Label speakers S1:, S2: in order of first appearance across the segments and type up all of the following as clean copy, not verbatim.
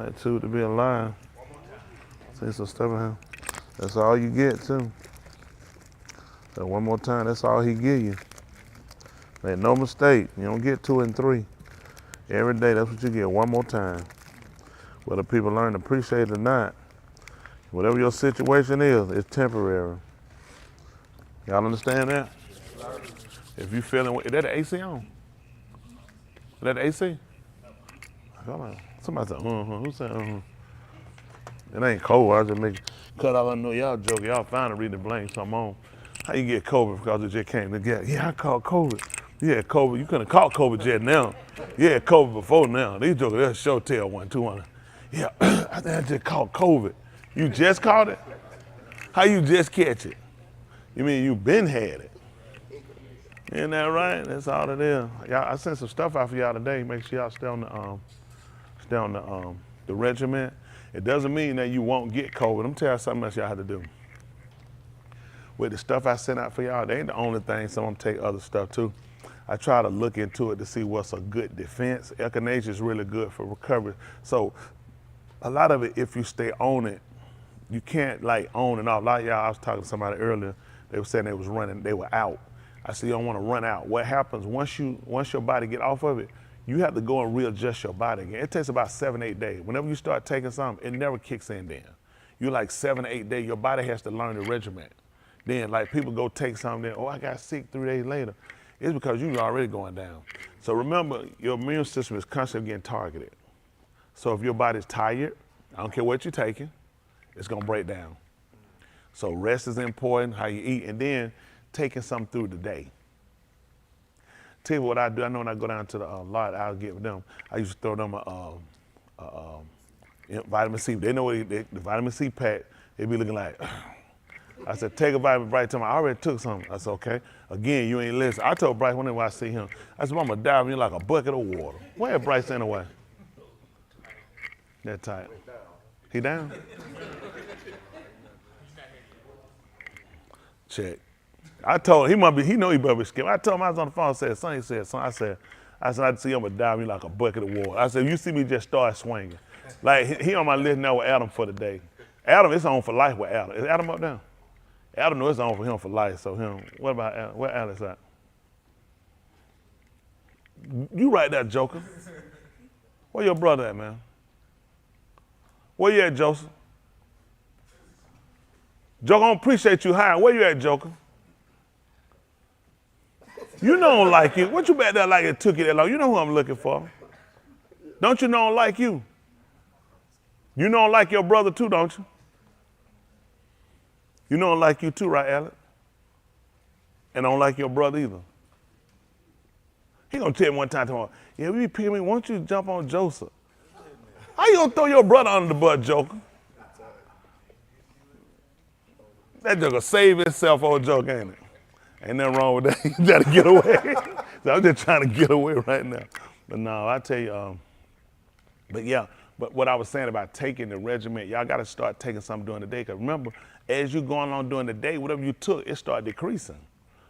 S1: That too to be alive. See some stuff in here. That's all you get too. So one more time, that's all he give you. Make no mistake, you don't get 2 and 3. Every day, that's what you get, one more time. Whether people learn to appreciate it or not, whatever your situation is, it's temporary. Y'all understand that? If you feeling, is that the AC on? Is that the AC? Somebody said, Who said, It ain't cold, I just make, cut all I know y'all joking, y'all fine to read the blank, so I'm on. How you get COVID because it just came together? Yeah, I caught COVID. You had COVID, you couldn't have caught COVID yet now. You had COVID before now. These jokers, they'll show tell 1, 200. Yeah, I think I just caught COVID. You just caught it? How you just catch it? You mean you been had it? Isn't that right? That's all it is. Y'all, I sent some stuff out for y'all today. Make sure y'all stay on the regiment. It doesn't mean that you won't get COVID. I'm telling you something else y'all have to do. With the stuff I sent out for y'all, they ain't the only thing. Some of them take other stuff too. I try to look into it to see what's a good defense. Echinacea is really good for recovery. So a lot of it, if you stay on it, you can't like on and off. Like y'all, I was talking to somebody earlier. They were saying they was running, they were out. I said, you don't want to run out. What happens once your body get off of it, you have to go and readjust your body again. It takes about 7, 8 days. Whenever you start taking something, it never kicks in then. You like 7 or 8 days, your body has to learn the regiment. Then like people go take something, then, oh, I got sick 3 days later. It's because you're already going down. So remember, your immune system is constantly getting targeted. So if your body's tired, I don't care what you're taking, it's gonna break down. So rest is important, how you eat, and then taking something through the day. Tell you what I do, I know when I go down to the lot, I'll get with them, I used to throw them a vitamin C. They know what the vitamin C pack, they be looking like, I said, take a vitamin. Bryce told me, I already took some. I said, okay. Again, you ain't listen. I told Bryce whenever I see him, I said, I'm gonna dive in like a bucket of water. Where is Bryce anyway? That tight. He down? Check. I told him, he know he better be scared. I told him I was on the phone, I said, son, I said, I'd see him gonna dive in like a bucket of water. I said, you see me just start swinging. Like, he on my list now with Adam for the day. Adam, it's on for life with Adam. Is Adam up there? Adam knows it's on for him for life, so him. What about Adam? Where Alex at? You right there, Joker. Where your brother at, man? Where you at, Joseph? Joker, I don't appreciate you hiring. Where you at, Joker? You know I don't like you. What you back there like it took you that long? You know who I'm looking for. Don't you know I don't like you? You know I don't like your brother too, don't you? You know I don't like you too, right, Alex? And I don't like your brother either. He gonna tell me one time tomorrow, yeah, we be picking me, why don't you jump on Joseph? How you gonna throw your brother under the bus, Joker? That joker save himself, old joke, ain't it? Ain't nothing wrong with that. You gotta get away. So I'm just trying to get away right now. But no, I tell you, but what I was saying about taking the regiment, y'all gotta start taking something during the day. Cause remember, as you're going on during the day, whatever you took, it started decreasing.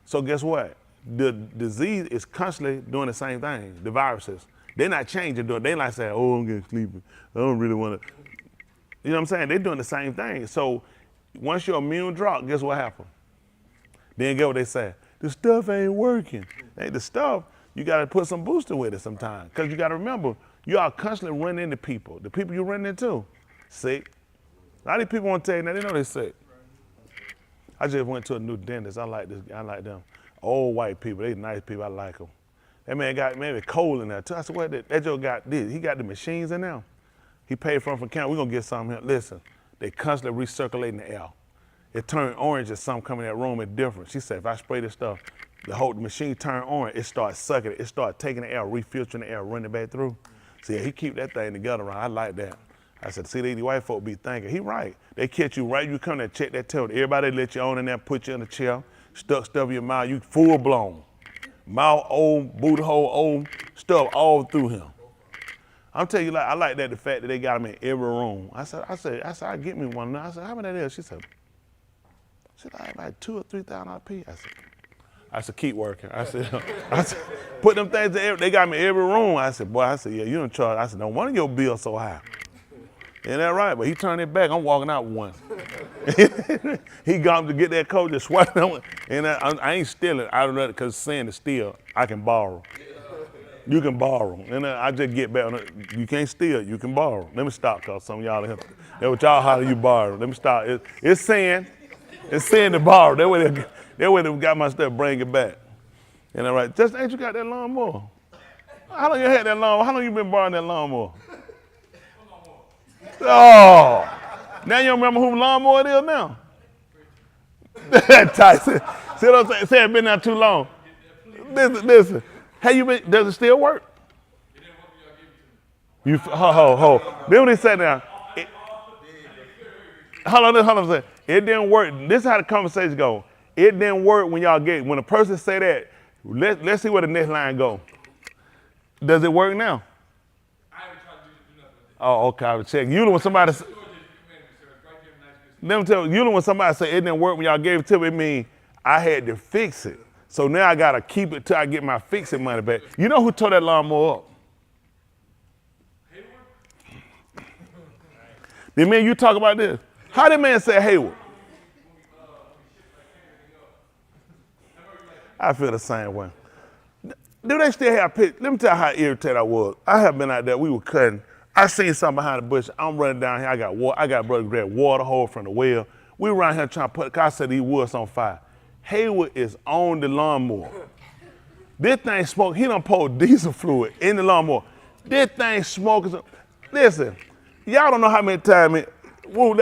S1: So guess what? The disease is constantly doing the same thing, the viruses. They're not changing, they like saying, oh, I'm getting sleepy. I don't really wanna, you know what I'm saying? They're doing the same thing. So once your immune drop, guess what happened? Then get what they say, the stuff ain't working. Hey, the stuff, you gotta put some booster with it sometimes. Cause you gotta remember, you are constantly running into people. The people you run into, sick. A lot of people want to tell you that they know they're sick. I just went to a new dentist. I like this. I like them. Old white people. They nice people. I like them. That man got maybe coal in there too. I said, what? That Joe got this. He got the machines in there. He paid for them from Canada. We're gonna get something here. Listen, they constantly recirculating the air. It turned orange as something coming in that room. It's different. She said, if I spray this stuff, the machine turned orange. It starts sucking it. It starts taking the air, refiltering the air, running it back through. See, he keep that thing together around. I like that. I said, see, these white folk be thinking. He right. They catch you right. You come there, check that tail. Everybody let you on in there, put you in the chair, stuff in your mouth. You full blown. Mouth old, boot hole old, stuff all through him. I'm telling you, I like that, the fact that they got him in every room. I said, I get me one now. I said, how many that is? She said, I have like 2,000 or 3,000 RP. I said, keep working. I said, put them things in they got me in every room. I said, boy, yeah, you don't charge. I said, no wonder your bill's so high. Ain't that right? But he turned it back. I'm walking out with one. He got to get that coat, just swipe it. And I ain't stealing. I don't know because saying to steal, I can borrow. You can borrow. And I just get back on it. You can't steal, you can borrow. Let me stop, because some of y'all in here, that's what y'all holler, you borrow. Let me stop. It's saying to borrow. That way they got my stuff, bring it back. And all right, just ain't you got that lawnmower? How long you had that lawnmower? How long you been borrowing that lawnmower? Oh, now you don't remember who lawnmower it is now? That tight. See what I'm saying? Say it been there too long. Listen. How you been? Does it still work? You ho. Then when they say now, hold on a second. It didn't work. This is how the conversation go. It didn't work when y'all get, when a person say that, let's see where the next line go. Does it work now? I haven't tried to do nothing. Oh, okay, I will check. Usually when somebody, let me tell you, usually when somebody say it didn't work when y'all gave it to me, it means I had to fix it. So now I gotta keep it till I get my fixing money back. You know who tore that lawnmower up? The man you talk about this. How did man say Haywood? I feel the same way. Do they still have pictures? Let me tell you how irritated I was. I have been out there, we were cutting. I seen something behind the bush. I'm running down here, I got water. I got a brother grab water hole from the well. We were around here trying to put, cause I said these woods on fire. Haywood is on the lawnmower. This thing smoke, he done poured diesel fluid in the lawnmower. This thing smoking. Listen, y'all don't know how many times,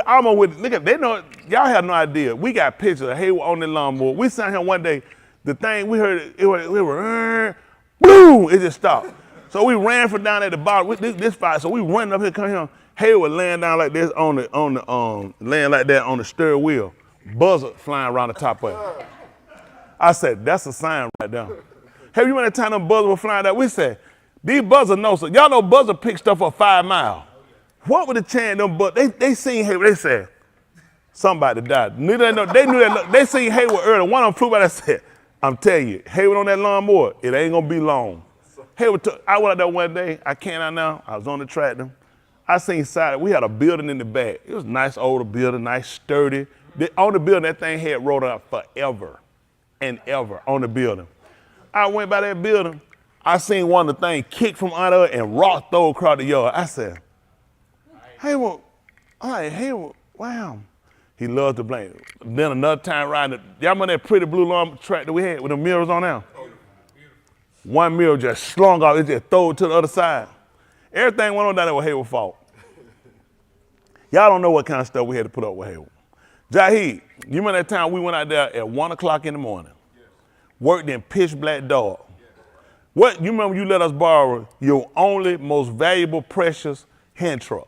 S1: almost with, look at, they know, y'all have no idea. We got pictures of Haywood on the lawnmower. We sat here one day, the thing, we heard it were, boom, it just stopped. So we ran from down at the bottom with this fire. So we running up here, come here. Haywood laying down like this laying like that on the steering wheel. Buzzer flying around the top of it. I said, that's a sign right there. Have you been at the time them buzzers were flying out? We said, these buzzers know, so y'all know buzzer pick stuff up 5 miles. What would the chance them buzzers, they seen Haywood, they said, somebody died. They knew that, they seen Haywood early. One of them flew by and said, I'm telling you, Haywood on that lawnmower, it ain't gonna be long. Haywood, I went out there one day, I came out now, I was on the tractor. I seen side, we had a building in the back. It was a nice old building, nice sturdy. On the building, that thing had rolled out forever and ever on the building. I went by that building, I seen one of the things kick from under it and rock throw across the yard. I said, Haywood, wow. He loved to blame. Then another time riding, y'all remember that pretty blue lawn tractor we had with the mirrors on now? One mirror just slung off, it just threw it to the other side. Everything went on down there with Haywood's fault. Y'all don't know what kind of stuff we had to put up with Haywood. Jahid, you remember that time we went out there at 1 o'clock in the morning, worked in pitch black dark. What, you remember you let us borrow your only most valuable, precious hand truck?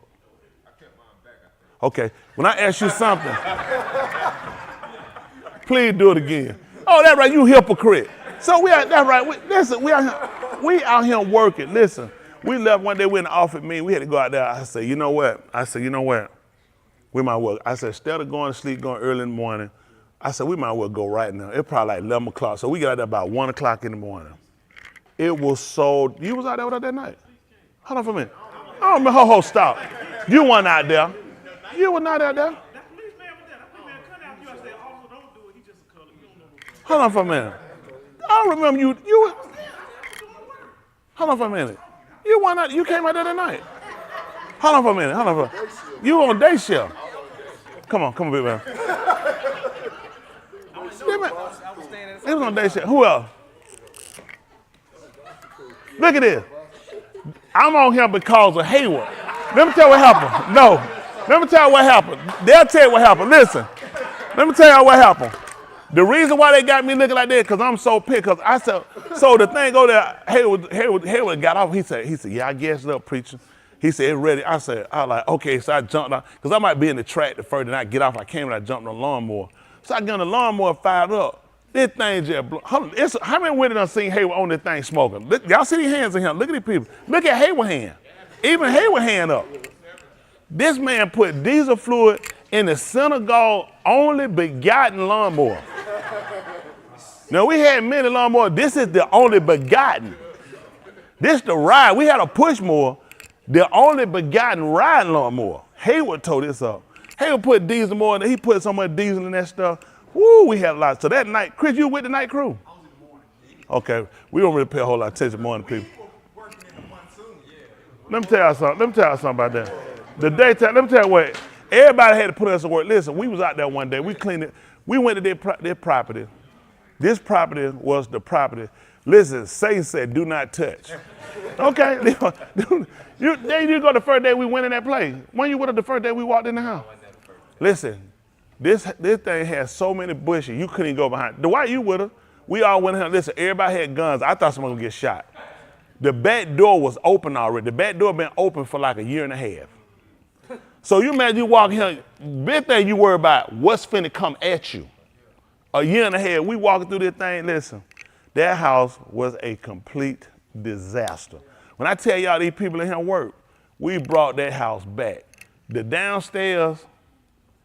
S1: I kept mine back, I think. Okay, when I ask you something, please do it again. Oh, that's right, you hypocrite. So that's right, listen, we out here working, listen. We left one day, we in the office meeting, we had to go out there. I said, you know what? We might well, I said, instead of going to sleep, going early in the morning, I said, we might well go right now. It's probably like 11 o'clock. So we got out there about 1 o'clock in the morning. It was so, you was out there with us that night? Hold on for a minute. I don't remember, stop. You weren't out there. You were not out there. Hold on for a minute. I don't remember you hold on for a minute. You went out, you came out there that night. Hold on for a minute, You were on day shift. Come on, big man. He was on day shift. Who else? Look at this. I'm on here because of Haywood. Let me tell you what happened. No, let me tell you what happened. They'll tell you what happened. Listen, let me tell you what happened. The reason why they got me looking like that, because I'm so pissed, because I said, so the thing go there, Haywood got off, he said, yeah, I guess it up, preacher. He said, it's ready. I was like, okay, so I jumped out, because I might be in the tractor first, and I get off, I came and I jumped on the lawnmower. So I got on the lawnmower fired up. This thing just blew. How many women done seen Haywood on this thing smoking? Look, y'all see these hands in here? Look at these people. Look at Haywood's hand. Even Haywood's hand up. This man put diesel fluid in the Synagogue only begotten lawnmower. Now, we had many lawnmowers. This is the only begotten. This the ride. We had a push mower. The only begotten riding lawnmower. Hayward tore this up. Hayward put diesel more in it. He put so much diesel in that stuff. Woo, we had a lot. So that night, Chris, you with the night crew? I was in the morning. Okay, we don't really pay a whole lot of attention to morning people. Let me tell you something about that. The daytime, let me tell you what, everybody had to put us to work. Listen, we was out there one day. We cleaned it. We went to their property. This property was the property. Listen, Satan said, do not touch. Okay? You go the first day we went in that place. When you with us the first day we walked in the house? Listen, this thing has so many bushes, you couldn't even go behind. Dwight, you with us? We all went in here. Listen, everybody had guns. I thought someone would get shot. The back door was open already. The back door been open for like a year and a half. So you imagine you walk here, big thing you worry about, what's finna come at you. A year and a half, we walking through this thing, listen, that house was a complete disaster. When I tell y'all these people in here work, we brought that house back. The downstairs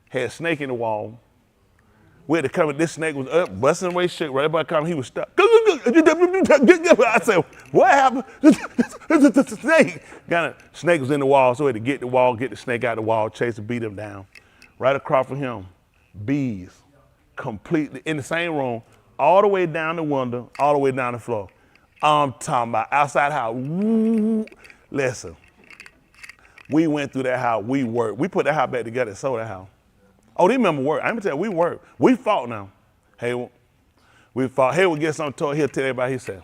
S1: had a snake in the wall. We had to cover, this snake was up, busting away shit. Right about come, he was stuck. I said, what happened? The snake. Snake was in the wall, so we had to get the wall, get the snake out of the wall, chase and beat him down. Right across from him, bees, completely in the same room, all the way down the window, all the way down the floor. I'm talking about outside house. Listen, we went through that house, we worked. We put that house back together and sold that house. Oh, they remember work. I'm gonna tell you, we worked. We fought now. Hey, we fought. Hayward get something told. He'll tell everybody. He said,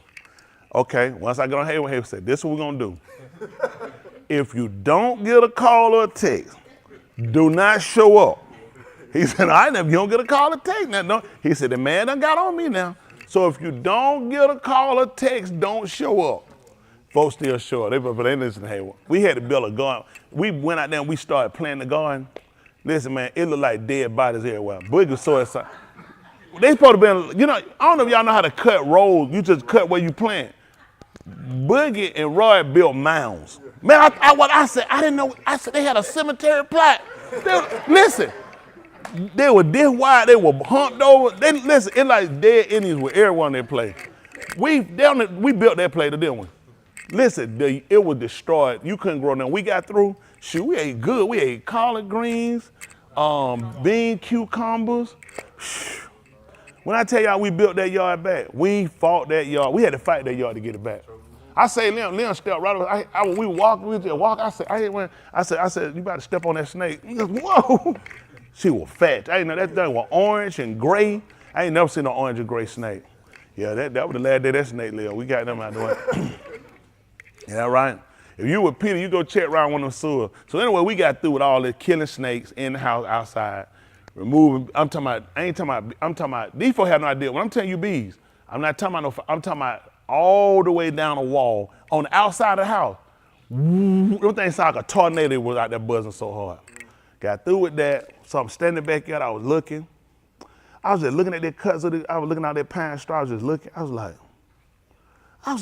S1: okay, once I get on Hayward said, this is what we're gonna do. If you don't get a call or a text, do not show up. He said, I never, you don't get a call or text. No. He said, the man done got on me now. So if you don't get a call or text, don't show up. Folks still show up. But they listen to Hayward. We had to build a garden. We went out there and we started planting the garden. Listen, man, it looked like dead bodies everywhere. Boogie was so excited. They supposed to be, you know, I don't know if y'all know how to cut rows. You just cut where you plant. Boogie and Roy built mounds. Man, I said, I didn't know. I said they had a cemetery plot. Listen, they were this wide. They were humped over. Listen, it's like dead Indians with everyone they play. We built that place, didn't we? Listen, it was destroyed. You couldn't grow nothing. We got through. Shoot, we ate good. We ate collard greens, bean cucumbers. When I tell y'all we built that yard back, we fought that yard. We had to fight that yard to get it back. I say, Leon stepped right over. We just walk. I said, you about to step on that snake. He goes, whoa. She was fat. I didn't know that thing was orange and gray. I ain't never seen an orange and gray snake. Yeah, that was the last day that snake lived. We got them out the way. Yeah, right. If you were Peter, you go check around one of them sewers. So anyway, we got through with all this killing snakes in the house, outside, removing. I'm talking about, these folks have no idea. When I'm telling you bees, I'm not talking about I'm talking about all the way down the wall on the outside of the house. Them things sound like a tornado was out there buzzing so hard. Got through with that. So I'm standing back out, I was looking. I was just looking at their cuts, I was looking at their pine straw, I was just looking. I was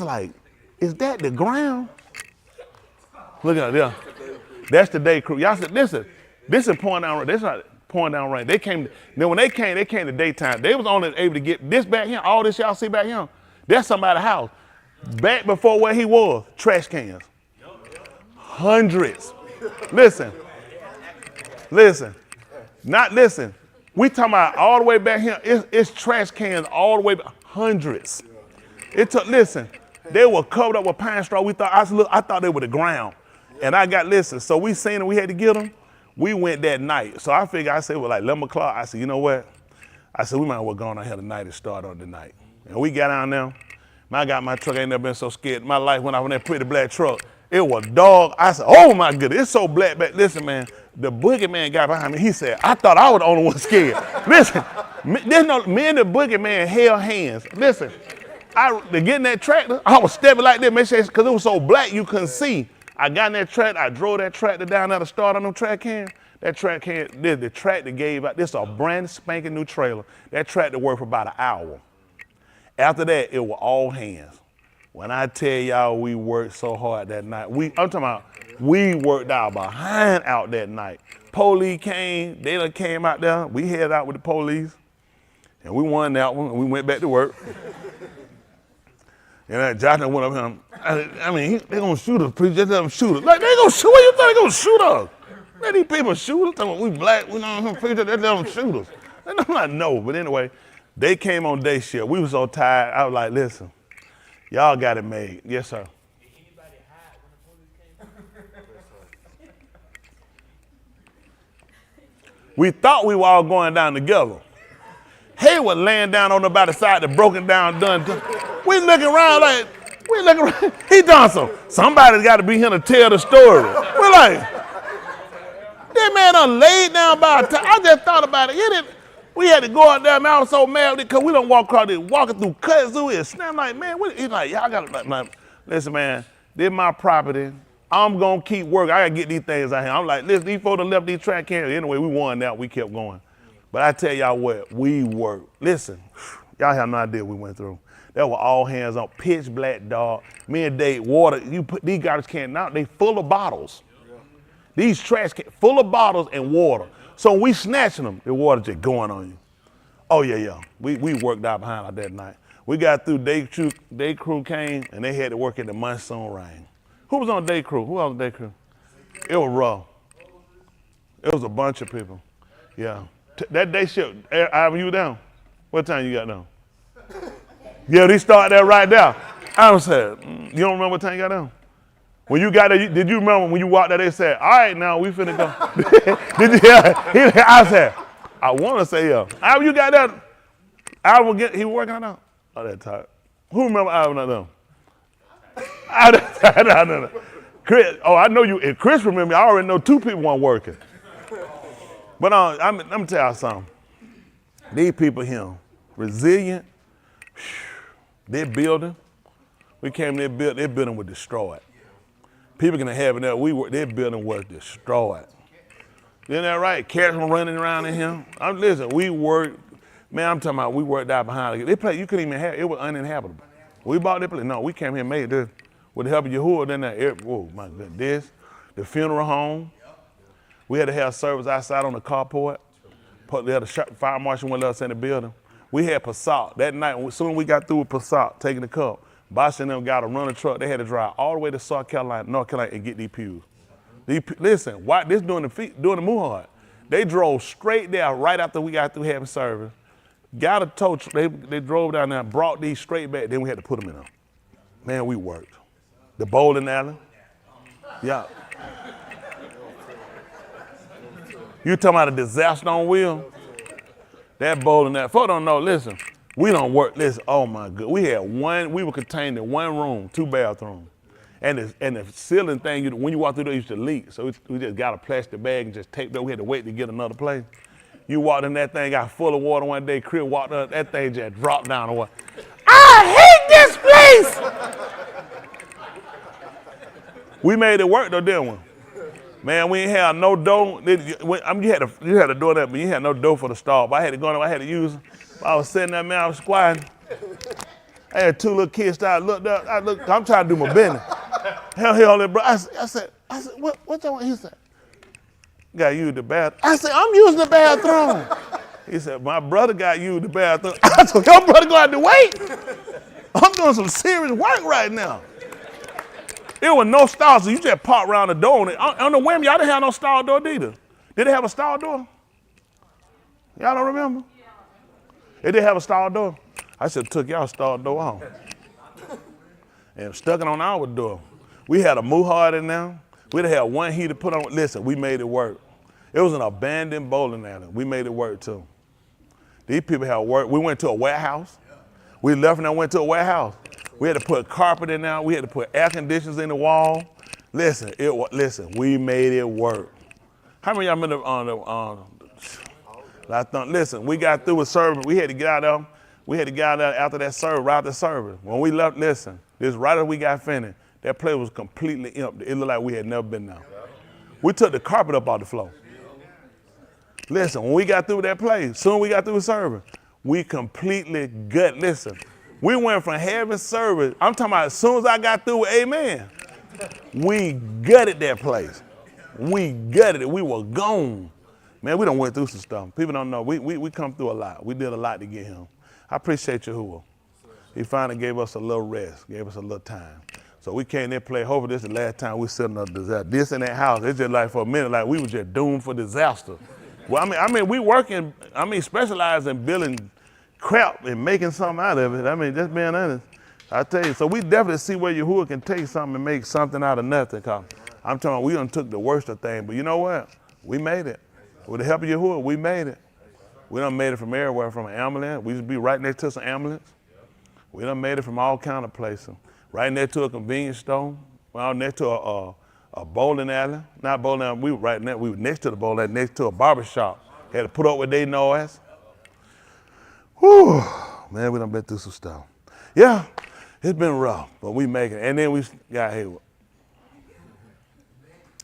S1: like, is that the ground? Look at there. That's the day crew. Y'all said, listen, this is pouring down rain. This is not pouring down rain. Then when they came the daytime. They was only able to get this back here, all this y'all see back here. That's somebody's house. Back before where he was, trash cans. Hundreds. Listen. We talking about all the way back here. It's trash cans all the way back. Hundreds. Listen, they were covered up with pine straw. I thought they were the ground. And so we seen them, we had to get them. We went that night. So I said, well, like 11 o'clock. I said, you know what? I said, we might as well go on out here tonight and start on tonight. And we got down there. I got my truck. I ain't never been so scared in my life when I went in that pretty black truck. It was dog. I said, oh my goodness, it's so black back. Listen, man, the boogeyman guy behind me, he said, I thought I was the only one scared. Listen, me and the boogeyman held hands. Listen, to get in that tractor, I was stepping like this, make sure, because it was so black you couldn't see. I got in that tractor, I drove that tractor down there to start on them track cans. That track can, the tractor gave out, this is a brand spanking new trailer. That tractor worked for about an hour. After that, it was all hands. When I tell y'all we worked so hard that night, I'm talking about we worked our behind out that night. Police came, they done came out there, we headed out with the police, and we won that one, and we went back to work. And Joshua went up here. I mean, they gonna shoot us, preacher. Just let them shoot us. Like, they gonna shoot, what you think they gonna shoot us? Let these people shoot us. Talking about we black, we know preacher, they let them shoot us. And I'm like, no. But anyway, they came on day shift. We were so tired. I was like, listen, y'all got it made. Yes, sir. Did anybody hide when the police came? We thought we were all going down together. Hay was laying down on the by the side, the broken down, done. We looking around like, he done somebody's got to be here to tell the story. We're like, that man done laid down by a time. I just thought about it. We had to go out there, man. I was so mad because we don't walk across there, walking through kudzu and snap like, man, he's like, y'all got to, like, listen, man, this my property. I'm going to keep working. I got to get these things out here. I'm like, listen, these folks done left these track cans. Anyway, we won that. We kept going. But I tell y'all what, we worked. Listen, y'all have no idea what we went through. That were all hands on, pitch black, dog. Me and Dave, water, you put these garbage cans out, they full of bottles. These trash cans, full of bottles and water. So we snatching them, the water just going on you. Oh yeah. We worked out behind us that night. We got through, day crew came and they had to work in the monsoon rain. Who was on day crew? Who was on day crew? It was rough. It was a bunch of people. Yeah. That day shift, Ayub, you down? What time you got down? Yeah, they started that right there. I was saying, you don't remember what time you got down? When you got there, did you remember when you walked there, they said, all right, now we finna go. Did you hear? I said, I want to say, yeah. Ayub, you got that? He working on that? Oh, that tight. Who remember Ayub not done? Chris, I know you. If Chris remember, I already know two people weren't working. But let me tell you something. These people here, resilient. Their building, we came in their building was destroyed. People can have it there. Their building was destroyed. Isn't that right? Cats were running around in here. Listen, we worked. Man, I'm talking about we worked out behind. They place you couldn't even have. It was uninhabitable. We bought that place. No, we came here and made this with the help of Yahuah. Then oh my goodness, the funeral home. We had to have service outside on the carport. They had a fire marshal went us in the building. We had Passat. That night, as soon as we got through with Passat, taking the cup, Bosh and them got to run a truck. They had to drive all the way to North Carolina, and get these pews. Listen, this during the Muhard. They drove straight there right after we got through having service. Got a tow truck. They drove down there and brought these straight back. Then we had to put them in them. Man, we worked. The bowling alley. Yeah. You talking about a disaster on wheels? That bowling alley. Folks don't know, listen, we don't work, listen, oh my God. We were contained in one room, 2 bathrooms. And the ceiling thing, when you walk through there, it used to leak. So we just got a plastic bag and just taped it. We had to wait to get another place. You walked in that thing, got full of water one day, Chris walked up, that thing just dropped down the water. I hate this place! We made it work though, didn't we? Man, we ain't had no dough. You had to do that, but you had no dough for the stall. But I had to go in there, I had to use them. I was sitting there, man, I was squatting. I had 2 little kids start looked up. I'm trying to do my business. Hell, bro. I said, what y'all want? He said, got you the bathroom. I said, I'm using the bathroom. He said, my brother got you the bathroom. I said, your brother go out to wait. I'm doing some serious work right now. It was no stall, so you just pop around the door. On the whim, y'all didn't have no stall door either. Did they have a stall door? Y'all don't remember? They didn't have a stall door. I should have took y'all stall door off and stuck it on our door. We had a Muhard in there. We'd have had one heater put on. Listen, we made it work. It was an abandoned bowling alley. We made it work too. These people had work. We went to a warehouse. We left and I went to a warehouse. We had to put carpet in there. We had to put air conditioners in the wall. Listen, we made it work. How many of y'all remember listen, we got through with service. We had to get out there. We had to get out there after that service, right after service. When we left, listen, this right as we got finished, that place was completely empty. It looked like we had never been there. We took the carpet up off the floor. Listen, when we got through that place, soon we got through with service, we completely listen. We went from having service, I'm talking about as soon as I got through with amen, we gutted that place. We gutted it. We were gone. Man, we done went through some stuff. People don't know. We come through a lot. We did a lot to get him. I appreciate Yahuah. He finally gave us a little rest, gave us a little time. So we came there, played. Hopefully this is the last time we sitting up disaster. This in that house, it's just like for a minute, like we was just doomed for disaster. Well, we working, specialize in building crap and making something out of it. Just being honest. I tell you, so we definitely see where Yahuah can take something and make something out of nothing. Cause I'm telling you, we done took the worst of things, but you know what? We made it. With the help of Yahuah, we made it. We done made it from everywhere, from an ambulance. We used to be right next to some ambulance. We done made it from all kind of places. Right next to a convenience store. Well, next to a bowling alley. Not bowling alley, we were next to the bowling alley, next to a barber shop. Had to put up with their noise. Whew, man, we done been through some stuff. Yeah, it's been rough, but we make it. And then we got here.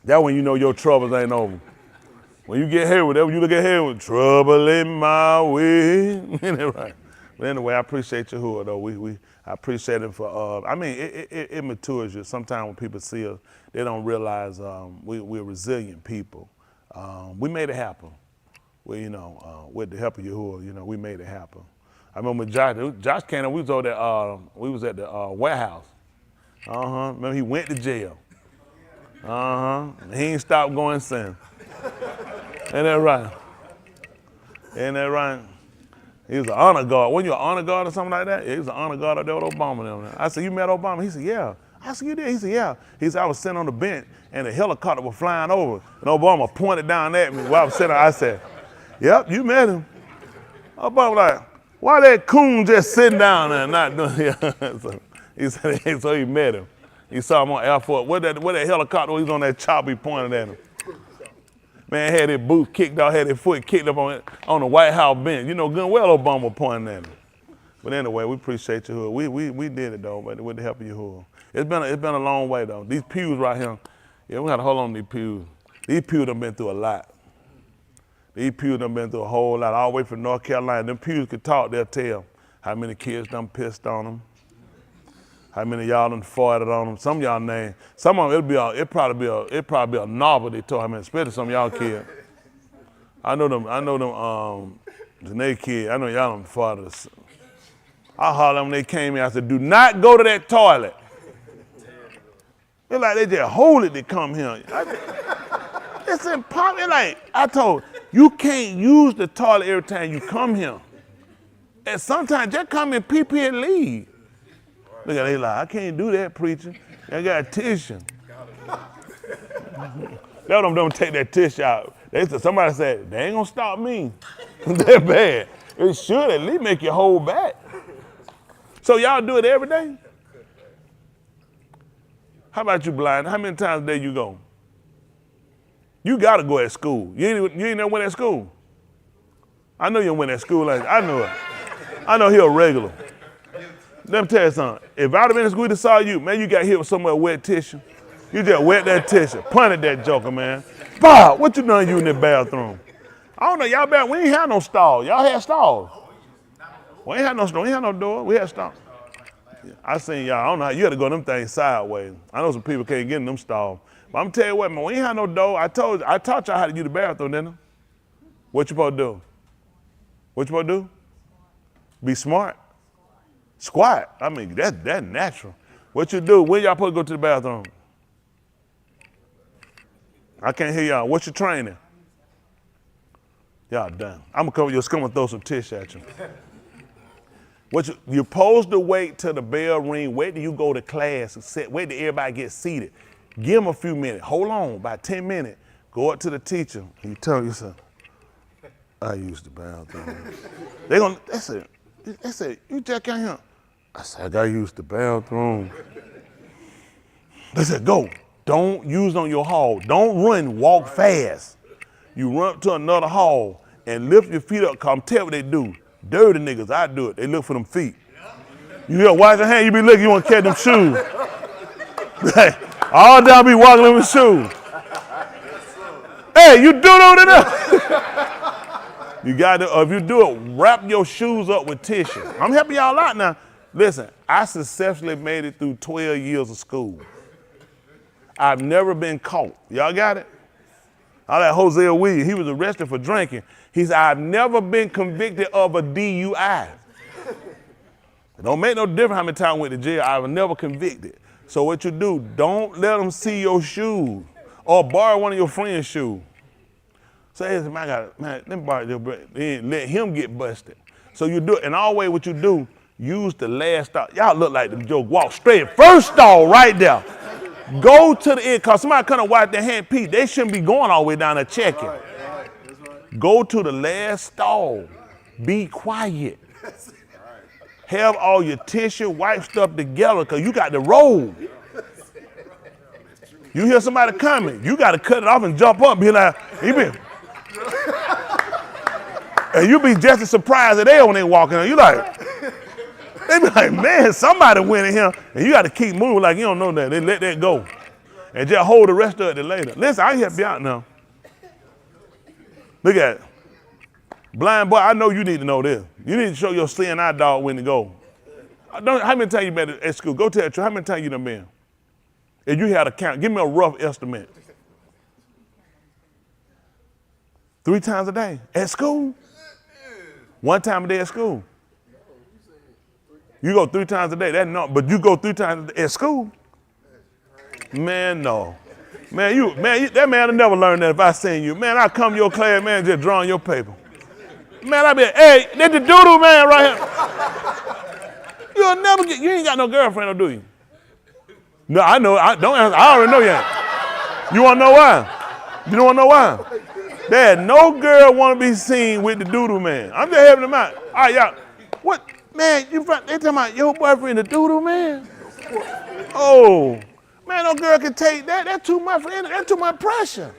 S1: That's when you know your troubles ain't over. When you get here, whatever you look at here with trouble in my way. Right. But anyway, I appreciate Yahuah though. I appreciate him for, it matures you. Sometimes when people see us, they don't realize we're resilient people. We made it happen. With the help of Yahuah, we made it happen. I remember Josh came in, we was at the warehouse. Remember he went to jail. He ain't stopped going sin. Ain't that right? Ain't that right? He was an honor guard. Wasn't you an honor guard or something like that? Yeah, he was an honor guard up there with Obama. I said, you met Obama? He said, yeah. I said, you did? He said, yeah. He said, I was sitting on the bench and a helicopter was flying over and Obama pointed down at me while I was sitting there. I said, yep, you met him. Obama was like, why that coon just sitting down there and not doing it? So he said, so he met him. He saw him on Air Force. Where that helicopter was, he was on that chopper, he pointed at him. Man had his boots kicked off, had his foot kicked up on the White House bench. You know good and well Obama pointing at him. But anyway, we appreciate Yahuah. We did it though, but with the help of Yahuah. It's been a long way though. These pews right here, yeah, we got to hold on to these pews. These pews done been through a lot. These pews done been through a whole lot, all the way from North Carolina. Them pews could talk, they'll tell how many kids done pissed on them. How many of y'all done farted on them? Some of y'all name. Some of them it'd probably be a novel they told him, especially some of y'all kids. I know them Janae kids, I know y'all done farted. I hollered when they came in, I said, do not go to that toilet. It's like they just hold it to come here. It's impossible. Like I told you can't use the toilet every time you come here. And sometimes just come and pee and leave. Look at they like, I can't do that, preacher. I got a tissue. Let them don't take that tissue out. Somebody said, they ain't gonna stop me. That bad. It should at least make you hold back. So y'all do it every day? How about you, blind? How many times a day you go? You gotta go at school. You ain't never went at school. I know you went at school. I know it. I know he a regular. Let me tell you something. If I'd have been in school to saw you, man, you got hit with somewhere wet tissue. You just wet that tissue, punted that joker, man. Bob, what you done you in the bathroom? I don't know, y'all back, we ain't had no stall. Y'all had stalls. We ain't had no stall, we ain't had no door, we had stalls. I seen y'all, I don't know how, you had to go them things sideways. I know some people can't get in them stalls. But I'm tell you what, man, we ain't had no door. I taught y'all how to use the bathroom, didn't I? What you supposed to do? What you supposed to do? Be smart. Squat. That's natural. What you do? When y'all supposed to go to the bathroom? I can't hear y'all. What's your training? Y'all done. I'm gonna throw some tissue at you. You're supposed to wait till the bell ring. Wait till you go to class and sit. Wait till everybody gets seated. Give them a few minutes. Hold on, about 10 minutes. Go up to the teacher and you tell yourself, I used the bathroom. They said, you just got here. I said, I gotta use the bathroom. They said, go. Don't use it on your hall. Don't run, walk fast. You run up to another hall and lift your feet up, come tell what they do. Dirty niggas, I do it. They look for them feet. You hear, wash your hand, you be looking, you want to catch them shoes. All down be walking in with shoes. Hey, you do that? You got to, if you do it, wrap your shoes up with tissue. I'm helping y'all out now. Listen, I successfully made it through 12 years of school. I've never been caught. Y'all got it? I like Hosea Williams. He was arrested for drinking. He said, I've never been convicted of a DUI. It don't make no difference how many times I went to jail. I was never convicted. So what you do, don't let them see your shoes or borrow one of your friend's shoes. Say, hey, man, let me borrow your bread. Then let him get busted. So you do it. And always what you do, use the last stall. Y'all look like them joke. Walk straight. First stall right there. Go to the end. Because somebody come and wipe their hand pee. They shouldn't be going all the way down there checking. Go to the last stall. Be quiet. Have all your tissue, wipe stuff together because you got to roll. You hear somebody coming, you got to cut it off and jump up. Be like, and you be just as surprised as they when they walking on. You like, they be like, man, somebody went in here, and you got to keep moving like you don't know that. They let that go, and just hold the rest of it later. Listen, I can help you out now. Look at it. Blind boy, I know you need to know this. You need to show your seeing eye dog when to go. How many times you been at school? Go tell the truth. How many times you done been? If you had a count, give me a rough estimate. 3 times a day at school? 1 time a day at school? You go 3 times a day, that's not, but you go 3 times at school? Man, no. Man, that man will never learn that if I seen you. Man, I come to your class, man, just drawing your paper. Man, I be, hey, that's the doo-doo man right here. You'll never get, you ain't got no girlfriend, do you? No, I know, I already know you. You wanna know why? You don't wanna know why? There no girl wanna be seen with the doo-doo man. I'm just helping them out. All right, y'all, what, man, they talking about your boyfriend, the doo-doo man? Oh, man, no girl can take that. That's too much for anything. That's too much pressure.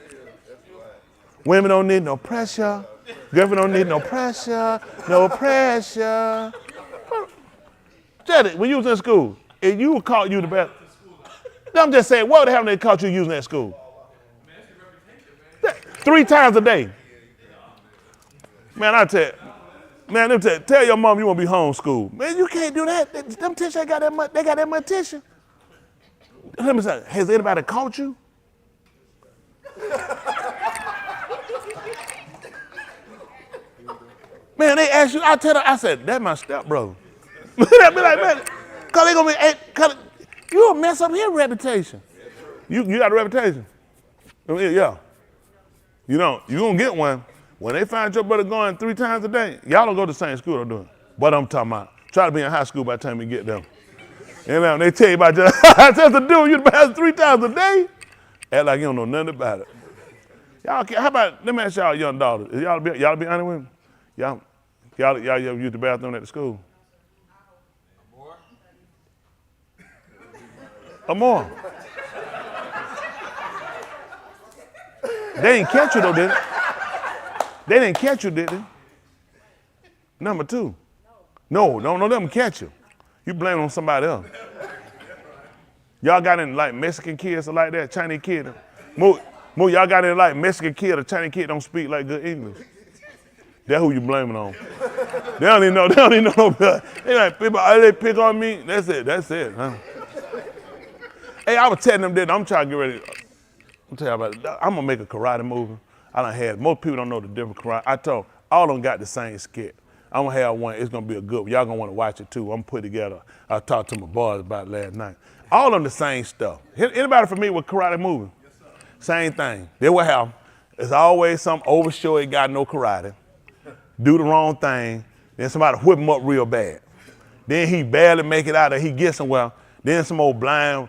S1: Women don't need no pressure. Girlfriend don't need no pressure. No pressure. Tell it, when you was in school, if you were caught you the best, I'm just saying, what the hell they caught you using at school? 3 times a day. Man, I tell you, man, tell your mom you want to be homeschooled. Man, you can't do that. Them tissue ain't got that much. They got that much tissue. Let me say, has anybody caught you? Man, they ask you, I tell them, I said, that's my stepbrother. Be like, man, because they going to be, you'll mess up his reputation. You got a reputation? Yeah. You don't. You're going to get one. When they find your brother going 3 times a day, y'all don't go to the same school I'm doing. But I'm talking about, try to be in high school by the time you get them. You know, they tell you about just to do you the 3 times a day. Act like you don't know nothing about it. Y'all, how about, let me ask y'all young daughters. Y'all be honest with me? Y'all ever use the bathroom at the school? More. They didn't catch you though, did they? They didn't catch you, did they? Number 2. No, don't let them catch you. You blame it on somebody else. Y'all got any like Mexican kids or like that, Chinese kid? More, y'all got any like Mexican kid or Chinese kid don't speak like good English? That's who you blaming on. They don't even know no better. They like, people, they pick on me, that's it, huh? Hey, I was telling them that I'm trying to get ready. I'm telling you about it. I'm gonna make a karate movie. I done had, most people don't know the different karate. I told, all of them got the same skit. I'm gonna have one, it's gonna be a good one. Y'all gonna wanna watch it too. I'm gonna put together, I talked to my boys about it last night. All of them the same stuff. Anybody familiar with karate movie? Same thing. They will have, there's always some overshow ain't got no karate. Do the wrong thing, then somebody whip him up real bad. Then he barely make it out or he gets somewhere. Then some old blind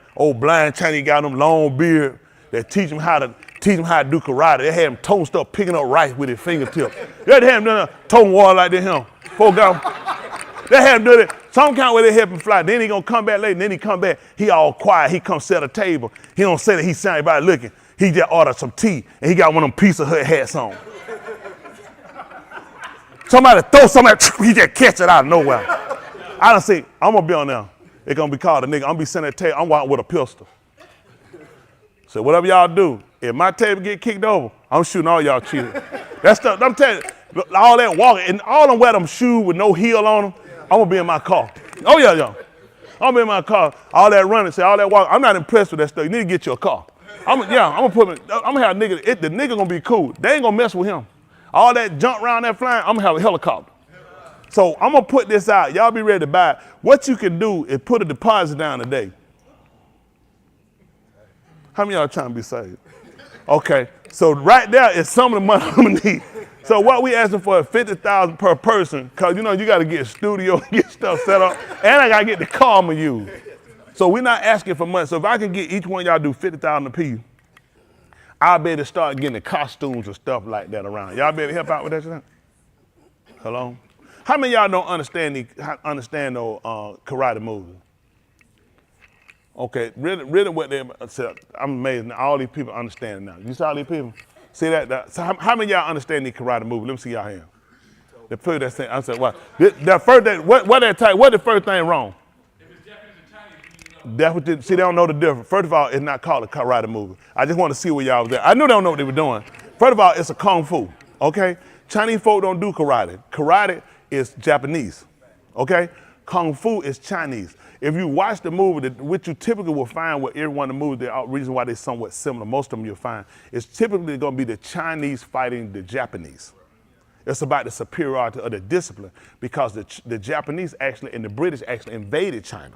S1: Chinese got them long beard that teach him how to do karate. They had him toast up, picking up rice with his fingertips. They had him doing toting water like this him. They had him do it. Some kind of way they help him fly. Then he gonna come back later. Then he come back. He all quiet. He come set a table. He don't say that he sound everybody looking. He just ordered some tea and he got one of them Pizza Hut hats on. Somebody throw something, he just catch it out of nowhere. I done say, I'm gonna be on there. It's gonna be called a nigga. I'm gonna be sitting at the table. I'm walking with a pistol. So whatever y'all do, if my table get kicked over, I'm shooting all y'all cheaters. That stuff, I'm telling you, all that walking, and all them wear them shoes with no heel on them, I'm gonna be in my car. Oh yeah, y'all. I'm gonna be in my car. All that running, say all that walking. I'm not impressed with that stuff. You need to get you a car. I'm gonna have a nigga, the nigga gonna be cool. They ain't gonna mess with him. All that jump around that flying, I'm gonna have a helicopter. So I'm going to put this out. Y'all be ready to buy it. What you can do is put a deposit down today. How many of y'all trying to be saved? Okay. So right there is some of the money I'm going to need. So what we asking for is $50,000 per person, because, you know, you got to get a studio, get stuff set up, and I got to get the car I'm going to use. So we're not asking for money. So if I can get each one of y'all do $50,000 apiece, I'll be able to start getting the costumes and stuff like that around. Y'all be able to help out with that shit? Hello? How many of y'all don't understand no karate movies? Okay, really what they said, I'm amazed. All these people understand it now. You see all these people? See that? So how many of y'all understand these karate movies? Let me see y'all hand. The first that saying, I said, what? The first that, what the first thing wrong? If it's Japanese or Chinese, see, they don't know the difference. First of all, it's not called a karate movie. I just want to see where y'all was at. I knew they don't know what they were doing. First of all, it's a kung fu, okay? Chinese folk don't do karate. Karate is Japanese, okay? Kung fu is Chinese. If you watch the movie, what you typically will find with every one of the movies, the reason why they're somewhat similar, most of them you'll find, is typically going to be the Chinese fighting the Japanese. It's about the superiority of the discipline, because the Japanese actually and the British actually invaded China.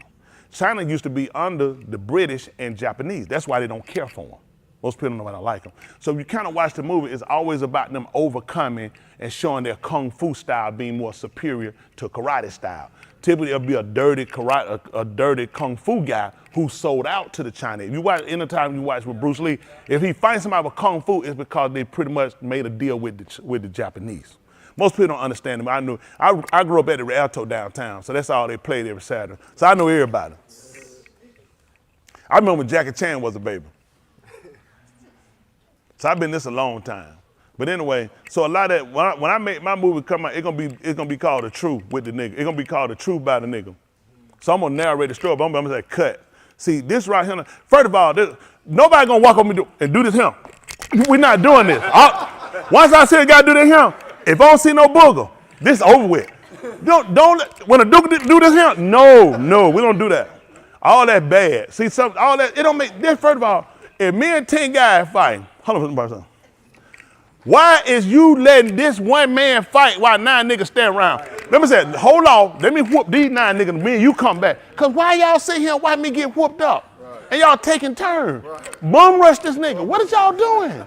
S1: China used to be under the British and Japanese. That's why they don't care for them. Most people don't know why they like them. So if you kind of watch the movie, it's always about them overcoming and showing their kung fu style being more superior to karate style. Typically, it'll be a dirty kung fu guy who sold out to the Chinese. You watch, anytime you watch with Bruce Lee, if he fights somebody with kung fu, it's because they pretty much made a deal with the Japanese. Most people don't understand them. I grew up at the Rialto downtown, so that's all they played every Saturday. So I know everybody. I remember when Jackie Chan was a baby. So I've been in this a long time. But anyway, so a lot of that, when I make my movie come out, it's gonna be called The Truth with the nigga. It's gonna be called The Truth by the nigga. So I'm gonna narrate the story, but I'm gonna say cut. See, this right here, first of all, nobody gonna walk up and do this here. We're not doing this. Once I say gotta do this here, if I don't see no booger, this over with. When a dude do this here, no, we don't do that. All that bad. See, all that, it don't make this. First of all, if me and 10 guys fighting, hold on, why is you letting this one man fight while 9 niggas stand around? Let me say, hold on, let me whoop these 9 niggas, me and you come back. Cause why y'all sit here and watch me get whooped up? Right. And y'all taking turns. Right. Bum rush this nigga, what is y'all doing?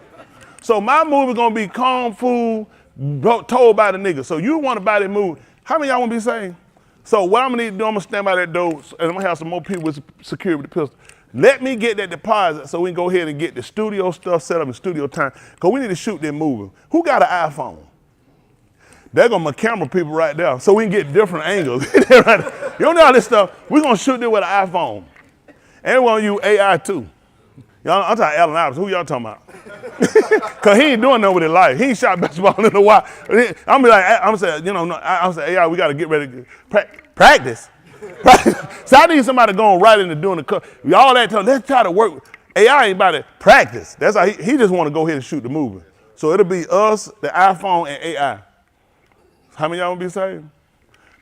S1: So my movie gonna be kung fu, told by the nigga. So you want to buy that movie, how many y'all wanna be saying? So what I'm gonna need to do, I'm gonna stand by that door and I'm gonna have some more people with security with the pistol. Let me get that deposit so we can go ahead and get the studio stuff set up in studio time, because we need to shoot that movie. Who got an iPhone? They're going to my camera people right there so we can get different angles. You don't know all this stuff. We're going to shoot this with an iPhone. And we're going to use AI too. Y'all, I'm talking Alan Iverson. Who y'all talking about? Because he ain't doing nothing with his life. He ain't shot basketball in a while. I'm saying, AI, we got to get ready to practice. So I need somebody going right into doing the cut. All that time, let's try to work. AI ain't about to practice. That's how he just want to go ahead and shoot the movie. So it'll be us, the iPhone, and AI. How many of y'all want to be saved?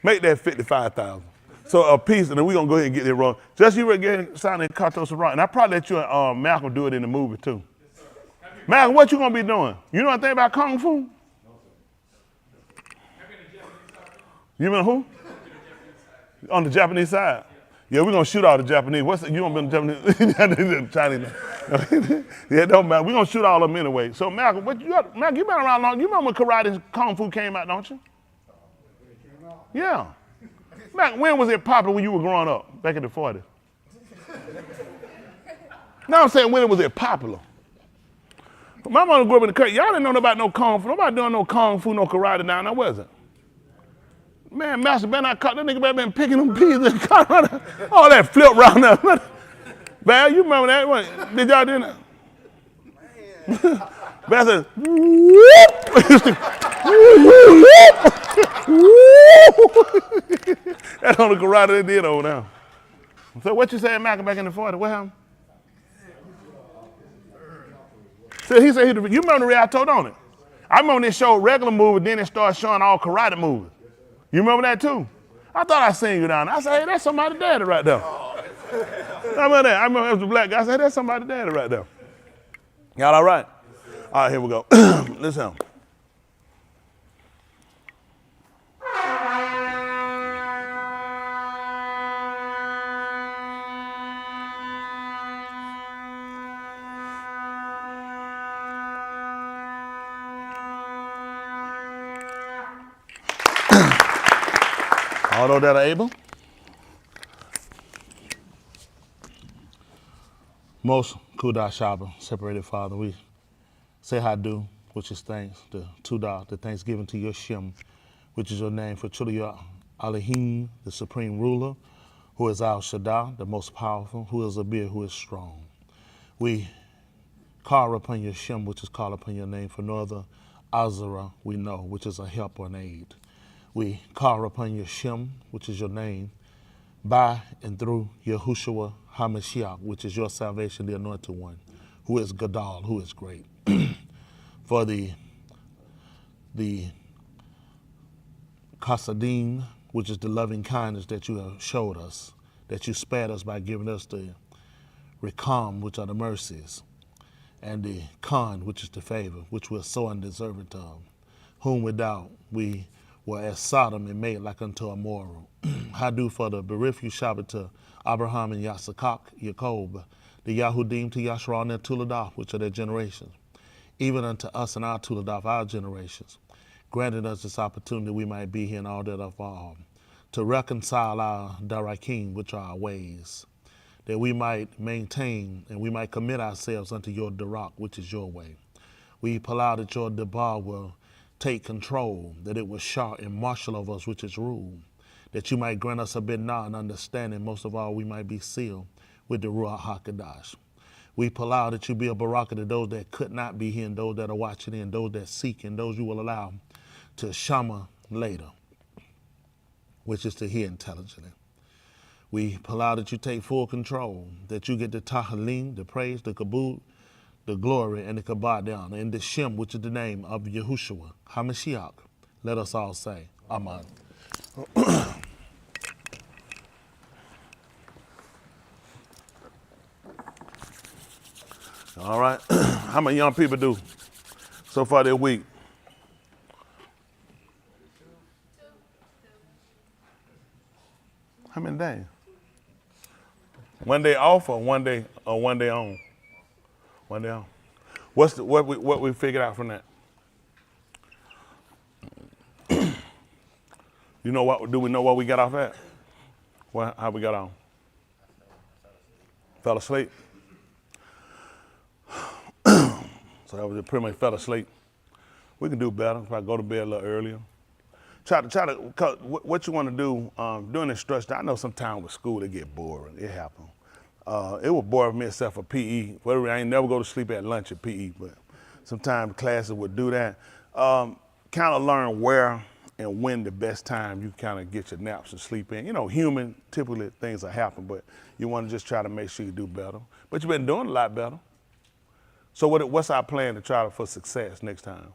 S1: Make that 55,000. So a piece, and then we're going to go ahead and get it wrong. Just you get signing Cartos wrong. And I probably let you and Malcolm do it in the movie too. Malcolm, what you going to be doing? You know anything about Kung Fu? You mean who? On the Japanese side. Yeah, we're going to shoot all the Japanese. You don't be on the Japanese? Chinese. Yeah, don't matter. We're going to shoot all of them anyway. So, Malcolm, you been around long. You remember when karate and Kung Fu came out, don't you? Yeah. Malcolm, when was it popular when you were growing up? Back in the 40s? Now I'm saying when was it popular? My mother grew up in the country. Y'all didn't know about no Kung Fu. Nobody doing no Kung Fu, no karate down there, was it? Man, Master Ben, I caught that nigga back been picking them peas and all that flip round there. Man, you remember that one? Did y'all do that? Ben said, that's on the karate they did over there. So what you saying, Malcolm, back in the 40s? What happened? So he said, you remember the Rialto, don't it? I remember they showed regular movies, then they started showing all karate movies. You remember that too? I thought I seen you down there. I said, hey, that's somebody's daddy right there. I remember that. I remember it was a black guy. I said, hey, that's somebody's daddy right there. Y'all all right? All right, here we go. Listen. All those that are able. Most Kudah Shabbat, separated Father, we say Hadu, which is thanks, the Tudah, the thanksgiving to your Shem, which is your name for truly your Elohim, the supreme ruler, who is Al Shaddai, the most powerful, who is Abir, who is strong. We call upon your Shem, which is called upon your name, for no other Azara we know, which is a help or an aid. We call upon your Shem, which is your name, by and through Yahuah HaMashiach, which is your salvation, the anointed one, who is Gadal, who is great. For the Kasadim, which is the loving kindness that you have showed us, that you spared us by giving us the Rekam, which are the mercies, and the Khan, which is the favor, which we're so undeserving of, whom without we were as Sodom and made like unto a moral. Hadu for the Berif Shabbat to Abraham and Yasakak, Yaakov, the Yahudim to Yashra and their Tuladah, which are their generations, even unto us and our Tuladah, our generations, granted us this opportunity we might be here in all that of all, to reconcile our Darakim, which are our ways, that we might maintain and we might commit ourselves unto your Darak, which is your way. We palal that your Dabar will take control, that it will shout and marshal of us, which is rule, that you might grant us a bit now and understanding, most of all we might be sealed with the Ruach HaKadosh. We palal that you be a barakah to those that could not be here and those that are watching in, those that seek and those you will allow to shama later, which is to hear intelligently. We palal that you take full control, that you get the tahalim, the praise, the kabul, the glory, and the kabah down, and the shem, which is the name of Yahushua HaMashiach. Let us all say, Amen. All right. How many young people do so far this week? How many days? One day off or one day on? One day on. What we figured out from that? You know what? Do we know what we got off at? How we got on? Fell asleep. So that was it, pretty much fell asleep. We can do better. Probably go to bed a little earlier. Try to. Cause what you want to do during instruction. I know sometimes with school it get boring. It happens. It was boring me except for PE. Whatever, I ain't never go to sleep at lunch at PE, but sometimes classes would do that. Kind of learn where and when the best time you kind of get your naps and sleep in. You know, human, typically things will happen, but you want to just try to make sure you do better. But you've been doing a lot better. So what's our plan to try for success next time?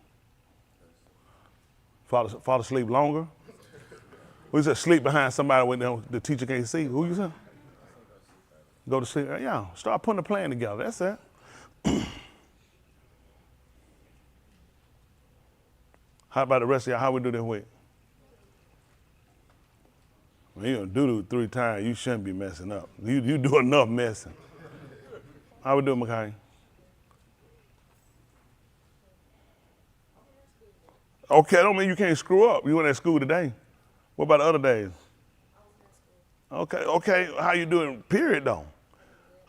S1: Fall asleep longer? We just sleep behind somebody when the teacher can't see. Who you say? Go to sleep. Yeah, start putting a plan together. That's it. How about the rest of y'all? How we do this week? When you gonna do it 3 times, you shouldn't be messing up. You do enough messing. How we doing, Makai? Okay, don't mean you can't screw up. You went at school today. What about the other days? Okay, how you doing, period, though?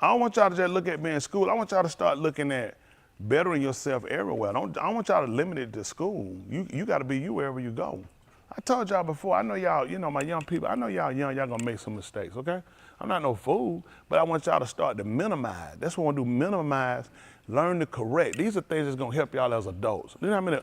S1: I don't want y'all to just look at being in school. I want y'all to start looking at bettering yourself everywhere. I don't want y'all to limit it to school. You got to be you wherever you go. I told y'all before, I know y'all, you know, my young people, I know y'all young, y'all going to make some mistakes, okay? I'm not no fool, but I want y'all to start to minimize. That's what I want to do, minimize, learn to correct. These are things that's going to help y'all as adults. You know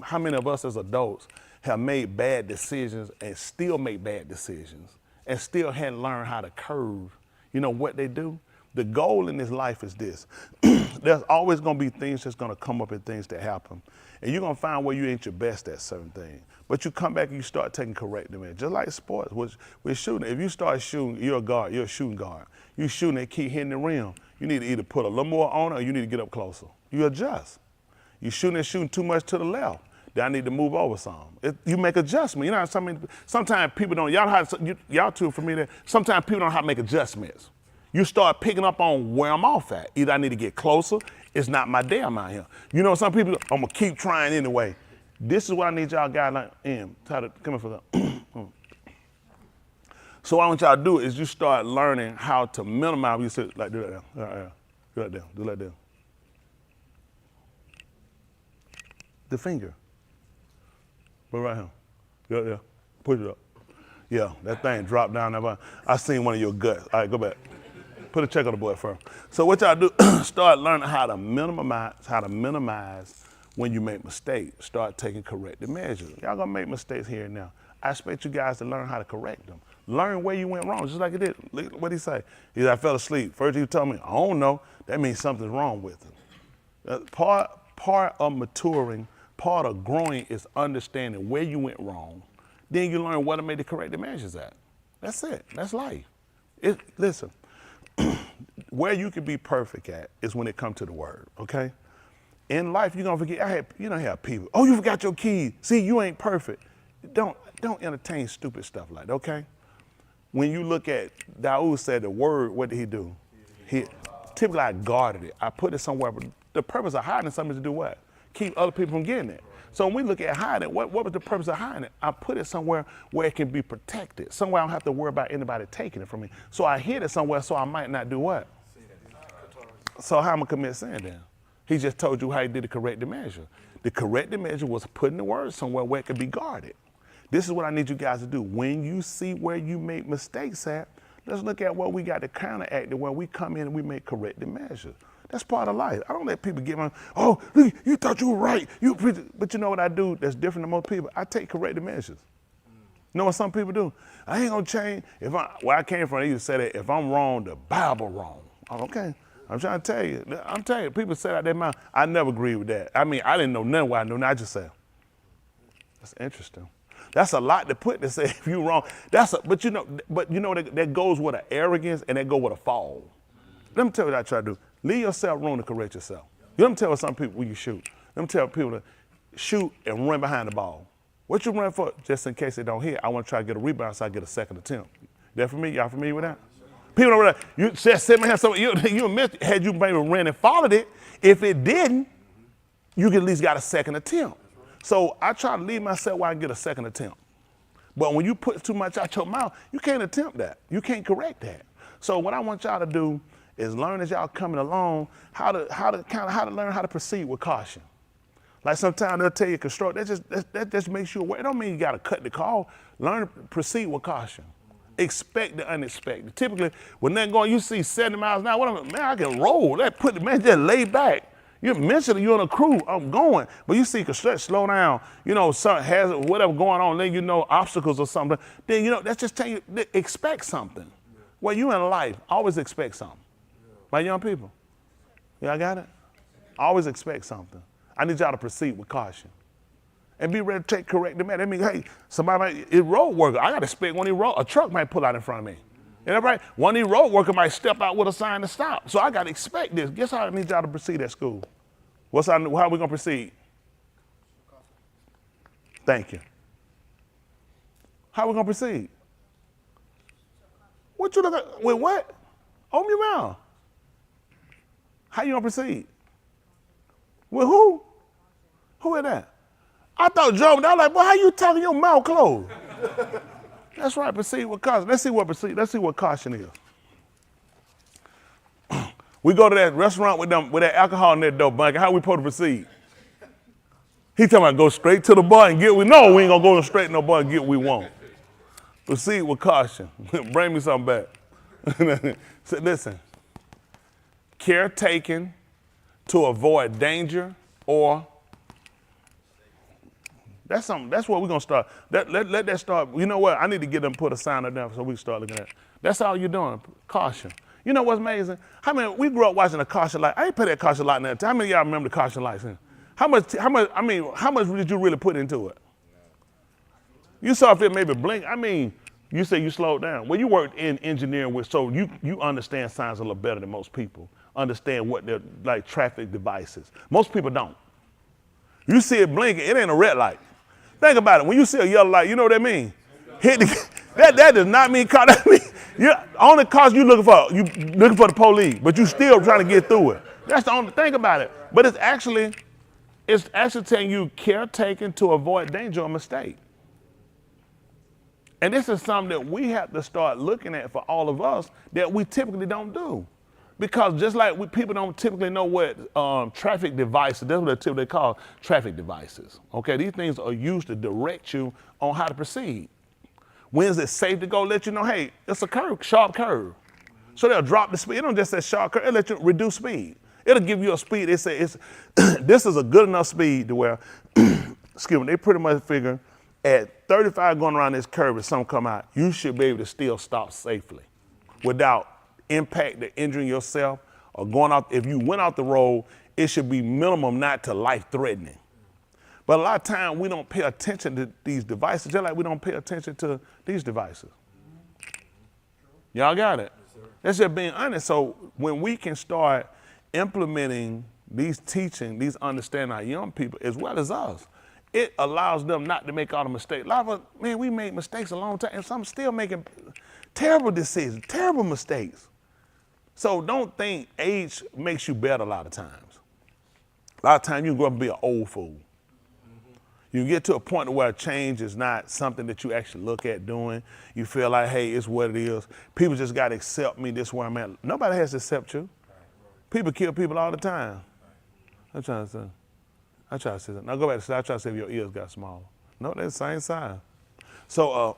S1: how many of us as adults have made bad decisions and still make bad decisions and still hadn't learned how to curve, you know, what they do? The goal in this life is this. There's always going to be things that's going to come up and things that happen. And you're going to find where you ain't your best at certain things. But you come back and you start taking corrective measures. Just like sports, with shooting. If you start shooting, you're a guard, you're a shooting guard. You shooting and keep hitting the rim. You need to either put a little more on it or you need to get up closer. You adjust. You shooting too much to the left. Then I need to move over some. You make adjustments. You know, sometimes people don't, y'all too for me, that sometimes people don't know how to make adjustments. You start picking up on where I'm off at. Either I need to get closer, it's not my day, I'm out here. You know, some people, I'm gonna keep trying anyway. This is what I need y'all guys like, come in for that. So what I want y'all to do is you start learning how to minimize. You say, like, do that down. Do that down. Do that down. The finger. Put it right here. Yeah. Push it up. Yeah, that thing dropped down there. I seen one of your guts. All right, go back. Put a check on the board first. So what y'all do, start learning how to minimize when you make mistakes. Start taking corrective measures. Y'all gonna make mistakes here and now. I expect you guys to learn how to correct them. Learn where you went wrong, just like it did. What did he say? He said, I fell asleep. First he told me, I don't know. That means something's wrong with him. Part of maturing, part of growing is understanding where you went wrong. Then you learn what to make the corrective measures at. That's it. That's life. Listen, where you can be perfect at is when it comes to the word, okay? In life, you're gonna forget. You don't have people. Oh, you forgot your keys. See, you ain't perfect. Don't entertain stupid stuff like that, okay? When you look at, T.W.O.Y said the word, what did he do? Typically I guarded it. I put it somewhere, but the purpose of hiding something is to do what? Keep other people from getting it. So when we look at hiding, what was the purpose of hiding it? I put it somewhere where it can be protected. Somewhere I don't have to worry about anybody taking it from me. So I hid it somewhere so I might not do what? So how am I commit sin then? He just told you how he did the corrective measure. The corrective measure was putting the word somewhere where it could be guarded. This is what I need you guys to do. When you see where you make mistakes at, let's look at what we got to counteract it when we come in and we make corrective measures. That's part of life. I don't let people get on, oh, look, you thought you were right. But you know what I do that's different than most people? I take corrective measures. You know what some people do? I ain't gonna change. Where I came from, they used to say that if I'm wrong, the Bible wrong. Oh, okay, I'm trying to tell you. People say out their mouth. I never agreed with that. I mean, I didn't know none of what I knew. Now I just say, that's interesting. That's a lot to put to say if you're wrong. But you know that goes with an arrogance and that goes with a fall. Let me tell you what I try to do. Leave yourself room to correct yourself. Let me tell some people when you shoot. Let me tell people to shoot and run behind the ball. What you run for? Just in case they don't hit, I want to try to get a rebound so I get a second attempt. That for me? Y'all familiar with that? People don't realize, you just sit behind something, you missed, had you maybe ran and followed it, if it didn't, you could at least got a second attempt. So I try to leave myself where I get a second attempt. But when you put too much out your mouth, you can't attempt that. You can't correct that. So what I want y'all to do is learn as y'all coming along how to learn how to proceed with caution. Like sometimes they'll tell you construct, that just makes you aware. It don't mean you gotta cut the call. Learn to proceed with caution. Expect the unexpected. Typically, when they're going, you see 70 miles an hour, man, I can roll. Man, just lay back. You're mentally, you're on a crew, I'm going. But you see construct, slow down, something has whatever going on, then obstacles or something. Then that's just telling you, expect something. Well, you in life, always expect something. My young people, y'all got it? Always expect something. I need y'all to proceed with caution. And be ready to take corrective measures. I mean, hey, somebody might, road worker, I got to expect a truck might pull out in front of me. You know, right? One of these road workers might step out with a sign to stop. So I got to expect this. Guess how I need y'all to proceed at school? How are we going to proceed? Thank you. How are we going to proceed? What you look at? With what? Open your mouth. How you going to proceed? With who? Who is that? I thought Joe, I was like, boy, how you talking your mouth closed? That's right, proceed with caution. Let's see what caution is. We go to that restaurant with that alcohol in that dope bucket. How we supposed to proceed? He talking about go straight to the bar and get what we know. We ain't gonna go straight to no bar and get what we want. Proceed with caution. Bring me something back. So listen, caretaking to avoid danger or that's what we're gonna start. Let that start. You know what? I need to get them put a sign up there so we can start looking at it. That's all you're doing. Caution. You know what's amazing? How many we grew up watching a caution light? I ain't put that caution light in there. How many of y'all remember the caution lights? How much did you really put into it? You saw if it maybe blink. I mean, you say you slowed down. Well, you worked in engineering so you understand signs a little better than most people. Understand what they're like traffic devices. Most people don't. You see it blinking, it ain't a red light. Think about it. When you see a yellow light, you know what that means? That does not mean car. That means only cars you looking for the police, but you still trying to get through it. That's the only thing about it. But it's actually telling you caretaking to avoid danger or mistake. And this is something that we have to start looking at for all of us that we typically don't do. Because just like people don't typically know what traffic devices, that's what they typically call traffic devices. Okay, these things are used to direct you on how to proceed. When is it safe to go? Let you know, hey, it's a curve, sharp curve. So they'll drop the speed. It don't just say sharp curve, it'll let you reduce speed. It'll give you a speed. They say this is a good enough speed to where, excuse me, they pretty much figure at 35 going around this curve, if something come out, you should be able to still stop safely without impact to injuring yourself or going out. If you went out the road, it should be minimum, not to life threatening. But a lot of times we don't pay attention to these devices, just like we don't pay attention to these devices. Y'all got it? Yes, that's just being honest. So when we can start implementing these teaching, these understanding our young people as well as us, it allows them not to make all the mistakes. A lot of us, man, we made mistakes a long time, and some still making terrible decisions, terrible mistakes. So don't think age makes you better a lot of times. A lot of times you can grow up and be an old fool. You get to a point where change is not something that you actually look at doing. You feel like, hey, it's what it is. People just got to accept me this way I'm at. Nobody has to accept you. People kill people all the time. I'm trying to say. I try to say that. Now go back to I try to say if your ears got smaller. No, they're the same size. So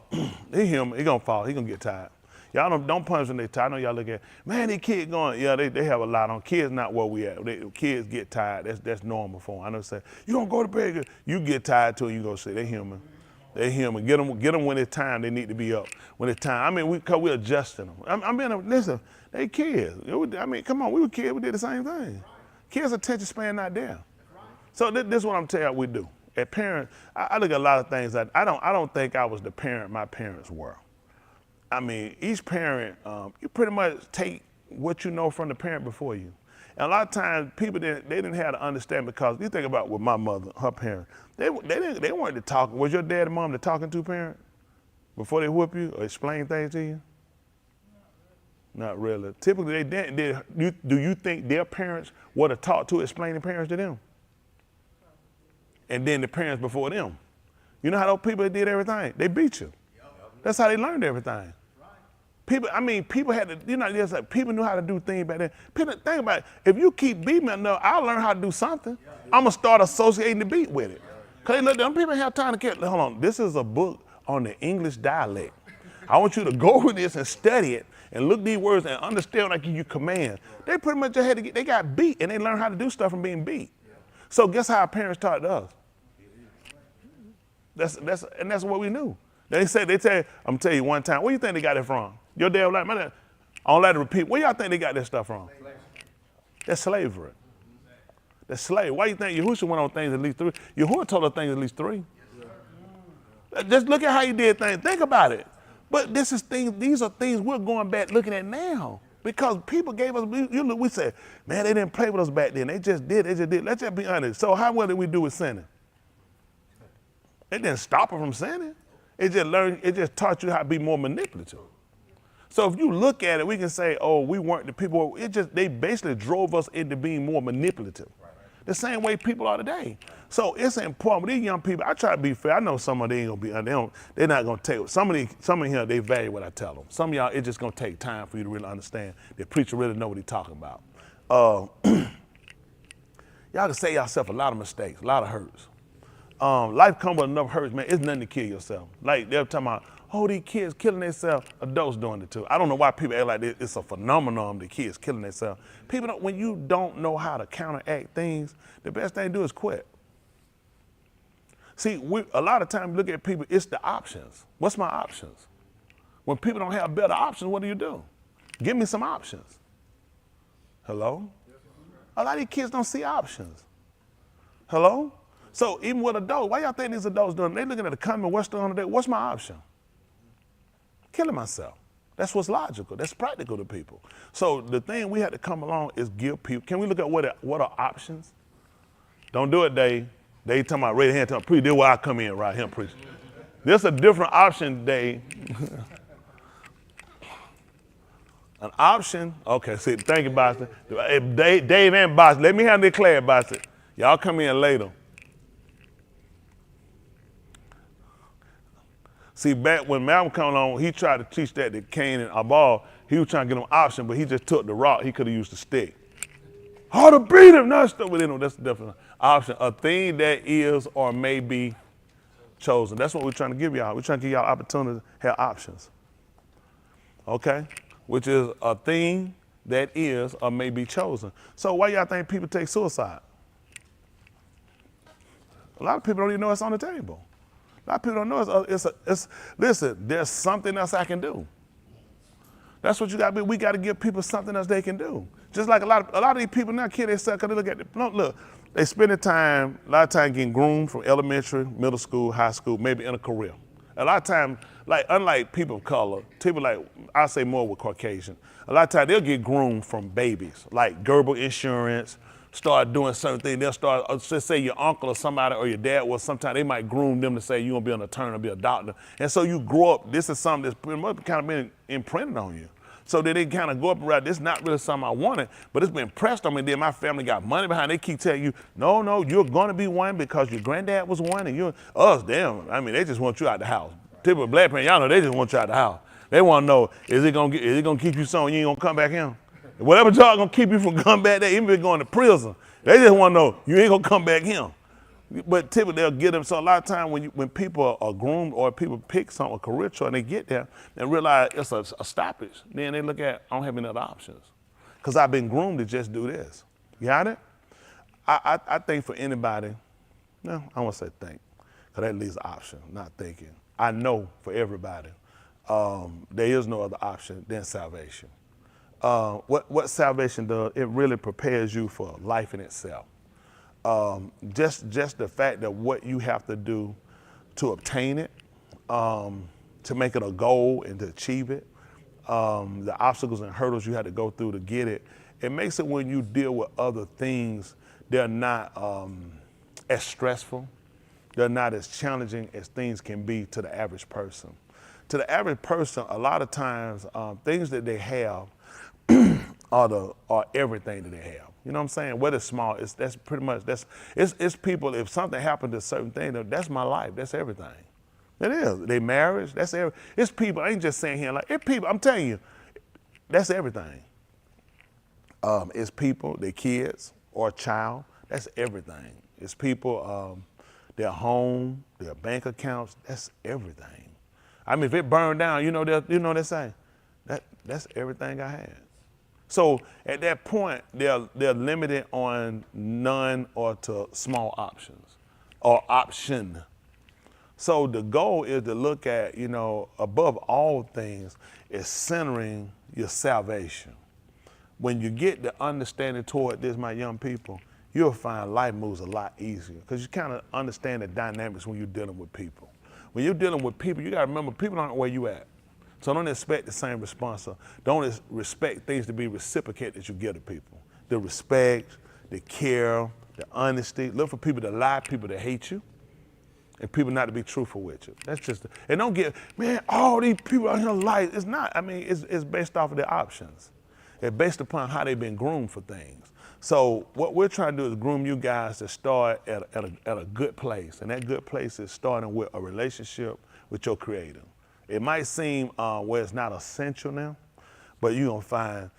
S1: he human, he gonna fall, he gonna get tired. Y'all don't punish when they tired. I know y'all look at, man, these kids going, yeah, they have a lot on. Kids not where we at. Kids get tired. That's normal for them. I know say, you gonna go to bed, you get tired too, you go sit. They human. They human. Get them when it's time they need to be up. When it's time. I mean, we're adjusting them. Listen, they kids. I mean, come on, we were kids, we did the same thing. Kids' attention span not there. So this is what I'm telling you we do. As parents, I look at a lot of things that I don't think I was the parent my parents were. I mean, each parent, you pretty much take what you know from the parent before you. And a lot of times people didn't have to understand, because you think about with my mother, her parents, they weren't the talking. Was your dad and mom the talking to parent before they whoop you or explain things to you? Not really. Typically they didn't. Do you think their parents were to talk to explaining parents to them? And then the parents before them. You know how those people did everything? They beat you. That's how they learned everything. People had to, people knew how to do things back then. People, think about it. If you keep beating me enough, I'll learn how to do something. I'm going to start associating the beat with it. Because them people have time to get, hold on, this is a book on the English dialect. I want you to go with this and study it and look these words and understand when I give you command. They pretty much just they got beat and they learned how to do stuff from being beat. So guess how our parents taught us? That's what we knew. They tell you, I'm telling you one time, where you think they got it from? Your dad was like, my dad, I don't like to repeat. Where y'all think they got this stuff from? That's slavery. That's slavery. Why you think Yahuah went on things at least 3? Yahuah told us things at least 3. Just look at how he did things. Think about it. But these are things we're going back looking at now. Because people gave us, we said, man, they didn't play with us back then. They just did. Let's just be honest. So what did we do with sinning? It didn't stop them from sinning. It just taught you how to be more manipulative. So if you look at it, we can say, oh, we weren't the people. They basically drove us into being more manipulative. The same way people are today. So it's important. With these young people, I try to be fair. I know some of them ain't gonna be, they're not gonna take, some of here, they value what I tell them. Some of y'all, it's just gonna take time for you to really understand. The preacher really know what he's talking about. Y'all can say yourself a lot of mistakes, a lot of hurts. Life comes with enough hurts, man. It's nothing to kill yourself. Like they're talking about, oh, these kids killing themselves. Adults doing it too. I don't know why people act like it's a phenomenon, the kids killing themselves. People don't, when you don't know how to counteract things, the best thing to do is quit. See, a lot of times look at people, it's the options. What's my options? When people don't have better options, what do? Give me some options. Hello? A lot of these kids don't see options. Hello? So even with adults, why y'all think these adults doing? They looking at the coming Western today. What's my option? Killing myself. That's what's logical. That's practical to people. So the thing we had to come along is give people. Can we look at what are options? Don't do it, Dave. They talking about raise hand, talking preach. This is where I come in right here, preach. There's a different option, Dave. An option. Okay, see, thank you, Boston. Dave and Boston, let me have this clear, Boston. Y'all come in later. See, back when Malcolm came along, he tried to teach that to Cain and Abal. He was trying to get him option, but he just took the rock. He could have used the stick. How to beat him? Not stuff with him. That's a different option. A thing that is or may be chosen. That's what we're trying to give y'all. We're trying to give y'all opportunity to have options. Okay? Which is a thing that is or may be chosen. So why y'all think people take suicide? A lot of people don't even know it's on the table. A lot of people don't know listen, there's something else I can do. That's what you got to be. We got to give people something else they can do. Just like a lot of these people now kill themselves because they look at look, they spend the time, a lot of time getting groomed from elementary, middle school, high school, maybe in a career. A lot of time, like unlike people of color, people like, I say more with Caucasian, a lot of time they'll get groomed from babies, like Gerber insurance, start doing certain things. They'll start, just say your uncle or somebody or your dad, well, sometimes they might groom them to say you're gonna be an attorney or be a doctor. And so you grow up, this is something that's pretty much kind of been imprinted on you. So that they kind of go up around, this is not really something I wanted, but it's been pressed on me. Then my family got money behind. They keep telling you, no, you're gonna be one because your granddad was one and you're, us, damn. I mean, they just want you out the house. Typical black parents, y'all know they just want you out the house. They wanna know, is it gonna keep you so you ain't gonna come back in? Whatever job gonna keep you from coming back there, even if you're going to prison, they just wanna know, you ain't gonna come back in. But typically they'll get them. So a lot of times when people are groomed or people pick a career choice and they get there and realize it's a stoppage, then they look at, I don't have any other options. Because I've been groomed to just do this. You got it? I think for anybody, no, I won't say think, because that leaves an option, not thinking. I know for everybody, there is no other option than salvation. What salvation does, it really prepares you for life in itself. Just the fact that what you have to do to obtain it, to make it a goal and to achieve it, the obstacles and hurdles you had to go through to get it, it makes it when you deal with other things, they're not as stressful, they're not as challenging as things can be to the average person. To the average person, a lot of times, things that they have are everything that they have. You know what I'm saying? Whether it's small, that's pretty much, it's people, if something happened to certain things, that's my life, that's everything. It is. They marriage, that's everything. It's people, I ain't just saying here, like, it's people, I'm telling you, that's everything. It's people, their kids, or a child, that's everything. It's people, their home, their bank accounts, that's everything. I mean, if it burned down, you know they say, that's everything I had. So at that point, they're limited on none or to small options or option. So the goal is to look at, above all things, is centering your salvation. When you get the understanding toward this, my young people, you'll find life moves a lot easier because you kind of understand the dynamics when you're dealing with people. When you're dealing with people, you got to remember people aren't where you at. So don't expect the same response. Don't expect things to be reciprocated that you give to people. The respect, the care, the honesty. Look for people to lie, people to hate you, and people not to be truthful with you. That's just, and don't get, man, all these people out here lie. It's not, it's based off of their options. It's based upon how they've been groomed for things. So what we're trying to do is groom you guys to start at a good place. And that good place is starting with a relationship with your Creator. It might seem where it's not essential now, but you're gonna find,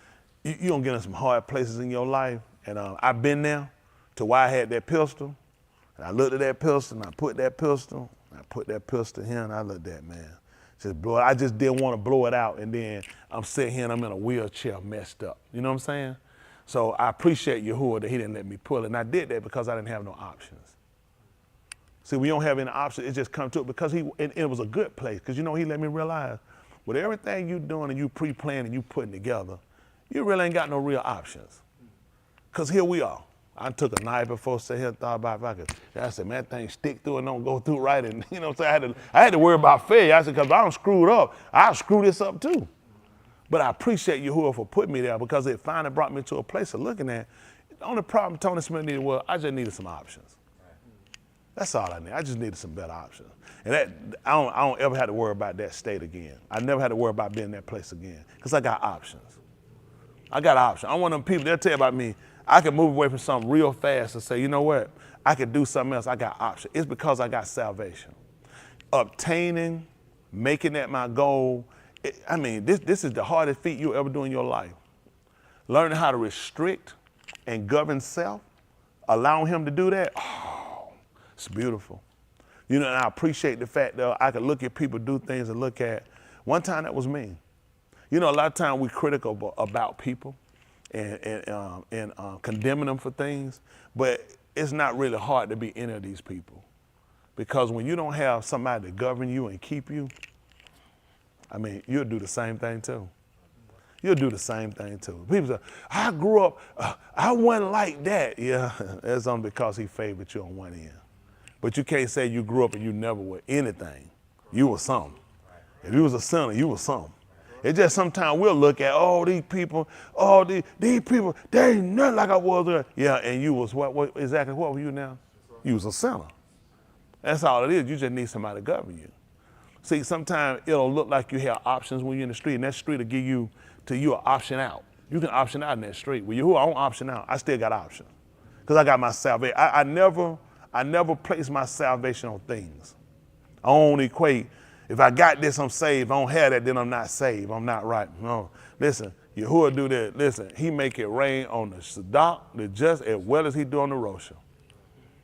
S1: you're gonna get in some hard places in your life. And I've been there to why I had that pistol. And I looked at that pistol and I put that pistol here and I looked at, man, just blow it. I just didn't want to blow it out. And then I'm sitting here and I'm in a wheelchair messed up. You know what I'm saying? So I appreciate Yahuah that he didn't let me pull it. And I did that because I didn't have no options. See, we don't have any options. It just come to it because it was a good place. Because he let me realize with everything you doing and you pre-planning and you putting together, you really ain't got no real options. Because here we are. I took a knife before, sat here and thought about if I could. I said, man, that thing stick through and don't go through right. And you know what I'm saying? I had to worry about failure. I said, because if I don't screw it up, I'll screw this up too. But I appreciate Yahuah for putting me there because it finally brought me to a place of looking at. The only problem Tony Smith needed was I just needed some options. That's all I need. I just needed some better options. And I don't ever have to worry about that state again. I never had to worry about being in that place again because I got options. I'm one of them people, they'll tell you about me, I can move away from something real fast and say, you know what, I could do something else. I got options. It's because I got salvation. Obtaining making that my goal. This is the hardest feat you'll ever do in your life. Learning how to restrict and govern self, allowing him to do that, it's beautiful. You know, and I appreciate the fact that I can look at people do things and look at, one time that was me. You know, a lot of times we're critical about people and condemning them for things, but it's not really hard to be any of these people. Because when you don't have somebody to govern you and keep you, you'll do the same thing too. You'll do the same thing too. People say, I grew up, I wasn't like that. Yeah, that's only because he favored you on one end. But you can't say you grew up and you never were anything. You were something. If you was a sinner, you was something. It's just sometimes we'll look at, these people, these people, they ain't nothing like I was. Yeah, and you was what exactly what were you now? You was a sinner. That's all it is. You just need somebody to govern you. See, sometimes it'll look like you have options when you're in the street, and that street will give you an option out. You can option out in that street. Well, I don't option out. I still got options because I got my salvation. I never place my salvation on things. I don't equate, if I got this, I'm saved. If I don't have that, then I'm not saved. I'm not right. No, listen, Yahuah do that. Listen, he make it rain on the Synagogue, the just, as well as he do on the Rosh.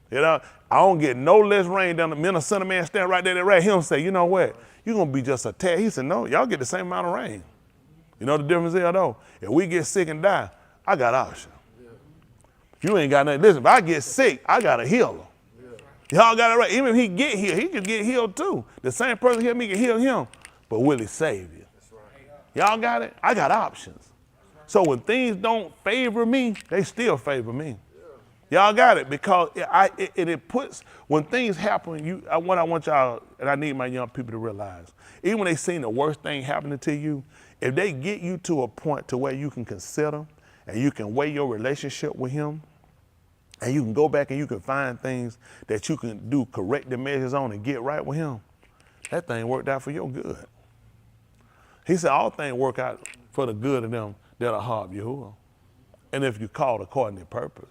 S1: You know, I don't get no less rain down the middle. Son of man stand right there that rain. He don't say, you know what, you're going to be just a tad. He said, no, y'all get the same amount of rain. You know the difference is, though? If we get sick and die, I got options. You ain't got nothing. Listen, if I get sick, I got a healer. Y'all got it right. Even if he get healed, he could get healed too. The same person heal me can heal him, but will he save you? Y'all got it? I got options. So when things don't favor me, they still favor me. Y'all got it? Because it puts, when things happen, what I want y'all, and I need my young people to realize, even when they seen the worst thing happening to you, if they get you to a point to where you can consider and you can weigh your relationship with him, and you can go back and you can find things that you can do corrective measures on and get right with him, that thing worked out for your good. He said all things work out for the good of them that are hard Yahuah. And if you called according to purpose,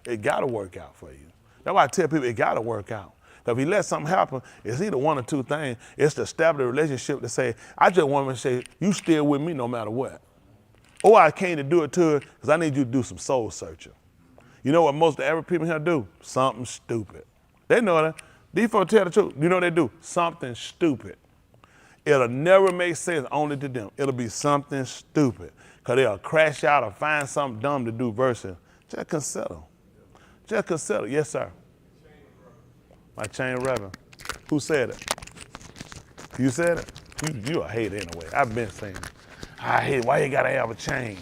S1: it got to work out for you. That's why I tell people it got to work out. Because if you let something happen, it's either one or two things. It's to establish a relationship to say, I just want to say, you still with me no matter what. Or I came to do it to her because I need you to do some soul searching. You know what most of the average people here do? Something stupid. They know that. These folks tell the truth. You know what they do? Something stupid. It'll never make sense only to them. It'll be something stupid. Because they'll crash out or find something dumb to do versus just consider. Just consider. Yes, sir. My chain reverend. Who said it? You said it? You a hater anyway. I've been saying it. I hate it. Why you gotta have a chain?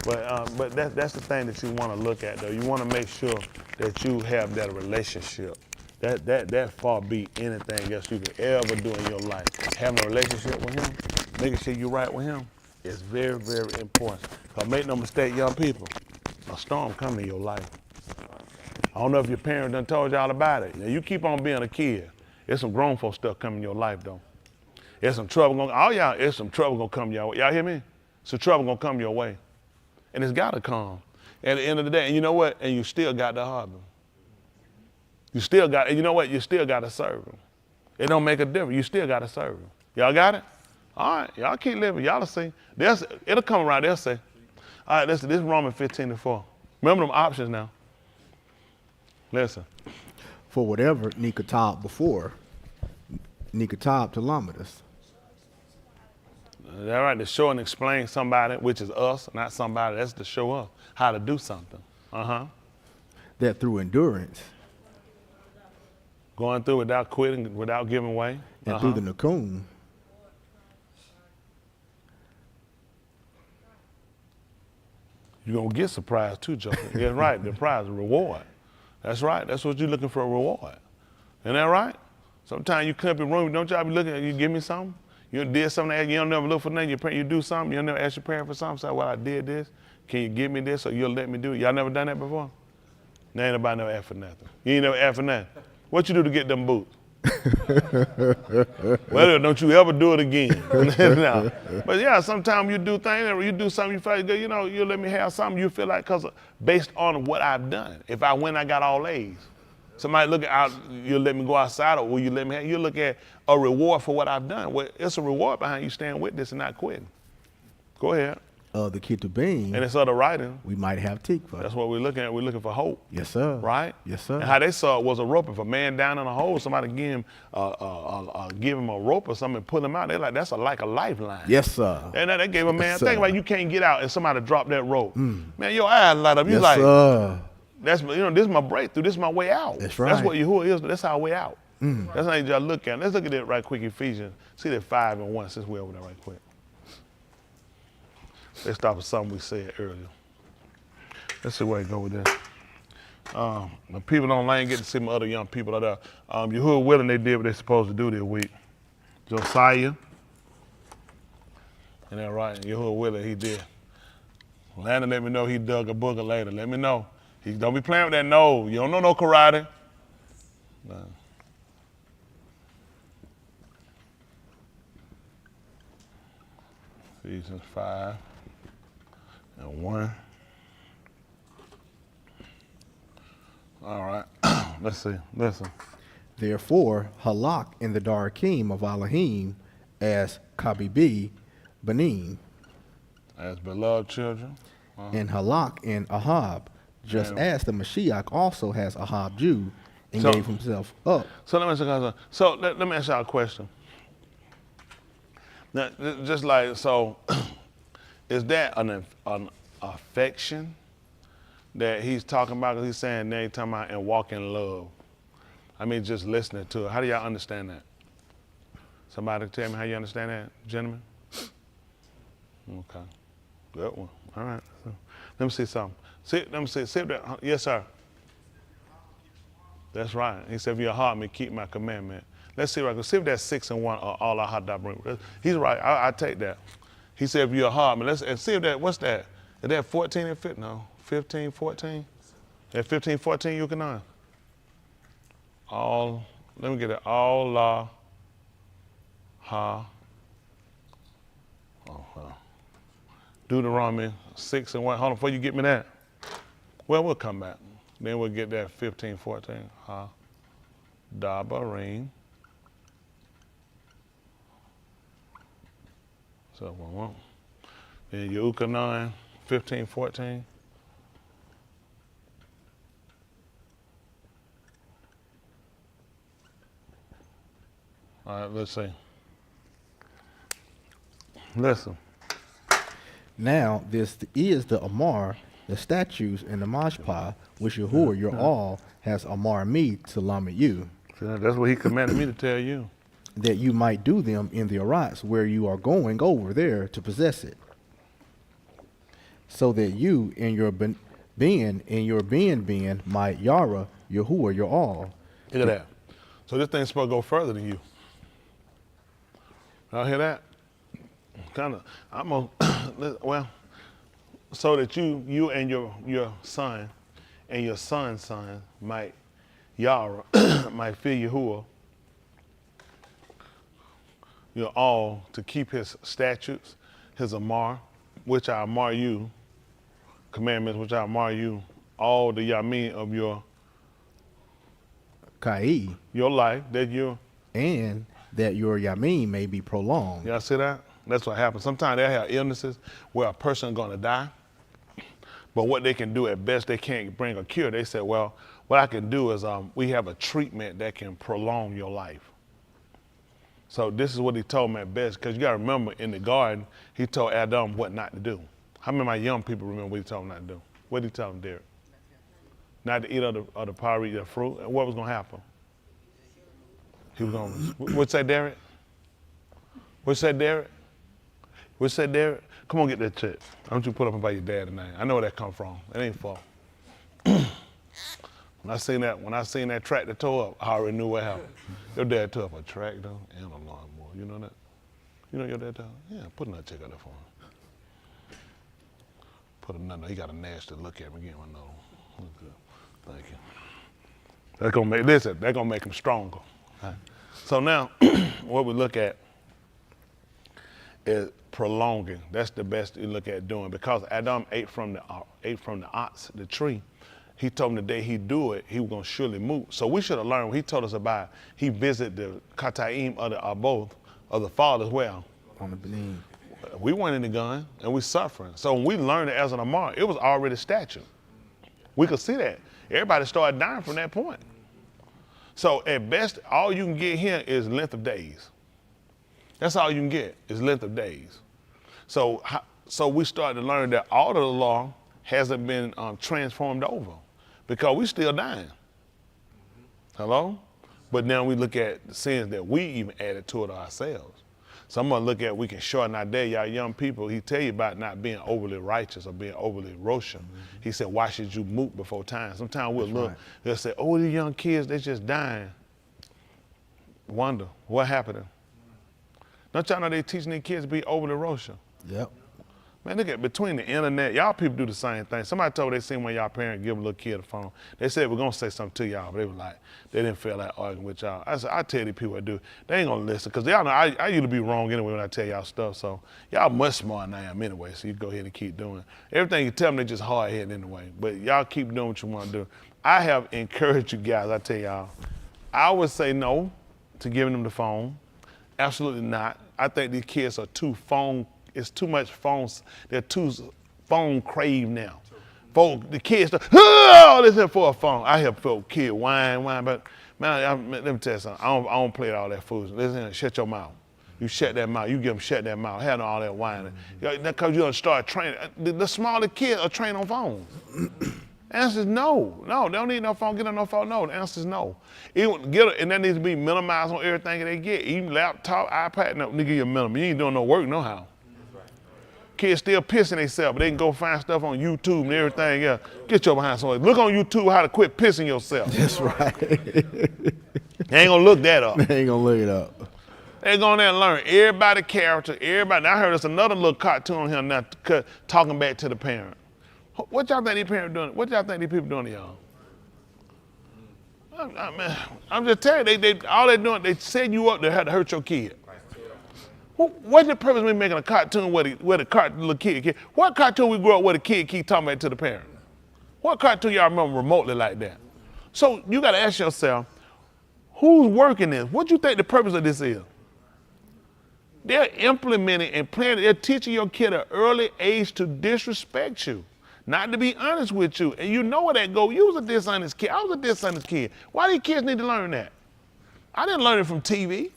S1: But that's the thing that you want to look at, though. You want to make sure that you have that relationship. That far be anything else you could ever do in your life. Having a relationship with him, making sure you're right with him, is very, very important. Because make no mistake, young people, a storm coming in your life. I don't know if your parents done told y'all about it. Now, you keep on being a kid. There's some grown folk stuff coming in your life, though. There's some trouble there's some trouble gonna come your way. Y'all hear me? Some trouble gonna come your way. And it's gotta come. At the end of the day, and you know what? And you still got to harbor. You still got, and you know what? You still gotta serve him. It don't make a difference. You still gotta serve him. Y'all got it? All right, y'all keep living. Y'all will see. It'll come around, they'll say. All right, listen, this is Romans 15:4. Remember them options now. Listen.
S2: For whatever Nikatab before, Nikatab to Lamadus.
S1: That's right, to show and explain somebody, which is us, not somebody, that's to show us how to do something.
S2: That through endurance.
S1: Going through without quitting, without giving way.
S2: And through the Nakum.
S1: You're going to get surprised too, Joker. That's right, the prize, a reward. That's right, that's what you're looking for, a reward. Isn't that right? Sometimes you come up in the room, don't y'all be looking at, you give me something? You did something, you don't never look for nothing, you do something, you don't never ask your parent for something, say, well, I did this, can you give me this or you'll let me do it? Y'all never done that before? Now ain't nobody never asked for nothing. You ain't never asked for nothing. What you do to get them boots? Well, don't you ever do it again. No. But yeah, sometimes you do things, or you do something, you feel like, you know, you let me have something, you feel like, based on what I've done. If I win, I got all A's. Somebody look out, you'll let me go outside, or will you let me, you look at a reward for what I've done. Well, it's a reward behind you staying with this and not quitting. Go ahead.
S2: The Ketubim,
S1: And it's other writing.
S2: we might have tikva.
S1: That's what we're looking at. We're looking for hope.
S2: Yes, sir.
S1: Right?
S2: Yes, sir.
S1: And how they saw it was a rope. If a man down in a hole, somebody give him a rope or something and pull him out, they're like, that's like a lifeline.
S2: Yes, sir.
S1: And then they gave a man,
S2: Yes,
S1: think
S2: sir.
S1: about it, you can't get out and somebody drop that rope. Man, your eyes light up. You
S2: Yes,
S1: like,
S2: sir.
S1: that's, this is my breakthrough. This is my way out.
S2: That's right.
S1: That's what Yahuah is. That's our way out. That's how you just look at it. Let's look at it right quick, Ephesians. See that 5 and 1, since we're over there right quick. Let's stop with something we said earlier. Let's see where it go with this. The people online get to see my other young people out there. Yahuah willing, they did what they're supposed to do this week. Josiah. And that right, Yahuah willing, he did. Landon let me know he dug a booger later. Let me know. He don't be playing with that nose. You don't know no karate. No. Ephesians 5 and 1. All right. Let's see. Listen.
S2: Therefore, halak in the darakim of Elohim as kabibi banim,
S1: As beloved children.
S2: and halak in Ahab, just
S1: Yeah.
S2: as the Mashiach also has Ahab Jew and
S1: So-
S2: gave himself up.
S1: So let me ask you guys. So let me ask y'all a question. Now, just like so, is that an affection that he's talking about? 'Cause he's saying now he's talking about and walk in love. I mean, just listening to it. How do y'all understand that? Somebody tell me how you understand that, gentlemen? Okay, good one. All right. So, let me see something. Let me see if that. Yes, sir. That's right. He said, if your heart may keep my commandment. Let's see, right. See if that's 6 and 1 or Alah Ha Dabarym. He's right. I take that. He said, if your heart, and see if that, what's that? Is that 14 and 15? No, 15, 14? At 15, 14, you can on. Let me get it. Alah Ha. Deuteronomy 6 and 1. Hold on, before you get me that. Well, we'll come back. Then we'll get that 15, 14. Ha Dabarym. So, 1. Then Yahuah 9, 15, 14. All right, let's see. Listen.
S2: Now, this is the Amar, the statutes, and the Mashpah, which Yahuah, your all, has Amar me to limit you,
S1: So that's what he commanded me to tell you.
S2: that you might do them in the Arats, where you are going over there to possess it, so that you in your being might Yara, Yahuah, your all.
S1: Look at that. So this thing's supposed to go further than you. Y'all hear that? Kind of. I'm gonna. Well, so that you and your son and your son's son might Yara might fear Yahuah. You're all to keep his statutes, his Amar, which I Amar you, commandments which I Amar you, all the Yamin of your
S2: Kai,
S1: life that you.
S2: and that your Yamin may be prolonged.
S1: Y'all see that? That's what happens. Sometimes they have illnesses where a person gonna die, but what they can do at best, they can't bring a cure. They said, well, what I can do is we have a treatment that can prolong your life. So this is what he told me at best, because you gotta remember in the garden, he told Adam what not to do. How many of my young people remember what he told them not to do? What did he tell them, Derek? Not to eat of the power, eat of the fruit. And what was gonna happen? He was gonna, what's that, Derek? What's that, Derek? What's that, Derek? Come on, get that check. I want you to put up about your dad tonight. I know where that come from. It ain't fault. When I seen that tractor tore up, I already knew what happened. Your dad tore up a tractor and a lawnmower. You know that? You know your dad tore? Yeah, put another check out there for him. Put another. He got a nasty look at me again. I know. Look good. Thank you. That's gonna make him stronger. Right. So now, what we look at is prolonging. That's the best you look at doing, because Adam ate from the ox, the tree, he told him the day he do it, he was going to surely move. So we should have learned what he told us about. He visited the Kataim of the both of the fall as well.
S2: On the benin.
S1: We weren't in the gun, and we suffering. So when we learned it as an Amar, it was already statute. We could see that. Everybody started dying from that point. So at best, all you can get here is length of days. That's all you can get is length of days. So we started to learn that all of the law hasn't been transformed over because we still dying. Hello? But now we look at the sins that we even added to it ourselves. So I'm gonna look at, we can shorten our day. Y'all young people, he tell you about not being overly righteous or being overly Roshan. He said, why should you moot before time? Sometimes we'll look, they'll say, oh, these young kids, they just dying. Wonder, what happened? Don't y'all know they teaching their kids to be overly Roshan?
S2: Yep.
S1: Man, look at between the internet, y'all people do the same thing. Somebody told me they seen one of y'all parents give a little kid a phone. They said, we're gonna say something to y'all, but they were like, they didn't feel like arguing with y'all. I said, I tell these people I do, they ain't gonna listen, because y'all know I usually be wrong anyway when I tell y'all stuff, so y'all much smarter than I am anyway, so you go ahead and keep doing it. Everything you tell them, they just hard-headed anyway, but y'all keep doing what you wanna do. I have encouraged you guys, I tell y'all, I would say no to giving them the phone. Absolutely not. I think these kids are it's too much phones. They're too phone crave now. The kids, oh, listen for a phone. I have felt kid whine, but man, let me tell you something. I don't play all that foolishness. Listen, shut your mouth. You shut that mouth. You give them shut that mouth. Have all that whining. Because you don't start training. The smaller kids are trained on phones. The answer is no. No, they don't need no phone. Get on no phone. No, the answer is no. And that needs to be minimized on everything that they get. Even laptop, iPad, no, nigga, you a minimum. You ain't doing no work, no how. Kids still pissing themselves, but they can go find stuff on YouTube and everything else. Get your behind somewhere. Look on YouTube how to quit pissing yourself.
S2: That's right.
S1: They ain't gonna look that up.
S2: They ain't gonna look it up.
S1: They go in there and learn everybody character, everybody. I heard there's another little cartoon on here now talking back to the parent. What y'all think these parents doing? What y'all think these people doing to y'all? I'm just telling you, all they doing, they setting you up to have to hurt your kid. What's the purpose of me making a cartoon where the little kid? What cartoon we grew up where the kid keep talking back to the parent? What cartoon y'all remember remotely like that? So you got to ask yourself, who's working this? What do you think the purpose of this is? They're implementing and planning. They're teaching your kid at an early age to disrespect you, not to be honest with you. And you know where that goes. You was a dishonest kid. I was a dishonest kid. Why do kids need to learn that? I didn't learn it from TV.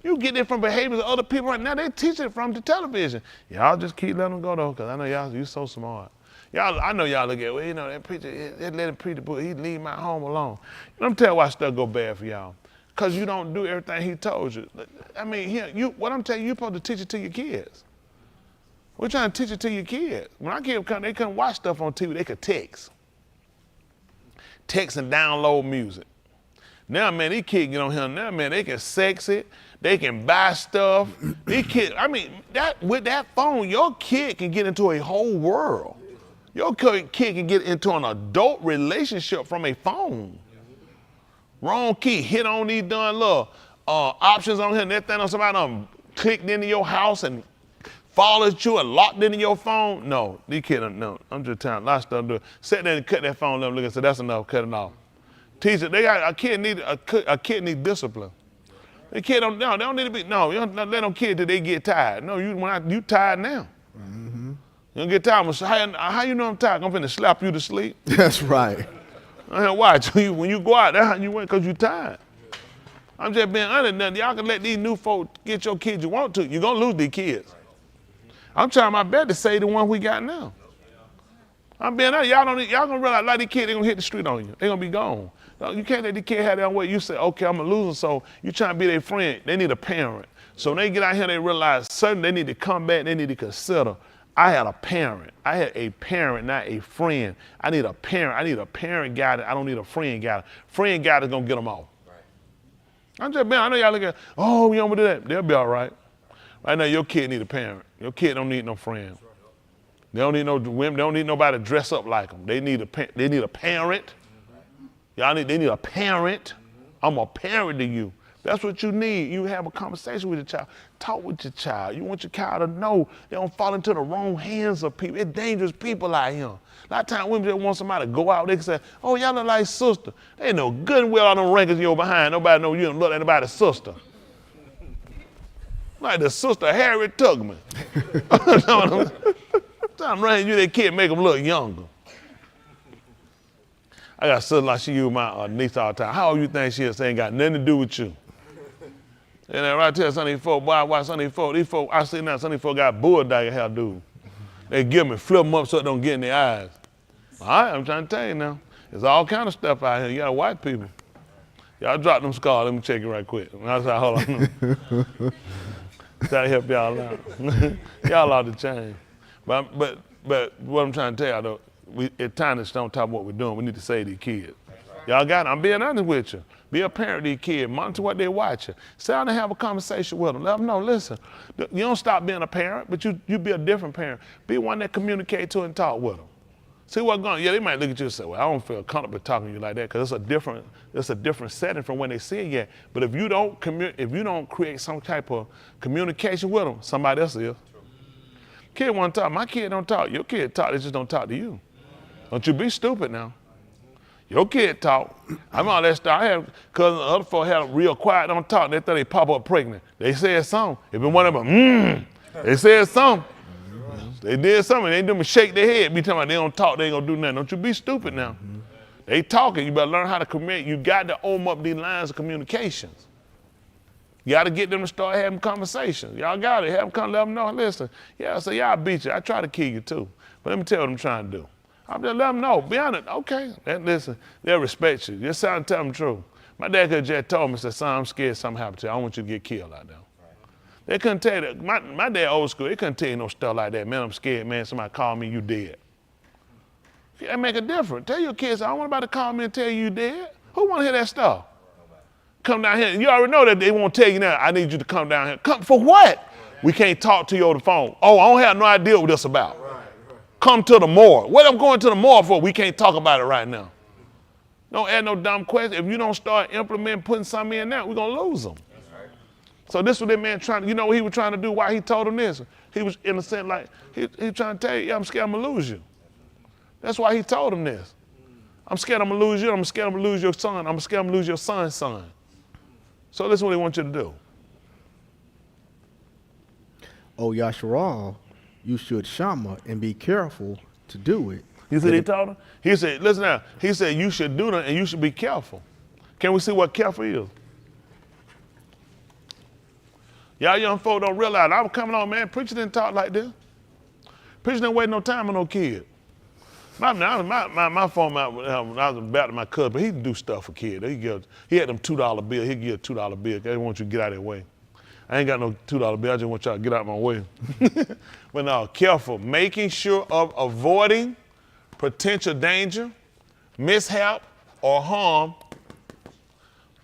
S1: You get it from behaviors of other people right now. They teach it from the television. Y'all just keep letting them go though, because I know y'all, you so smart. Y'all, I know y'all look at, well, you know, that preacher, they let him preach the book. He leave my home alone. Let me tell you why stuff go bad for y'all. Because you don't do everything he told you. I mean, what I'm telling you, you're supposed to teach it to your kids. We're trying to teach it to your kids. When our kids come, they couldn't watch stuff on TV. They could text. Text and download music. Now, man, these kids get on here now, man, they can sex it. They can buy stuff. These kids, I mean, with that phone, your kid can get into a whole world. Your kid can get into an adult relationship from a phone. Wrong key, hit on these done little options on here, and that thing on somebody clicked into your house and followed you and locked into your phone. No, these kids don't know. I'm just telling you, a lot of stuff to do. Sit there and cut that phone up, look and say, that's enough, cut it off. Teach it, a kid need discipline. The kid don't need to be, no, you don't let them kids till they get tired. No, you tired now. Mm-hmm. You don't get tired. How you know I'm tired? I'm finna slap you to sleep.
S2: That's right.
S1: Watch, when you go out, that's how you went, because you tired. I'm just being honest. Y'all can let these new folks get your kids you want to. You're going to lose these kids. I'm trying my best to save the one we got now. I'm being honest. Y'all going to realize a lot of these kids, they're going to hit the street on you. They're going to be gone. No, you can't let the kid have their way. You say, okay, I'm going to lose them, so you trying to be their friend. They need a parent. So when they get out here, they realize they need to come back, they need to consider, I had a parent. I had a parent, not a friend. I need a parent. I need a parent guy. I don't need a friend guy. Friend guy is going to get them off. Right. I'm just being, I know y'all look at, oh, you don't do that. They'll be all right. Right now, your kid need a parent. Your kid don't need no friend. They don't need no women. They don't need nobody to dress up like them. They need a parent. They need a parent. They need a parent. I'm a parent to you. That's what you need. You have a conversation with your child. Talk with your child. You want your child to know they don't fall into the wrong hands of people. It's dangerous people out here. A lot of times women just want somebody to go out. They can say, oh, y'all look like sister. They know good and well all them wrinkles you're behind. Nobody know you don't look like anybody's sister. Like the sister Harriet Tubman. I'm running you that kid, make them look younger. I got a sister like she use my niece all the time. How old you think she is? Ain't got nothing to do with you. And then right there, some of these folks, boy, watch some of these folks, I see now some of these folks got bulldog hair, dude. They give me, flip them up so it don't get in their eyes. All right, I'm trying to tell you now. There's all kind of stuff out here. You got white people. Y'all drop them scars. Let me check it right quick. And I said, hold on. Try to help y'all out. Y'all ought to change. But what I'm trying to tell y'all, though, it's time to don't talk about what we're doing. We need to save these kids. Y'all got it. I'm being honest with you. Be a parent of these kids. Monitor what they're watching. Sit down and have a conversation with them. Let them know, listen, you don't stop being a parent, but you be a different parent. Be one that communicate to and talk with them. See what's going on. Yeah, they might look at you and say, well, I don't feel comfortable talking to you like that because it's a different setting from when they see it yet. But if you don't create some type of communication with them, somebody else is. Kid want to talk. My kid don't talk. Your kid talk. They just don't talk to you. Don't you be stupid now. Your kid talk. I'm all that stuff. I have cousins, other folks have real quiet, don't talk. They thought they pop up pregnant. They said something. If it one of them, they said something. They did something. They didn't shake their head. Be talking about they don't talk, they ain't gonna do nothing. Don't you be stupid now. They talking. You better learn how to communicate. You got to open up these lines of communications. You got to get them to start having conversations. Y'all got it. Have them come, let them know. Listen, yeah, so y'all beat you. I try to kill you too. But let me tell you what I'm trying to do. I'm just let them know. Be honest. Okay. And listen, they'll respect you. Just sound tell them the truth. My dad could have just told me, said, son, I'm scared something happened to you. I don't want you to get killed out there. They couldn't tell you that. My dad old school, they couldn't tell you no stuff like that. Man, I'm scared, man. Somebody call me, you dead. That make a difference. Tell your kids, I don't want anybody to call me and tell you dead. Who want to hear that stuff? Come down here. You already know that they won't tell you now, I need you to come down here. Come for what? We can't talk to you over the phone. Oh, I don't have no idea what this about. Come to the morgue. What I'm going to the morgue for? We can't talk about it right now. Don't add no dumb questions. If you don't start implementing, putting something in there, we're going to lose them. So this was that man trying to, you know what he was trying to do, why he told him this? He was in a sense like, he trying to tell you, yeah, I'm scared I'm going to lose you. That's why he told him this. I'm scared I'm going to lose you. I'm scared I'm going to lose your son. I'm scared I'm going to lose your son's son. So this is what he wants you to do.
S2: Oh, Yasharal, you should shama and be careful to do it.
S1: You see what he told him? He said, listen now, he said you should do that and you should be careful. Can we see what careful is? Y'all young folk don't realize, I was coming on, man, preacher didn't talk like this. Preacher didn't waste no time on no kid. My phone out when I was back to my cousin, but he didn't do stuff for kids. He had them $2 bill. He'd give a $2 bill. They want you to get out of their way. I ain't got no $2 bill. I just want y'all to get out of my way. But no, careful. Making sure of avoiding potential danger, mishap, or harm.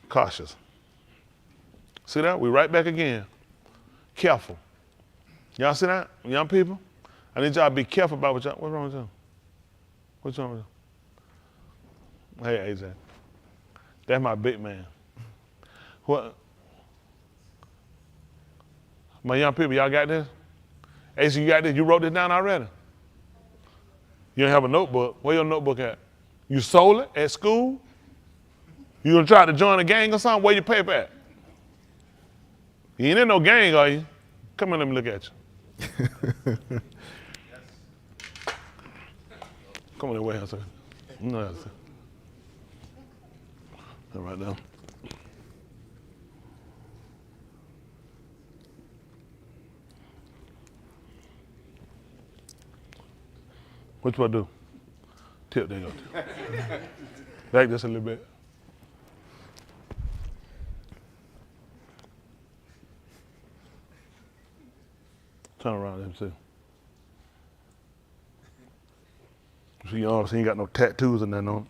S1: Cautious. See that? We right back again. Careful. Y'all see that? Young people? I need y'all to be careful about what y'all, what's wrong with y'all? What's wrong with you? Hey, AJ. That's my big man. What? My young people, y'all got this? AJ, you got this? You wrote this down already? You don't have a notebook. Where your notebook at? You sold it at school? You gonna try to join a gang or something? Where your paper at? You ain't in no gang, are you? Come on, let me look at you. Come on, wait a second. No, that's it. Right now. What you want to do? Tip, there you go. Back just a little bit. Turn around and see. So you obviously ain't got no tattoos and nothing on.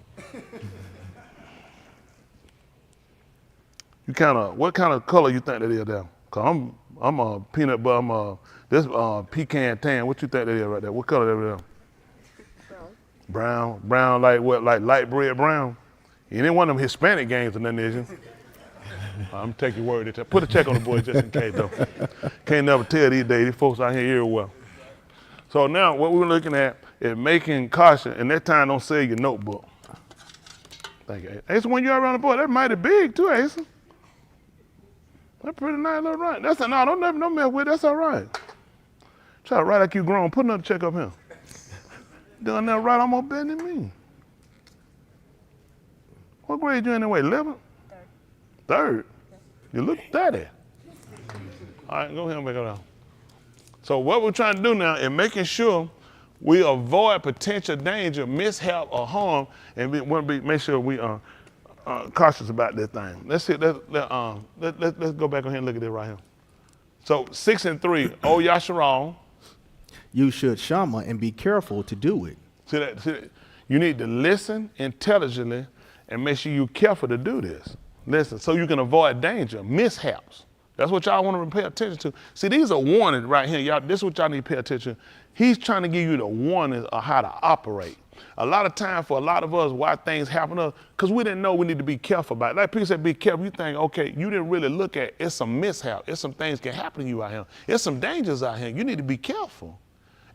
S1: What kind of color you think that is there? Cause I'm a peanut butter, this pecan tan. What you think that is right there? What color that is? Brown. Brown like what? Like light bread brown? You ain't one of them Hispanic games or nothing, is you? I'm take your word. Put a check on the boy just in case, though. Can't never tell these days. These folks out here very well. So now what we're looking at is making caution, and that time don't sell your notebook. Thank you. Asa, when you're around the board, that's mighty big too, Asa. That's pretty nice little right. That's no, don't mess with it. That's all right. Try to write like you grown. Put another check up here. Doing that right, I'm more better than me. What grade you in anyway? 11th? Third. You look daddy. All right, go ahead and make it out. So what we're trying to do now is making sure we avoid potential danger, mishap, or harm, and we want to make sure we are cautious about that thing. Let's see. Let's go back on here and look at this right here. So 6 and 3. O Yasharal.
S2: You should shama and be careful to do it.
S1: See that? You need to listen intelligently and make sure you're careful to do this. Listen, so you can avoid danger, mishaps. That's what y'all want to pay attention to. See, these are warnings right here. Y'all, this is what y'all need to pay attention to. He's trying to give you the warnings of how to operate. A lot of time for a lot of us, why things happen to us, because we didn't know we need to be careful about it. Like people said, be careful. You think, okay, you didn't really look at it's some mishap. It's some things can happen to you out here. It's some dangers out here. You need to be careful.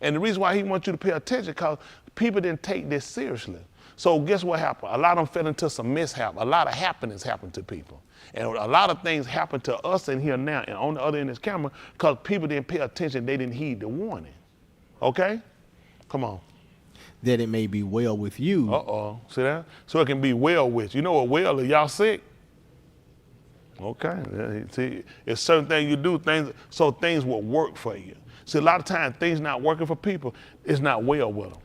S1: And the reason why he wants you to pay attention, because people didn't take this seriously. So guess what happened? A lot of them fell into some mishap. A lot of happenings happened to people. And a lot of things happen to us in here now and on the other end of this camera because people didn't pay attention. They didn't heed the warning. Okay? Come on.
S2: That it may be well with you.
S1: Uh-oh. See that? So it can be well with you. You know what well is? Y'all sick? Okay. See, it's certain things you do, so things will work for you. See, a lot of times things not working for people, it's not well with them.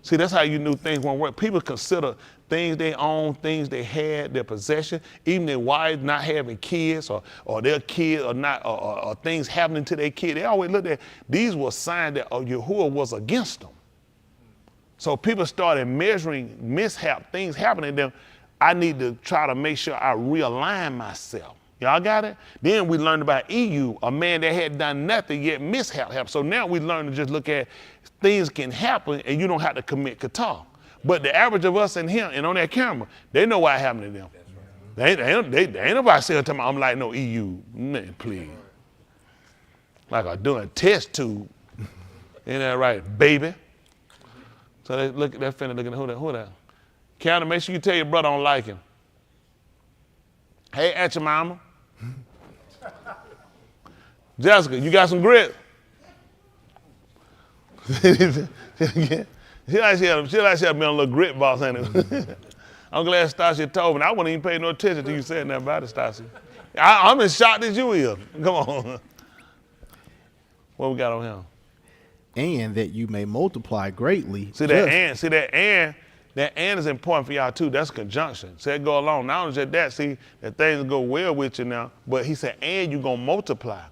S1: See, that's how you knew things won't work. People consider things they own, things they had, their possession, even their wives not having kids or their kids or not, or things happening to their kid. They always look at these were signs that Yahuah was against them. So people started measuring mishap, things happening to them. I need to try to make sure I realign myself. Y'all got it? Then we learned about Ayub, a man that had done nothing yet mishap happened. So now we learn to just look at things can happen and you don't have to commit qatar. But the average of us in here and on that camera, they know what happened to them. Right. They ain't nobody saying to me, I'm like, no, Ayub, man, please. Like I'm doing a test tube. Ain't that right, baby? So they look at that finna looking at who that? Counter, make sure you tell your brother I don't like him. Hey, at your mama. Jessica, you got some grit? She like she had been a little grit boss, ain't it? I'm glad Stasia told me. I wouldn't even pay no attention to you saying that about it, Stasia. I'm as shocked as you is. Come on. What we got on here?
S2: And that you may multiply greatly.
S1: See that and that and is important for y'all too. That's conjunction. So it go along. Not only just that, see, that things go well with you now, but he said, and you're gonna multiply.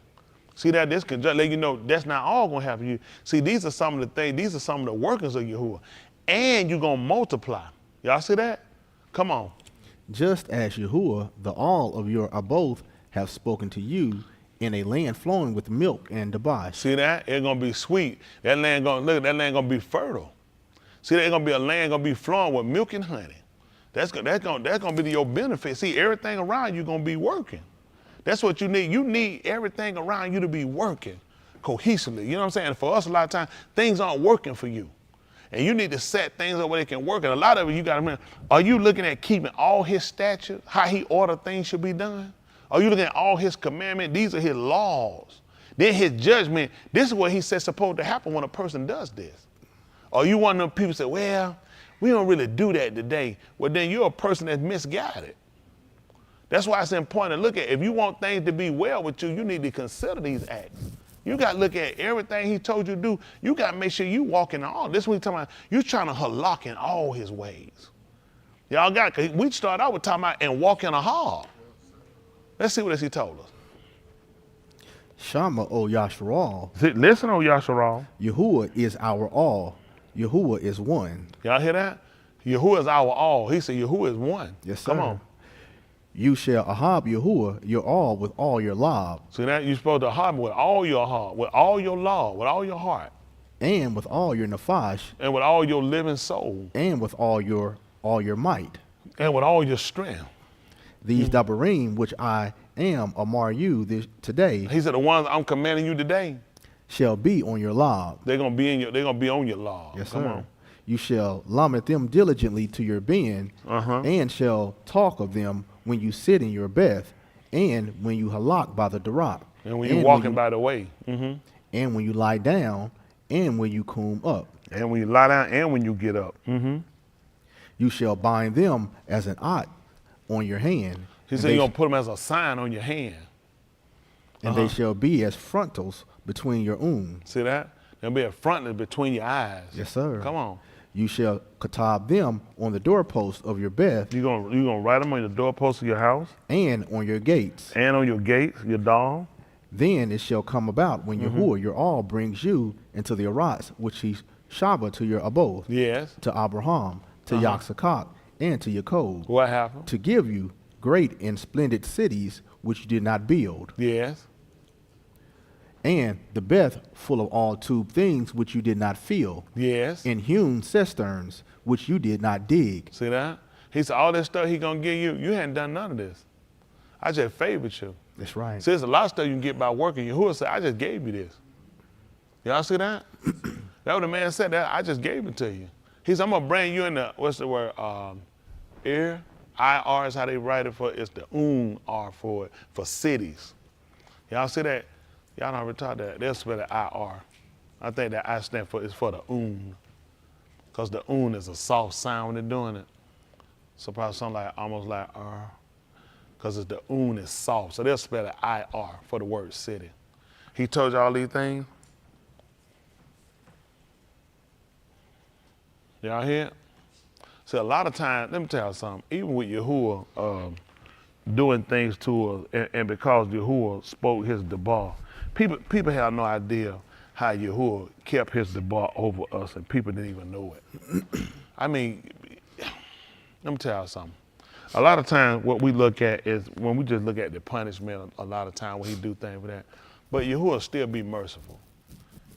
S1: See that this conjunction, let you know that's not all gonna happen to you. See, these are some of the things, these are some of the workings of Yahuah. And you're gonna multiply. Y'all see that? Come on.
S2: Just as Yahuah, the all of your aboth, have spoken to you in a land flowing with milk and debauch.
S1: See that? It's gonna be sweet. That land gonna be fertile. See, there's gonna be a land gonna be flowing with milk and honey. That's gonna be to your benefit. See, everything around you gonna be working. That's what you need. You need everything around you to be working cohesively. You know what I'm saying? For us, a lot of times, things aren't working for you. And you need to set things up where they can work. And a lot of it, you got to remember, are you looking at keeping all his statutes, how he ordered things should be done? Are you looking at all his commandments? These are his laws. Then his judgment, this is what he says supposed to happen when a person does this. Or you one of them people say, well, we don't really do that today. Well, then you're a person that's misguided. That's why it's important to look at, if you want things to be well with you, you need to consider these acts. You got to look at everything he told you to do. You got to make sure you walk in all. This is what he's talking about. You're trying to halak in all his ways. Y'all got it. We started out with talking about and walk in a hall. Let's see what else he told us.
S2: Shama, O Yasharal.
S1: Listen, O Yasharal.
S2: Yahuah is our all. Yahuah is one.
S1: Y'all hear that? Yahuah is our all. He said Yahuah is one.
S2: Yes, sir.
S1: Come on.
S2: You shall ahab Yahuah, your all with all your lob.
S1: See that? You're supposed to ahab with all your heart, with all your law, with all your heart.
S2: And with all your nafash.
S1: And with all your living soul.
S2: And with all your might.
S1: And with all your strength.
S2: These Dabarym, which I am among you today,
S1: He said, the ones I'm commanding you today,
S2: shall be on your log.
S1: they're gonna be on your log.
S2: Yes,
S1: Come
S2: sir.
S1: on.
S2: You shall lament them diligently to your being, and shall talk of them when you sit in your bed, and when you halak by the darak,
S1: And when you're walking by the way.
S2: and when you lie down, and when you come up.
S1: And when you lie down and when you get up.
S2: You shall bind them as an ot on your hand.
S1: He said you're going to put them as a sign on your hand.
S2: And they shall be as frontals between your
S1: See that? They'll be a frontlet between your eyes.
S2: Yes, sir.
S1: Come on.
S2: You shall katab them on the doorpost of your bed.
S1: You're gonna write them on the doorpost of your house.
S2: And on your gates.
S1: And on your gates, your door.
S2: Then it shall come about when Yahuah, your all, brings you into the Arats, which he Shabbat to your abode.
S1: Yes.
S2: To Abraham, to Yaksakak, and to Yaakov.
S1: What happened?
S2: To give you great and splendid cities which you did not build.
S1: Yes.
S2: And the Beth full of all tube things which you did not fill.
S1: Yes.
S2: And hewn cisterns which you did not dig.
S1: See that? He said all this stuff he gonna give you, you hadn't done none of this. I just favored you.
S2: That's right.
S1: See, there's a lot of stuff you can get by working. Yahuah said, I just gave you this. Y'all see that? That what the man said, that I just gave it to you. He said, I'm gonna bring you in the, what's the word? Ir, I-R is how they write it for, it's the R for it, for cities. Y'all see that? Y'all don't ever taught that. They'll spell it I-R. I think that I stand for, is for the because the is a soft sound when they're doing it. So probably something like, almost like R, because it's the is soft. So they'll spell it I-R for the word city. He told you all these things. Y'all hear? So a lot of times, let me tell you something, even with Yahuah doing things to us, and because Yahuah spoke his debar, people have no idea how Yahuah kept his debar over us, and people didn't even know it. I mean, let me tell you something. A lot of times what we look at is, when we just look at the punishment, a lot of times when he do things for that, but Yahuah still be merciful.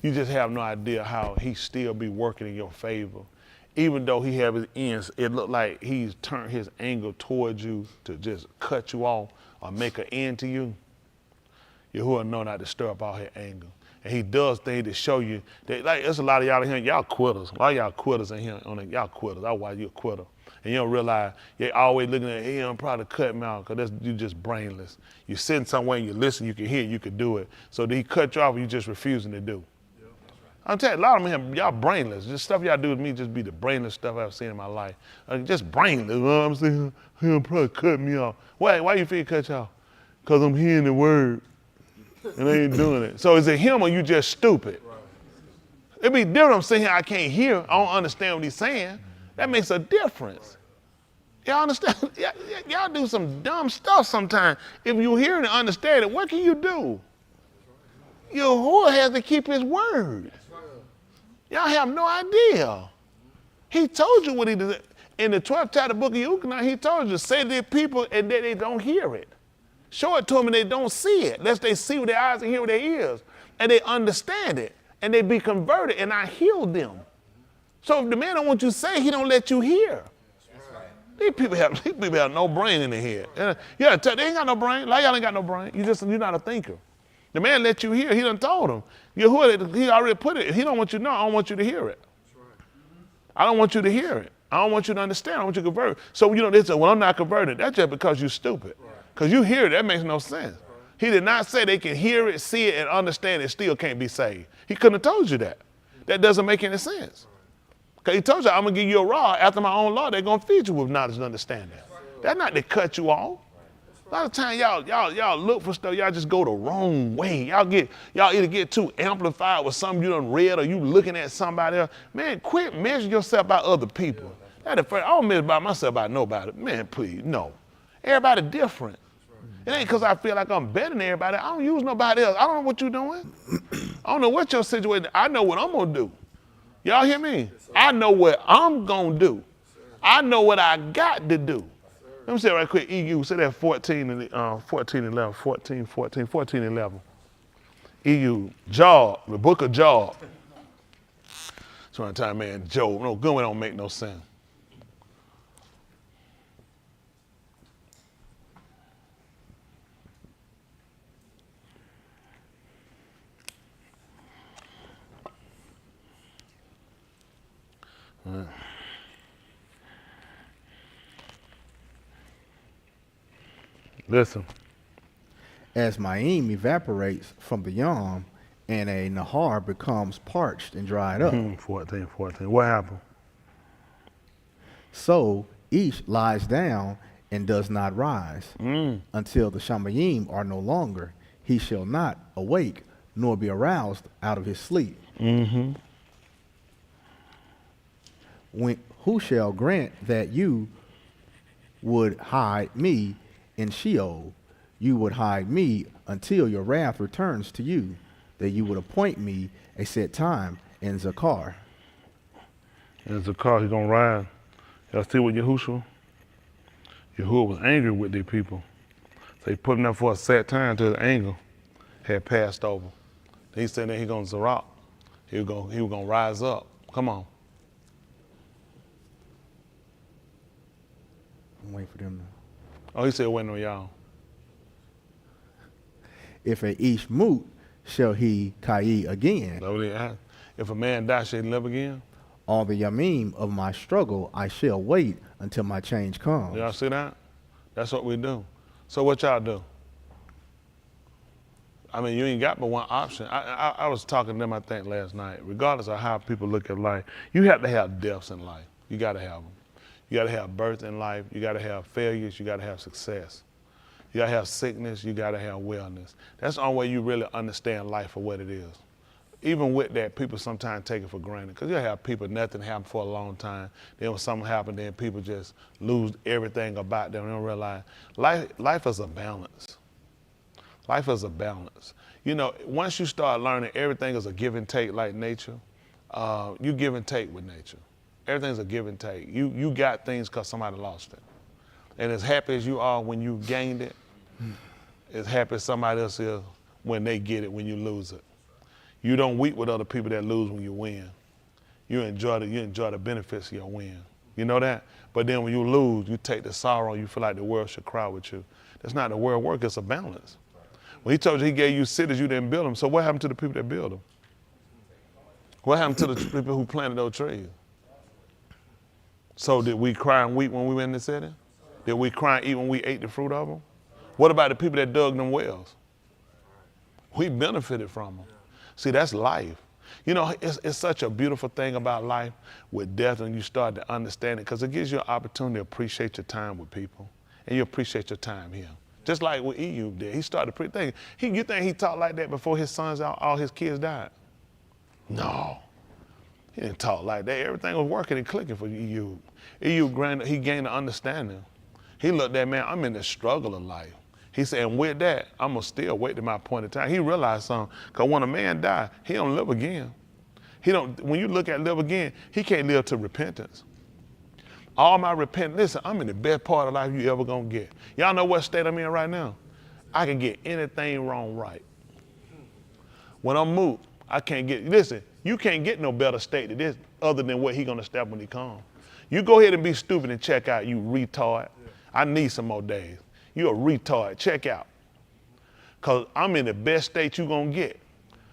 S1: You just have no idea how he still be working in your favor. Even though he have his ends, it looked like he's turned his anger towards you to just cut you off or make an end to you. Yahuah know not to stir up all his anger. And he does things to show you that, like, there's a lot of y'all in here, y'all quitters. A lot of y'all quitters in here, y'all quitters. That's why you're a quitter. And you don't realize you're always looking at, hey, I'm probably cut me out, because you're just brainless. You're sitting somewhere and you listen, you can hear, you can do it. So he cut you off and you just refusing to do. I'm telling you, a lot of them, y'all brainless. Just stuff y'all do with me just be the brainless stuff I've seen in my life. Just brainless. You know what I'm saying? He'll probably cut me off. Why you feel cut you off? Because I'm hearing the word and I ain't doing it. So is it him or you just stupid? It'd be different. I'm sitting here, I can't hear. I don't understand what he's saying. That makes a difference. Y'all understand? Y'all do some dumb stuff sometimes. If you hear and understand it, what can you do? Yahuah has to keep his word. Y'all have no idea. He told you what he did. In the 12th chapter book of Yahuah, he told you to say to the people and that they don't hear it. Show it to them and they don't see it, lest they see with their eyes and hear with their ears. And they understand it and they be converted and I heal them. So if the man don't want you to say, he don't let you hear. These people have no brain in their head. Yeah, they ain't got no brain. A lot of y'all ain't got no brain. You're not a thinker. The man let you hear. He done told him. Yahuah, he already put it. He don't want you to know. I don't want you to hear it. I don't want you to hear it. I don't want you to understand. I want you to convert. So, they say, well, I'm not converted. That's just because you're stupid. Because you hear it. That makes no sense. He did not say they can hear it, see it, and understand it, still can't be saved. He couldn't have told you that. That doesn't make any sense. Because he told you, I'm going to give you a rod. After my own law, they're going to feed you with knowledge and understanding. That's not to cut you off. A lot of times y'all look for stuff, y'all just go the wrong way. Y'all either get too amplified with something you done read or you looking at somebody else. Man, quit measuring yourself by other people. That's the first. I don't measure by myself by nobody. Man, please, no. Everybody different. It ain't because I feel like I'm better than everybody. I don't use nobody else. I don't know what you're doing. I don't know what your situation is. I know what I'm going to do. Y'all hear me? I know what I'm going to do. I know what I got to do. Let me say it right quick. EU, say that 14 and 11, 14 and 11. EU, Job, the book of Job. So one time, man, Job, no good one don't make no sense. Right. Listen.
S2: As Mayim evaporates from the Yom, and a Nahar becomes parched and dried up.
S1: 14. What happened?
S2: So each lies down and does not rise until the Shamayim are no longer. He shall not awake nor be aroused out of his sleep. Who shall grant that you would hide me in Sheol? You would hide me until your wrath returns to you, that you would appoint me a set time in Zakar.
S1: In Zakar, he's going to rise. Y'all see what Yahuah was angry with these people. So he put them there for a set time till his anger had passed over. He said that he's going to Zarak. He was going to rise up. Come on.
S2: I'm waiting for them to.
S1: Oh, he said waiting on y'all.
S2: If a ish moot, shall he kai again?
S1: If a man dies, shall he live again?
S2: All the yamim of my struggle, I shall wait until my change comes.
S1: Y'all see that? That's what we do. So what y'all do? I mean, you ain't got but one option. I was talking to them, I think, last night. Regardless of how people look at life, you have to have deaths in life. You got to have them. You got to have birth in life. You got to have failures. You got to have success. You got to have sickness. You got to have wellness. That's the only way you really understand life for what it is. Even with that, people sometimes take it for granted. Because you have people, nothing happened for a long time. Then when something happened, then people just lose everything about them. They don't realize life is a balance. Life is a balance. You know, once you start learning everything is a give and take like nature, you give and take with nature. Everything's a give and take. You got things because somebody lost it. And as happy as you are when you gained it, as happy as somebody else is when they get it, when you lose it. You don't weep with other people that lose when you win. You enjoy the benefits of your win. You know that? But then when you lose, you take the sorrow, you feel like the world should cry with you. That's not the world work, it's a balance. When he told you he gave you cities, you didn't build them. So what happened to the people that built them? What happened to the people who planted those trees? So did we cry and weep when we went in the city? Did we cry and eat when we ate the fruit of them? What about the people that dug them wells? We benefited from them. See, that's life. You know, it's such a beautiful thing about life with death, and you start to understand it because it gives you an opportunity to appreciate your time with people, and you appreciate your time here. Just like what Ayub did. He started to think. You think he talked like that before his sons, all his kids died? No. He didn't talk like that. Everything was working and clicking for Ayub. Ayub, he gained an understanding. He looked at, man, I'm in the struggle of life. He said, and with that, I'm going to still wait to my point of time. He realized something, because when a man dies, he don't live again. When you look at live again, he can't live to repentance. All my repentance, listen, I'm in the best part of life you ever going to get. Y'all know what state I'm in right now? I can get anything wrong right. When I'm moved, I can't get, listen, you can't get no better state than this other than what he going to step when he comes. You go ahead and be stupid and check out, you retard. I need some more days. You a retard, check out. Because I'm in the best state you going to get.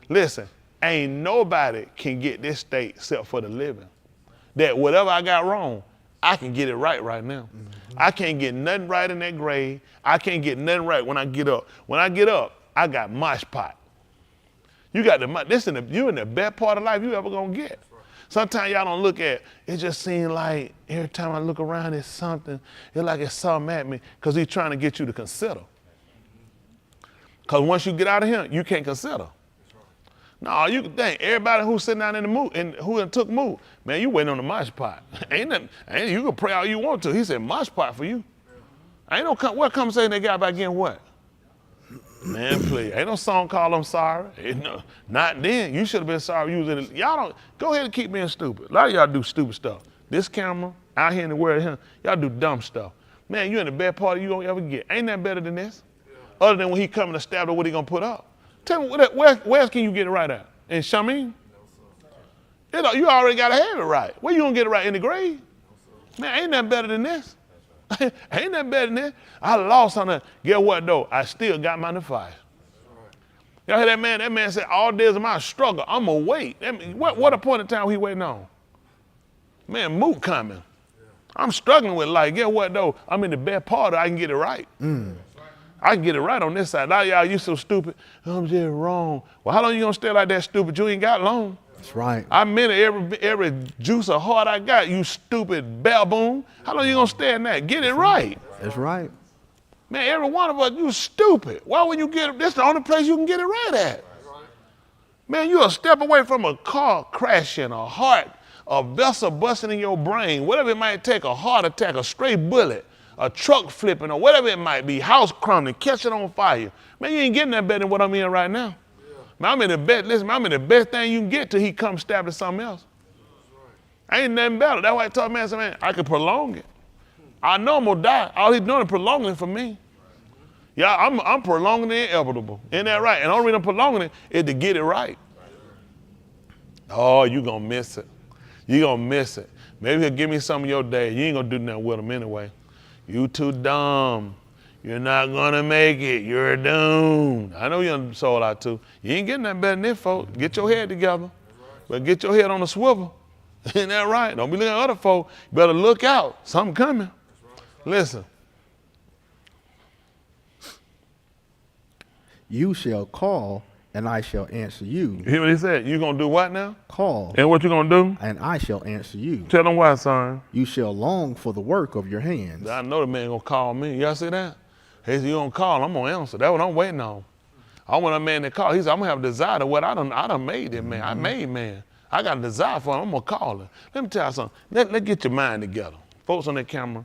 S1: Listen, ain't nobody can get this state except for the living. That whatever I got wrong, I can get it right now. I can't get nothing right in that grave. I can't get nothing right when I get up. When I get up, I got mosh pot. You got you're in the best part of life you ever going to get. Sometimes y'all don't look at, it just seems like every time I look around, it's something, it's like it's something at me, because he's trying to get you to consider. Because once you get out of here, you can't consider. No, you can think, everybody who's sitting down in the mood, and who took mood, man, you waiting on the mosh pot. You can pray all you want to. He said, mosh pot for you. Ain't no, what conversation they got about getting what? Man, please. Ain't no song called I'm sorry. Not then. You should have been sorry using it. Y'all don't, go ahead and keep being stupid. A lot of y'all do stupid stuff. This camera, out here in the world, y'all do dumb stuff. Man, you in the best party you gonna ever get. Ain't that better than this? Other than when he coming to stab her, what he gonna put up? Tell me, where else can you get it right at? In Shamim? You already gotta have it right. Where you gonna get it right? In the grave? Man, ain't that better than this? Ain't that better than this? I lost on that. Guess what though? I still got my fight. Y'all hear that man? That man said, all days of my struggle, I'm gonna wait. What a point in time he waiting on? Man, moot coming. I'm struggling with life. Get what though? I'm in the best part. I can get it right. I can get it right on this side. Now y'all, you so stupid. I'm just wrong. Well, how long you gonna stay like that stupid? You ain't got long.
S2: That's right.
S1: I meant it, every juice of heart I got, you stupid baboon. How long you gonna stay in that? Get it right.
S2: That's right.
S1: Man, every one of us, you stupid. Why would you get it? This is the only place you can get it right at. Man, you a step away from a car crashing, a heart, a vessel busting in your brain, whatever it might take, a heart attack, a stray bullet, a truck flipping, or whatever it might be, house crumbling, catching on fire. Man, you ain't getting that better than what I'm in right now. Man, I'm in the best, listen, I'm in the best thing you can get till he comes stab to something else. Ain't nothing better. That's why I told man, I could prolong it. I know I'm gonna die. All he's doing is prolonging it for me. Yeah, I'm prolonging the inevitable. Isn't that right? And the only reason I'm prolonging it is to get it right. Oh, you gonna miss it. You gonna miss it. Maybe he'll give me some of your day. You ain't gonna do nothing with him anyway. You too dumb. You're not gonna make it. You're doomed. I know you're sold out too. You ain't getting nothing better than this, folks. Get your head together. But get your head on the swivel. Isn't that right? Don't be looking at other folk. You better look out. Something coming. Listen.
S2: You shall call, and I shall answer you.
S1: You hear what he said? You gonna do what now?
S2: Call,
S1: And what you gonna do?
S2: and I shall answer you.
S1: Tell them why, son.
S2: You shall long for the work of your hands.
S1: I know the man gonna call me. Y'all see that? He said, you gonna call, I'm gonna answer. That's what I'm waiting on. I want a man to call. He said, I'm gonna have a desire to what I done made it, man. I made man. I got a desire for him. I'm gonna call him. Let me tell you something. Let's get your mind together. Folks on that camera,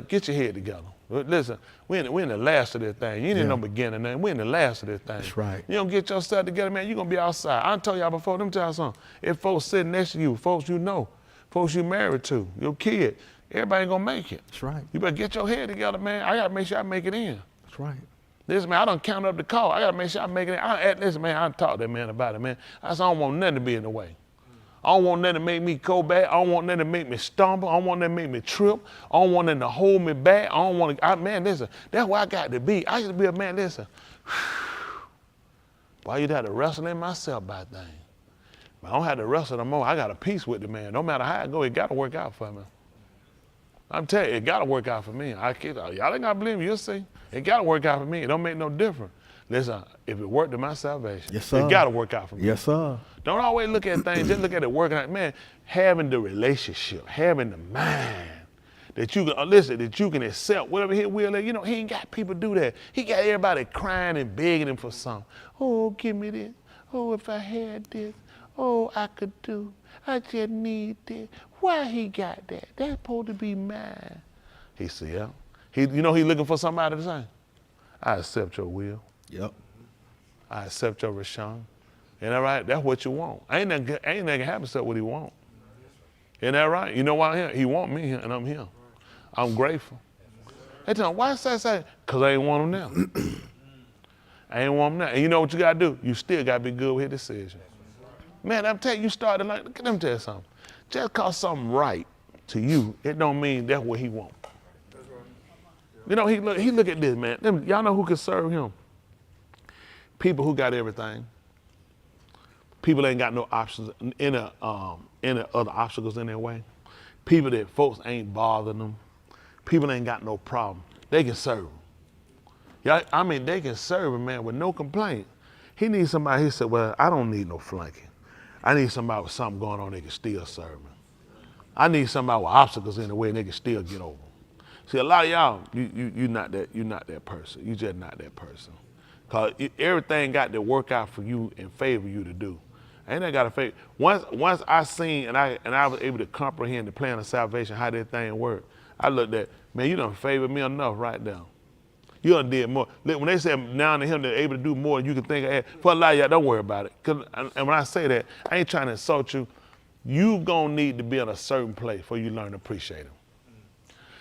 S1: get your head together. Listen, we in the last of this thing. You ain't in no beginning, man. We in the last of this thing.
S2: That's right.
S1: You don't get yourself together, man, you're gonna be outside. I told y'all before, let me tell you something. If folks sitting next to you, folks you know, folks you married to, your kid, everybody ain't gonna make it.
S2: That's right.
S1: You better get your head together, man. I gotta make sure I make it in.
S2: That's right.
S1: Listen, man, I done count up the call. I gotta make sure I make it in. Listen, man, I done talked to that man about it, man. I said, I don't want nothing to be in the way. I don't want nothing to make me go back. I don't want nothing to make me stumble. I don't want nothing to make me trip. I don't want nothing to hold me back. I don't want to, man, listen, that's where I got to be. I used to be a man, listen. Boy, you'd have to wrestle in myself by things. But I don't have to wrestle no more. I got a peace with the man. No matter how I go, it got to work out for me. I'm telling you, it got to work out for me. Y'all ain't got to believe me. You'll see. It got to work out for me. It don't make no difference. Listen, if it worked to my salvation,
S2: yes, sir.
S1: It got to work out for me.
S2: Yes, sir.
S1: Don't always look at things, just look at it working out. Man, having the relationship, having the mind that you can, listen, that you can accept whatever his will is. You know, he ain't got people do that. He got everybody crying and begging him for something. Oh, give me this. Oh, if I had this. Oh, I could do. I just need this. Why he got that? That's supposed to be mine. He said, yeah. You know he looking for somebody to say, I accept your will.
S2: Yep.
S1: I accept your Rashawn. Isn't that right? That's what you want. Ain't nothing gonna happen except what he want. Isn't that right? You know why I'm here? He want me here, and I'm here. I'm grateful. They tell him, why say? Because I ain't want him now. I ain't want him now. And you know what you got to do? You still got to be good with his decision. Man, I'm telling you, you started like, let me tell you something. Just because something right to you, it don't mean that's what he want. You know, he look at this, man. Y'all know who can serve him? People who got everything. People ain't got no options, any other obstacles in their way. People that folks ain't bothering them. People ain't got no problem. They can serve him. Yeah, I mean, they can serve him, man, with no complaint. He needs somebody, he said, well, I don't need no flanking. I need somebody with something going on, they can still serve me. I need somebody with obstacles in the way and they can still get over them. See, a lot of y'all, you're not that person. You just not that person. Because everything got to work out for you and favor you to do. Ain't that got to favor? Once I seen and I was able to comprehend the plan of salvation, how that thing worked, I looked at, man, you done favored me enough right now. You done did more. When they say now to him they're able to do more than you can think of, for a lot of y'all, don't worry about it. And when I say that, I ain't trying to insult you. You gonna need to be in a certain place before you learn to appreciate him.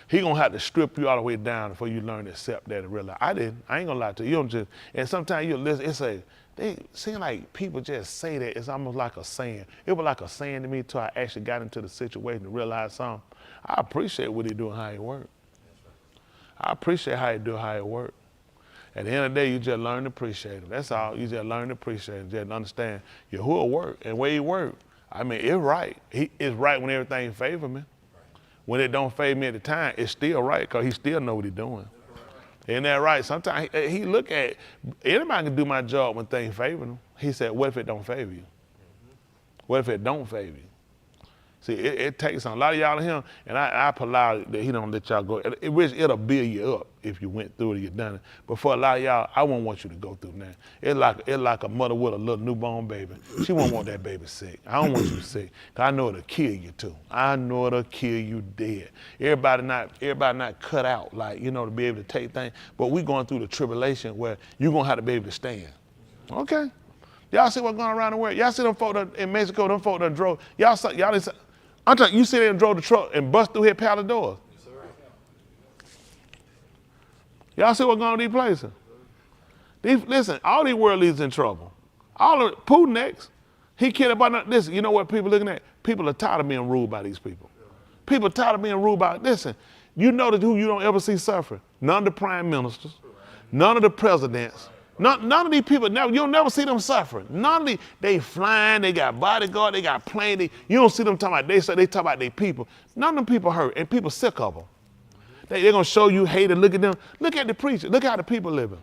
S1: He gonna have to strip you all the way down before you learn to accept that and realize. I didn't. I ain't gonna lie to you. You don't just. And sometimes you listen. They seem like people just say that. It's almost like a saying. It was like a saying to me until I actually got into the situation to realize something. I appreciate what he do and how he work. I appreciate how he do, how he work. At the end of the day, you just learn to appreciate him. That's all. You just learn to appreciate him. Just understand Yahuah work and where he work. I mean, it's right. It's right when everything favors me. When it don't favor me at the time, it's still right because he still know what he's doing. Isn't that right? Sometimes he look at, anybody can do my job when things favor them. He said, what if it don't favor you? What if it don't favor you? See, it takes a lot of y'all to him, and I palal that he don't let y'all go. It'll build you up if you went through it, you done it. But for a lot of y'all, I won't want you to go through that. It's like a mother with a little newborn baby. She won't want that baby sick. I don't want you sick, because I know it'll kill you too. I know it'll kill you dead. Everybody not cut out, like, you know, to be able to take things. But we going through the tribulation where you're going to have to be able to stand. Okay? Y'all see what's going on around the world? Y'all see them folk in Mexico, them folk that drove. Y'all didn't. I'm telling you, see them drove the truck and bust through here pallet doors. Yes, y'all see what's going on in these places? Listen, all these world leaders in trouble. All of Putin next. He killed about listen, you know what people looking at? People are tired of being ruled by these people. People are tired of being ruled by, listen, you notice who you don't ever see suffer? None of the prime ministers, none of the presidents. None of these people, you'll never see them suffering. None of these, they flying, they got bodyguard, they got plane. You don't see them talking about, they talk about their people. None of them people hurt, and people sick of them. They're going to show you hate and look at them. Look at the preacher. Look how the people living.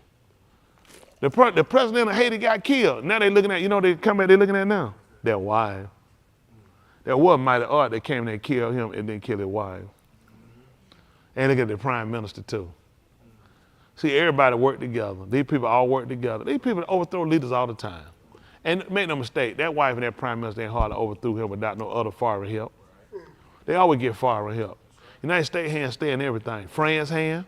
S1: The president of Haiti got killed. Now they looking at, you know, they looking at now? Their wife. There was mighty art that came there and killed him and then killed his wife. And look at the prime minister too. See, everybody work together. These people all work together. These people overthrow leaders all the time. And make no mistake, that wife and that prime minister ain't hardly overthrew him without no other foreign help. They always get foreign help. United States hands stay in everything. France hand.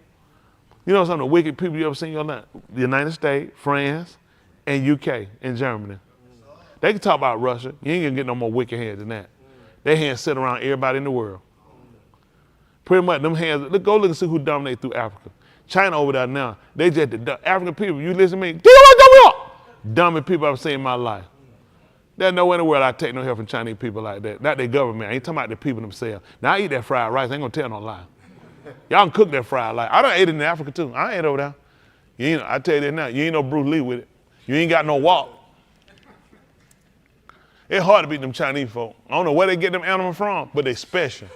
S1: You know some of the wicked people you ever seen in your life? The United States, France, and UK, and Germany. They can talk about Russia. You ain't gonna get no more wicked hands than that. Their hands sit around everybody in the world. Pretty much them hands, go look and see who dominate through Africa. China over there now, they just the African people. You listen to me, dumbest people I've seen in my life. There's nowhere in the world I take no help from Chinese people like that. Not their government. I ain't talking about the people themselves. Now I eat that fried rice. I ain't gonna tell no lie. Y'all can cook that fried rice. I done ate it in Africa too. I ate over there. You ain't, I tell you that now. You ain't no Bruce Lee with it. You ain't got no walk. It's hard to beat them Chinese folk. I don't know where they get them animals from, but they special.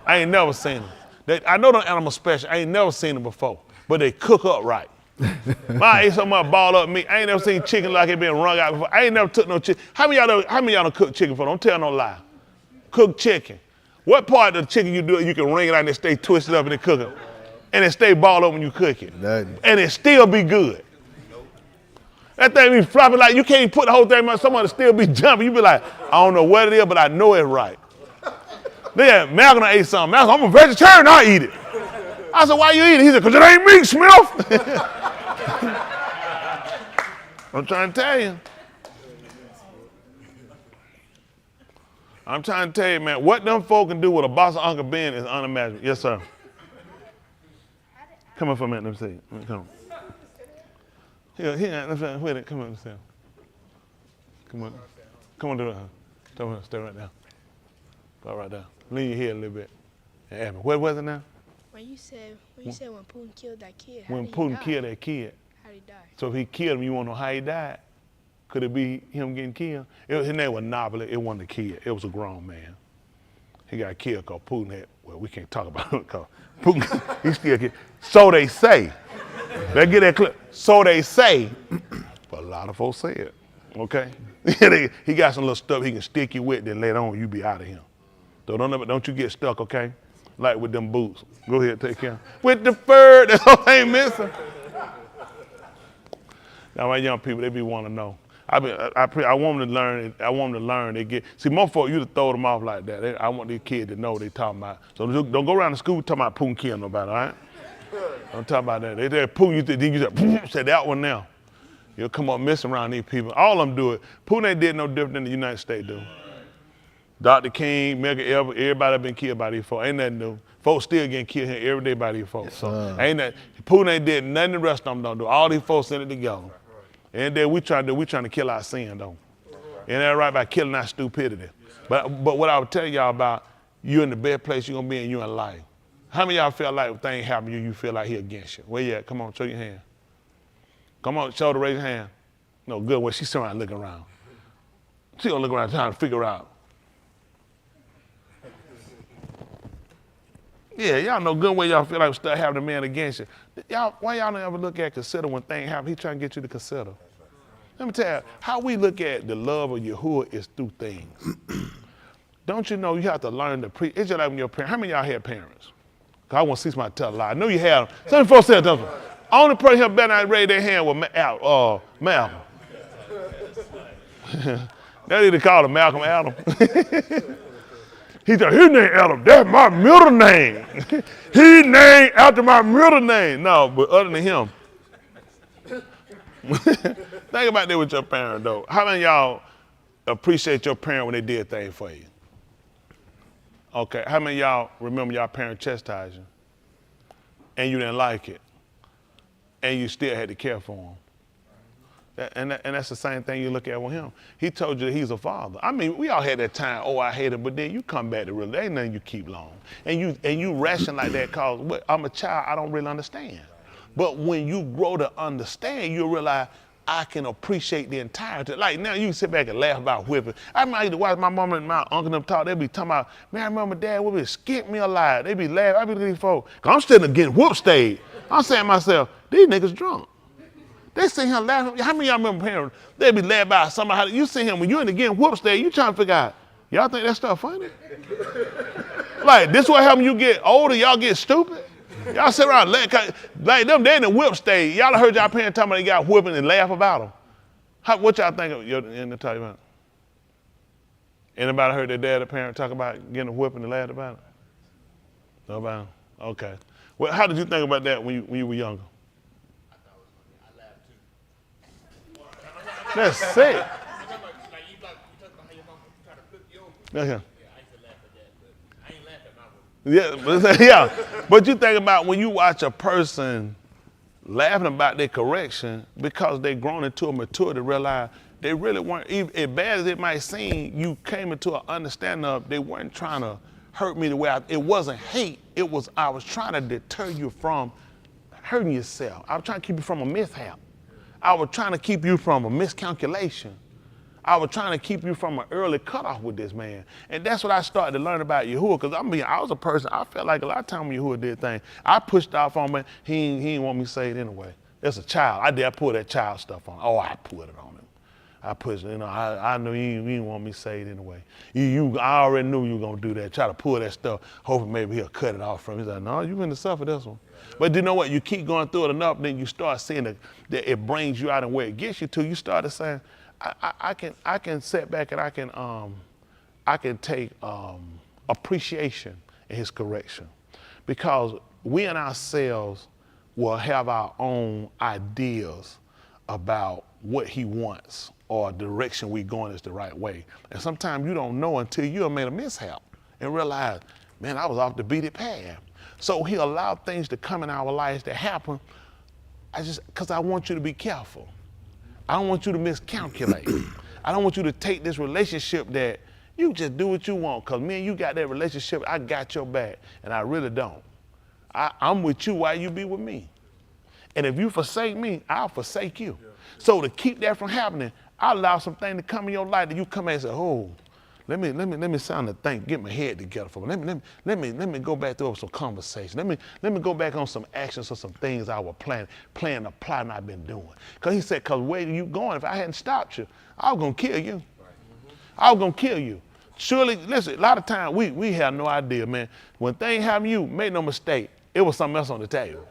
S1: I ain't never seen them. I know them animals special. I ain't never seen them before, but they cook up right. I ate so much balled up meat. I ain't never seen chicken like it been wrung out before. I ain't never took no chicken. How many y'all don't cook chicken for? Don't tell no lie. Cook chicken. What part of the chicken you do you can wring it out and it stay twisted up and it cook it? And it stay balled up when you cook it. And it still be good. That thing be flopping like you can't put the whole thing on someone to still be jumping. You be like, I don't know what it is, but I know it's right. Then Malcolm ate something. Malcolm, I'm a vegetarian, I eat it. I said, why you eat it? He said, because it ain't meat, Smith. I'm trying to tell you. I'm trying to tell you, man, what them folk can do with a boss of Uncle Ben is unimaginable. Yes, sir. Come on for a minute, let me see. Come on. Here, wait, come on, let's see. Come on. Come on, do that. Stay right there. Go right there. Lean your head a little bit. And ask me, what was it now?
S3: When you said when Putin killed that kid,
S1: when Putin killed that kid.
S3: How did he die?
S1: So if he killed him, you want to know how he died? Could it be him getting killed? His name was Nobile. It wasn't a kid. It was a grown man. He got killed because Putin had, well, we can't talk about it because Putin, he still killed. So they say. Let's get that clip. So they say, but a lot of folks say it, okay? He got some little stuff he can stick you with, then later on you be out of him. So don't you get stuck, okay? Like with them boots. Go ahead, take care. With the fur, that's all they ain't missing. Now my young people, they be want to know. I want them to learn. I want them to learn. See, most folks, you to throw them off like that. I want these kids to know what they talking about. So don't go around the school talking about Putin killing nobody, all right? Don't talk about that. They Putin, you said that one now. You'll come up messing around these people. All of them do it. Putin ain't did no different than the United States do. Dr. King, Mega Ever, everybody been killed by these folks. Ain't nothing new. Folks still getting killed here every day by these folks. So Putin ain't did nothing the rest of them don't do. All these folks in it together. And then we trying to kill our sin though. Ain't that right, by killing our stupidity. But what I would tell y'all about, you in the best place you're gonna be and you in life. How many of y'all feel like if things happen to you, you feel like he against you? Where you at? Come on, show your hand. Come on, shoulder, raise your hand. No, good. Well, she's around looking around. She gonna look around trying to figure out Yeah, y'all know good when y'all feel like stuff having a man against you. Why y'all don't ever look at consider when things happen? He trying to get you to consider. Let me tell you, how we look at the love of Yahuah is through things. Don't you know you have to learn to preach? It's just like when your parents. How many of y'all had parents? Because I want to see somebody tell a lie. I know you have them. Some folks say something. Only person here better not raise their hand was Malcolm. They need to call him Malcolm Adam. He said, his name Adam, that's my middle name. He named after my middle name. No, but other than him. Think about that with your parent, though. How many of y'all appreciate your parent when they did things for you? Okay, how many of y'all remember your parent chastised you and you didn't like it and you still had to care for them? And that's the same thing you look at with him. He told you that he's a father. I mean, we all had that time, I hate him, but then you come back to real, there ain't nothing you keep long. And you ration like that because I'm a child, I don't really understand. But when you grow to understand, you realize I can appreciate the entirety. Like now you can sit back and laugh about whipping. I remember I used to watch my mom and my uncle them talk, they be talking about, man, I remember dad would be skip me alive. They be laughing, I be looking at these folks, cause I'm still getting whoop stage. I'm saying to myself, these niggas drunk. They see him laughing. How many of y'all remember parents? They be laughing about somebody. How you see him when you're in the getting whoop stage, you trying to figure out, y'all think that stuff funny? Like this what happens when you get older, y'all get stupid. Y'all sit around like them, they in the whip stage. Y'all heard y'all parents talking about they got whipping and laugh about them. What y'all think of in the talk about? Anybody heard their dad or parent talk about getting a whipping and laugh about it? Nobody? Okay. Well, how did you think about that when you were younger?
S4: I thought it was funny. I laughed too.
S1: That's sick.
S4: Like you talking about how your mom try to flip you over.
S1: Okay.
S4: Yeah, I used to laugh at that, but I ain't laugh at my one.
S1: Yeah, but you think about when you watch a person laughing about their correction because they've grown into a maturity to realize they really weren't, even as bad as it might seem, you came into an understanding of they weren't trying to hurt me the way it wasn't hate, I was trying to deter you from hurting yourself. I was trying to keep you from a mishap. I was trying to keep you from a miscalculation. I was trying to keep you from an early cutoff with this man. And that's what I started to learn about Yahuah, because I was a person, I felt like a lot of times when Yahuah did things, I pushed off on me, he didn't want me saved anyway. As a child, I pull that child stuff on. I put it on him. I pushed, I knew you didn't want me saved anyway. I already knew you were going to do that, try to pull that stuff, hoping maybe he'll cut it off from me. He's like, no, you're going to suffer this one. But you know what? You keep going through it enough, then you start seeing that it brings you out and where it gets you to. You start to say, I can sit back and I can take appreciation in his correction, because we in ourselves will have our own ideas about what he wants or direction we going is the right way. And sometimes you don't know until you have made a mishap and realize, man, I was off the beaten path. So he allowed things to come in our lives that happen because I want you to be careful. I don't want you to miscalculate. I don't want you to take this relationship that you just do what you want, because me and you got that relationship, I got your back, and I really don't. I'm with you while you be with me. And if you forsake me, I'll forsake you. Yeah. So to keep that from happening, I allow some things to come in your life that you come in and say, oh, let me sound the thing, get my head together for me. Let me go back through some conversation. Let me go back on some actions or some things I was planning, applying I've been doing. Because he said, because where you going, if I hadn't stopped you, I was going to kill you. Right. Mm-hmm. I was going to kill you. Surely, listen, a lot of times we have no idea, man. When things happen to you, make no mistake, it was something else on the table.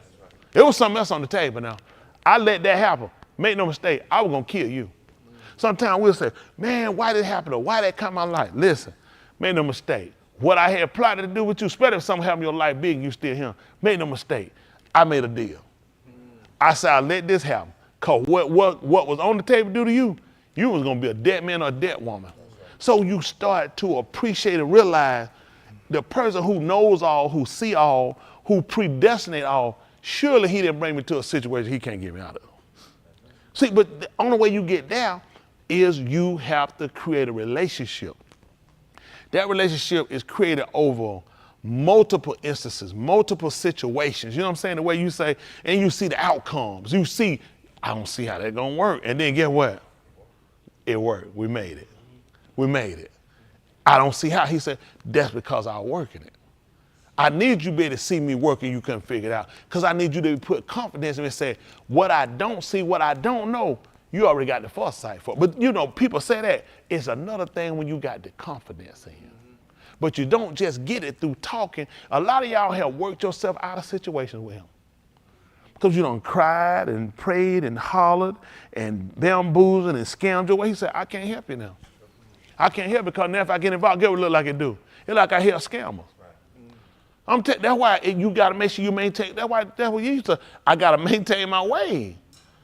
S1: It was something else on the table now. I let that happen. Make no mistake, I was going to kill you. Sometimes we'll say, man, why did it happen? Or why did that come in my life? Listen, make no mistake. What I had plotted to do with you, especially if something happened in your life big and you still here, make no mistake. I made a deal. I said, I'll let this happen. Because what was on the table due to you, you was going to be a dead man or a dead woman. So you start to appreciate and realize the person who knows all, who see all, who predestinate all, surely he didn't bring me to a situation he can't get me out of. See, but the only way you get there is you have to create a relationship. That relationship is created over multiple instances, multiple situations. You know what I'm saying? The way you say, and you see the outcomes. You see, I don't see how that's going to work. And then get what? It worked. We made it. We made it. I don't see how. He said, that's because I was working it. I need you to be able to see me working, you couldn't figure it out. Because I need you to put confidence in me and say, what I don't see, what I don't know, you already got the foresight for. But you know, people say that. It's another thing when you got the confidence in him. But you don't just get it through talking. A lot of y'all have worked yourself out of situations with him. Because you done cried and prayed and hollered and bamboozled and scammed your way. He said, I can't help you now. I can't help because now if I get involved, get what it look like it do. It's like I hear scammers. That's why you got to make sure you maintain. That's what you used to. I got to maintain my way.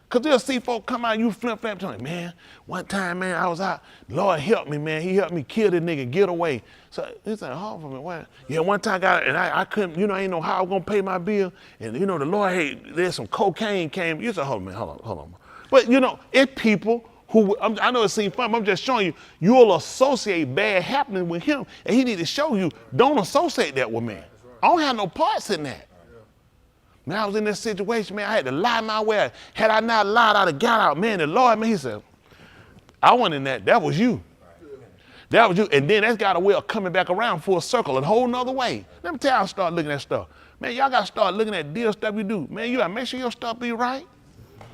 S1: Because they'll see folk come out, you flip, like, man, one time, man, I was out. Lord help me, man. He helped me kill this nigga, get away. So he said, oh, for me, what? Yeah, one time I got it, and I couldn't, I ain't know how I was going to pay my bill. And, the Lord, hey, there's some cocaine came. You said, hold on. But, it's people who, I know it seems fun, but I'm just showing you, you'll associate bad happening with him, and he need to show you, don't associate that with me. I don't have no parts in that. Man, I was in this situation, man, I had to lie my way out. Had I not lied, I'd have got out. Man, the Lord, man, he said, I wasn't in that. That was you. That was you. And then that's got a way of coming back around full circle a whole nother way. Let me tell you how I start looking at stuff. Man, y'all got to start looking at deal stuff you do. Man, you got to make sure your stuff be right.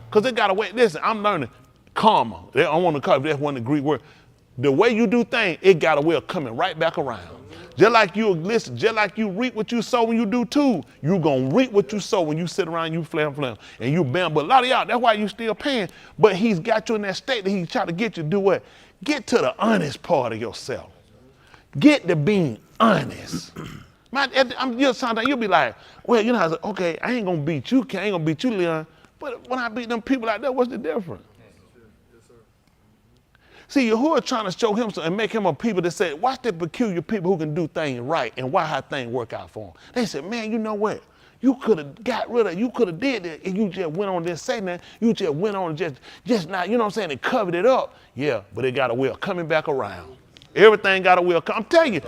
S1: Because they got a way. Listen, I'm learning karma. I want to call it, that's one of the Greek words. The way you do things, it got a way of coming right back around. Just like you reap what you sow when you do too, you going to reap what you sow when you sit around, you flam, and you bam. But a lot of y'all, that's why you still paying. But he's got you in that state that he's trying to get you to do what? Get to the honest part of yourself. Get to being honest. Sometimes you'll be like, well, okay, I ain't going to beat you, I ain't going to beat you, Leon. But when I beat them people like that, what's the difference? See, Yahuah trying to show him and make him a people that say, watch the peculiar people who can do things right and why how things work out for them. They said, man, you know what? You could have got rid of, you could have did that and you just went on this saying that. You just went on just not, you know what I'm saying, and covered it up. Yeah, but it got a way of coming back around. Everything got a way of I'm telling you,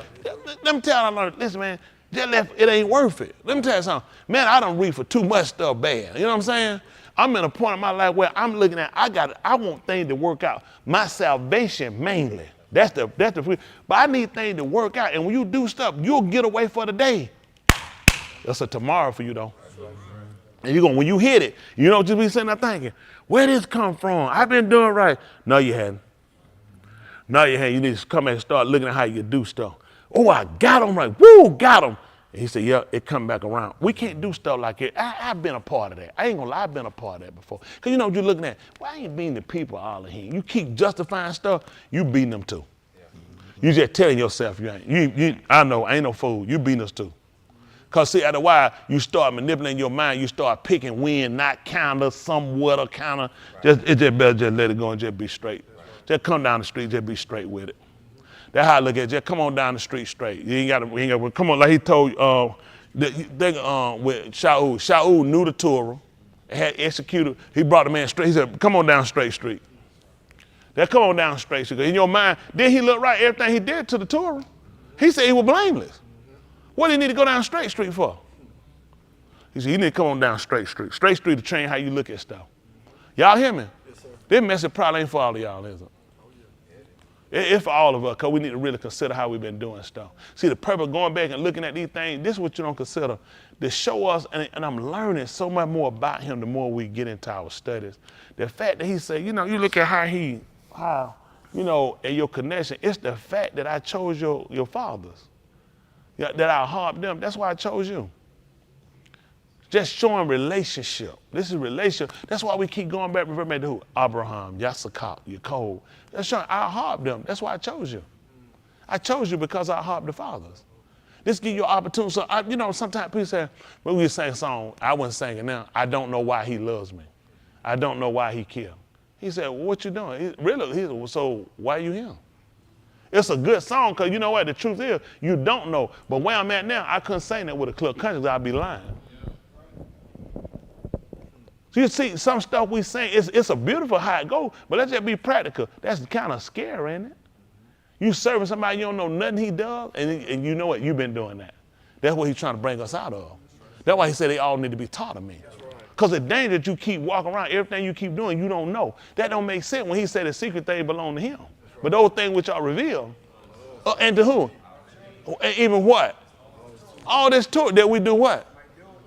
S1: let me tell you, listen, man, it ain't worth it. Let me tell you something. Man, I don't read for too much stuff bad. You know what I'm saying? I'm in a point in my life where I'm looking at, I want things to work out. My salvation mainly. That's the free. But I need things to work out. And when you do stuff, you'll get away for the day. That's a tomorrow for you though. And when you hit it, you don't just be sitting there thinking, where did this come from? I've been doing right. No, you hadn't. No, you hadn't. You need to come back and start looking at how you do stuff. Oh, I got them right. Woo, got them. And he said, yeah, it come back around. We can't do stuff like it. I've been a part of that. I ain't gonna lie, I've been a part of that before. Because you know what you're looking at? Well, I ain't beating the people all of here. You keep justifying stuff, you beating them too. You just telling yourself you ain't. I know, I ain't no fool. You beating us too. Because see, after a while, you start manipulating your mind. You start picking win, not counter, somewhat or counter. It just better just let it go and just be straight. Just come down the street, just be straight with it. That's how I look at it. Just come on down the street straight. You ain't got to, come on, like he told with Shaul. Shaul knew the Torah, had executed. He brought the man straight. He said, come on down straight street. That come on down straight street. In your mind, then he looked right, everything he did to the Torah. He said he was blameless. What do you need to go down straight street for? He said, you need to come on down straight street. Straight street to train how you look at stuff. Y'all hear me? Yes, sir. This message probably ain't for all of y'all, is it? It's for all of us, because we need to really consider how we've been doing stuff. See, the purpose of going back and looking at these things, this is what you don't consider, to show us, and I'm learning so much more about him the more we get into our studies. The fact that he said, you look at how and your connection, it's the fact that I chose your fathers, that I harped them. That's why I chose you. Just showing relationship. This is relationship. That's why we keep going back, referring back to who? Abraham, Yasakal, Yaakov. That's showing I harped them. That's why I chose you. I chose you because I harped the fathers. This give you an opportunity. So, sometimes people say, when we sing a song, I wasn't singing now. I don't know why he loves me. I don't know why he killed. He said, well, what you doing? So why you here? It's a good song because you know what? The truth is, you don't know. But where I'm at now, I couldn't sing that with a clear conscience. I'd be lying. So you see, some stuff we sing, it's a beautiful how it goes, but let's just be practical. That's kind of scary, ain't it? You serving somebody you don't know nothing he does, and you know what? You've been doing that. That's what he's trying to bring us out of. That's why he said they all need to be taught of me. Because the danger that you keep walking around, everything you keep doing, you don't know. That don't make sense when he said the secret things belong to him. But those things which are revealed, and to who? Even what? All this to it that we do what?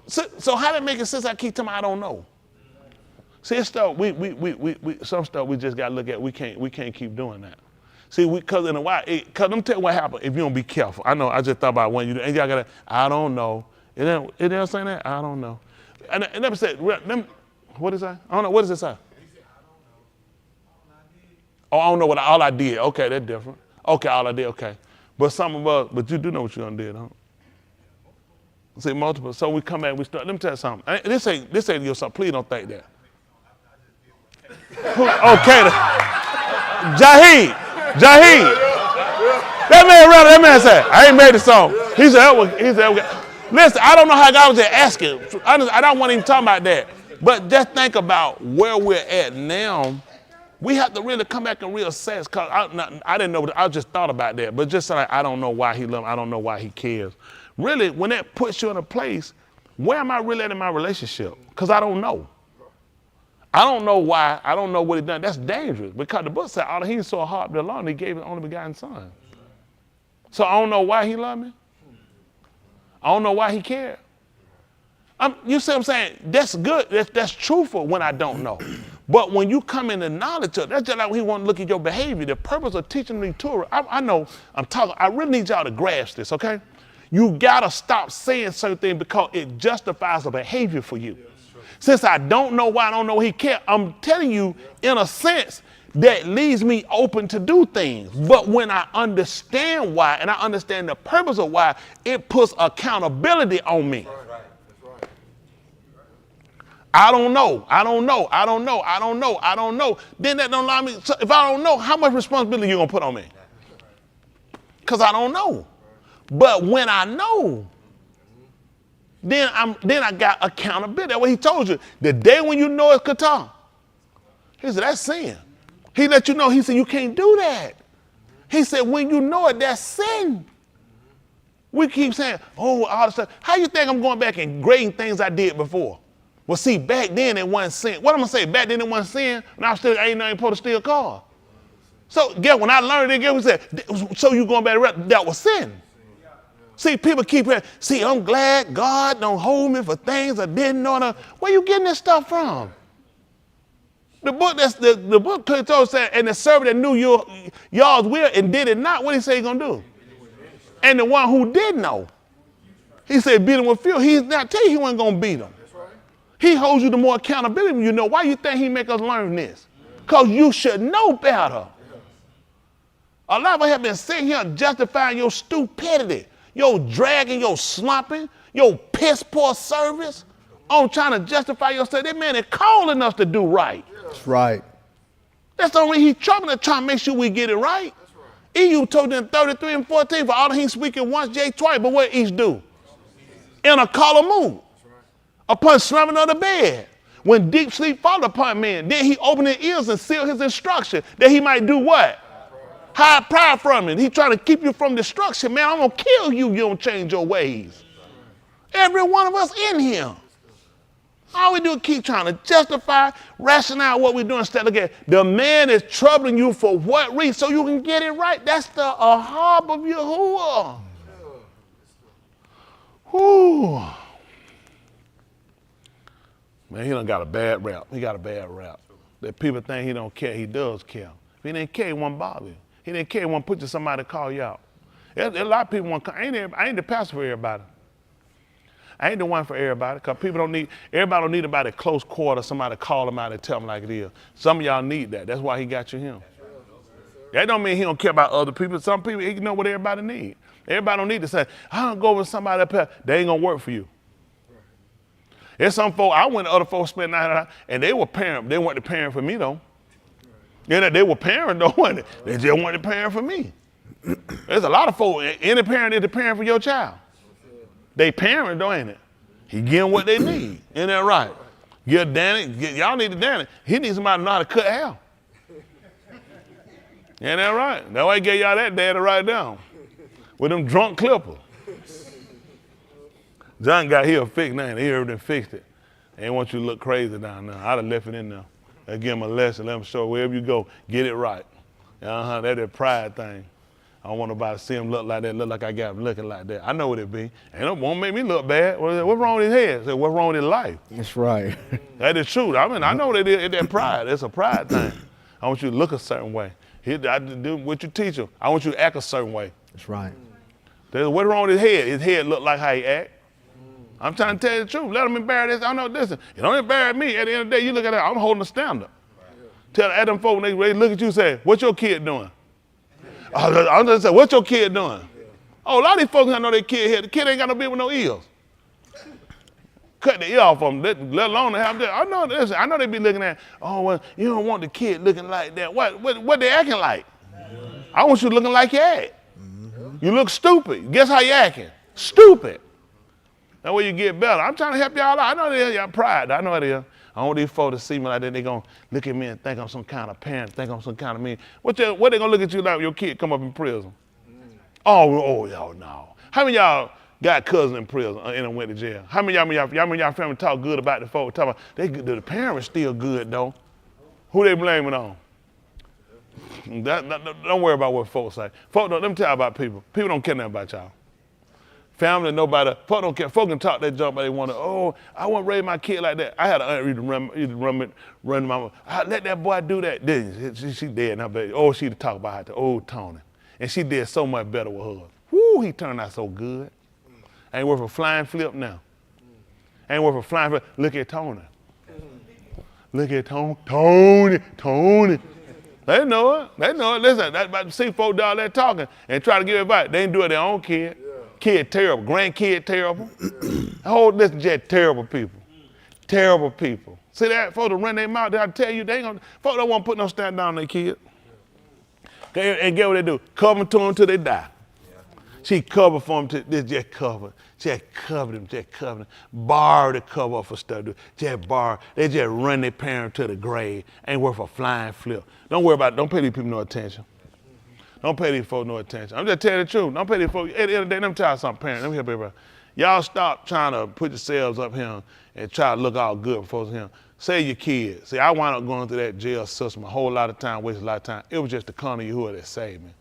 S1: So how that make sense? I keep telling me I don't know. See, it's stuff some stuff we just gotta look at. We can't keep doing that. See, cause in a while, cause let me tell you what happens if you don't be careful. I know. I just thought about when you do, and y'all gotta. I don't know. It didn't say that. I don't know. And it never said. What is that? I don't know. What does it say? Oh, I don't know what all I did. Okay, that's different. Okay, all I did. Okay, but some of us, but you do know what you done did, huh? See, multiple. So we come back. We start. Let me tell you something. This ain't your son. Please don't think that. Okay. Jahid. That man said, I ain't made the song. He said, listen, I don't know how God was just asking. I don't want to even talk about that. But just think about where we're at now. We have to really come back and reassess. Because I didn't know, I just thought about that. But just like, I don't know why he loves me. I don't know why he cares. Really, when that puts you in a place, where am I really at in my relationship? Because I don't know. I don't know why. I don't know what he done. That's dangerous. Because the book said, he saw a heart belong, he gave his only begotten son. So I don't know why he loved me. I don't know why he cared. You see what I'm saying? That's good. That's truthful when I don't know. But when you come into knowledge of it, that's just like when he want to look at your behavior. The purpose of teaching the Torah, I know I'm talking, I really need y'all to grasp this, okay? You gotta stop saying certain things because it justifies a behavior for you. Since I don't know why I don't know he cares, I'm telling you, in a sense, that leaves me open to do things. But when I understand why, and I understand the purpose of why, it puts accountability on me. I don't know. Then that don't allow me, so if I don't know, how much responsibility you gonna put on me? Because I don't know. But when I know, then I got accountability. That's what he told you. The day when you know it's katan, he said, that's sin. He let you know, he said, you can't do that. He said, when you know it, that's sin. We keep saying, oh, all this stuff. How you think I'm going back and grading things I did before? Well, see, back then it wasn't sin. What am I going to say? Back then it wasn't sin, and I ain't supposed to steal a car. So, when I learned it, we said, so you going back to that was sin. See, people keep saying, see, I'm glad God don't hold me for things I didn't know. Where you getting this stuff from? The book told us that, and the servant that knew y'all's will and did it not, what he say he gonna do? And the one who did know, he said beat him with fuel. He's not tell you he wasn't gonna beat him. He holds you to more accountability when you know. Why you think he make us learn this? Because you should know better. A lot of us have been sitting here justifying your stupidity, your dragging, your slumping, your piss poor service, on trying to justify yourself. That man is calling us to do right.
S2: That's right.
S1: That's the reason he's trying to make sure we get it right. Ayub told them 33 and 14, for all that he's speaking once, Jay twice, but what each do? In a collar mood, upon slumbering of the bed, when deep sleep fall upon men, then he opened his ears and sealed his instruction, that he might do what? Hide pride from it. He's trying to keep you from destruction. Man, I'm going to kill you if you don't change your ways. Every one of us in here. All we do is keep trying to justify, rationalize what we're doing instead of getting. The man is troubling you for what reason? So you can get it right. That's the Ahab of Yahuah. Whew. Man, he done got a bad rap. He got a bad rap. That people think he don't care. He does care. If he didn't care, he won't bother you. He didn't care, he won't put you somebody to call you out. There's a lot of people want to come. I ain't the pastor for everybody. I ain't the one for everybody, because everybody don't need about a close quarter, somebody to call them out and tell them like it is. Some of y'all need that. That's why he got you him. That don't mean he don't care about other people. Some people, he know what everybody need. Everybody don't need to say, I don't go with somebody up here. They ain't going to work for you. There's some folks, I went to other folks spend night, and they were parent. They weren't the parent for me, though. Yeah, they were parent, though, wasn't they? They just weren't the parent for me. There's a lot of folks, any parent is the parent for your child. They parent, though, ain't it? He give them what they need. Ain't that right? Give Danny, y'all need to Danny. He needs somebody to know how to cut hair. Ain't that right? That's why he gave y'all that daddy right now. With them drunk clippers. John got here fixed now. He already fixed it. They ain't want you to look crazy down there. I'd have left it in there. I'd give him a lesson. Let him show wherever you go, get it right. That's that pride thing. I don't want nobody to see him look like that, look like I got him looking like that. I know what it be. And it won't make me look bad. What's wrong with his head? I said, what's wrong with his life?
S2: That's right.
S1: That is true. I mean, I know that it's that pride. It's a pride thing. I want you to look a certain way. I do what you teach him. I want you to act a certain way.
S2: That's right.
S1: What's wrong with his head? His head look like how he act. I'm trying to tell you the truth. Let him embarrass this. I know, listen, it don't embarrass me. At the end of the day, you look at that, I'm holding a standard. Tell them folk, they look at you and say, what's your kid doing? I'm just saying, what's your kid doing? Oh, a lot of these folks I know their kid here. The kid ain't got no beard with no ears. Cut the ear off of them, let alone to have that. I know they be looking at, oh, well, you don't want the kid looking like that. What they acting like? I want you looking like you act. You look stupid. Guess how you acting? Stupid. That way you get better. I'm trying to help y'all out. I know they got pride. I know it is. I want these folks to see me like that. They gonna look at me and think I'm some kind of parent, think I'm some kind of mean. What they gonna look at you like when your kid come up in prison? Oh, y'all know. How many of y'all got cousins in prison and went to jail? How many of y'all family talk good about the folks? Talk about the parents still good though. Who they blaming on? Don't worry about what folks say. Folks, let me tell you about people. People don't care nothing about y'all. Family, nobody. Folks don't care. Folks can talk that junk, but they want to. Oh, I want to raise my kid like that. I had an aunt run my mom. Let that boy do that. Then she dead now, baby. Oh, she talk about the old Tony, and she did so much better with her. Woo, he turned out so good. Ain't worth a flying flip now. Ain't worth a flying flip. Look at Tony. Look at Tony. They know it. Listen, that's about to see folks down there talking and try to give advice. They ain't do it their own kid. Kid terrible. Grandkid terrible. Listen, just terrible people. Terrible people. See that? Folks to run their mouth. I tell you, folks don't want to put no stand down on their kid. And get what they do? Cover them to them till they die. She covered for them. Just cover. Just cover them. Borrow the cover up for stuff. Just borrow. They just run their parents to the grave. Ain't worth a flying flip. Don't worry about it. Don't pay these people no attention. Don't pay these folks no attention. I'm just telling the truth. Don't pay these folks. At the end of the day, let me tell you something, parents. Let me help everybody. Y'all stop trying to put yourselves up here and try to look all good before him. Say your kids. See, I wound up going through that jail system a whole lot of time, wasted a lot of time. It was just the con of Yahuah that saved me.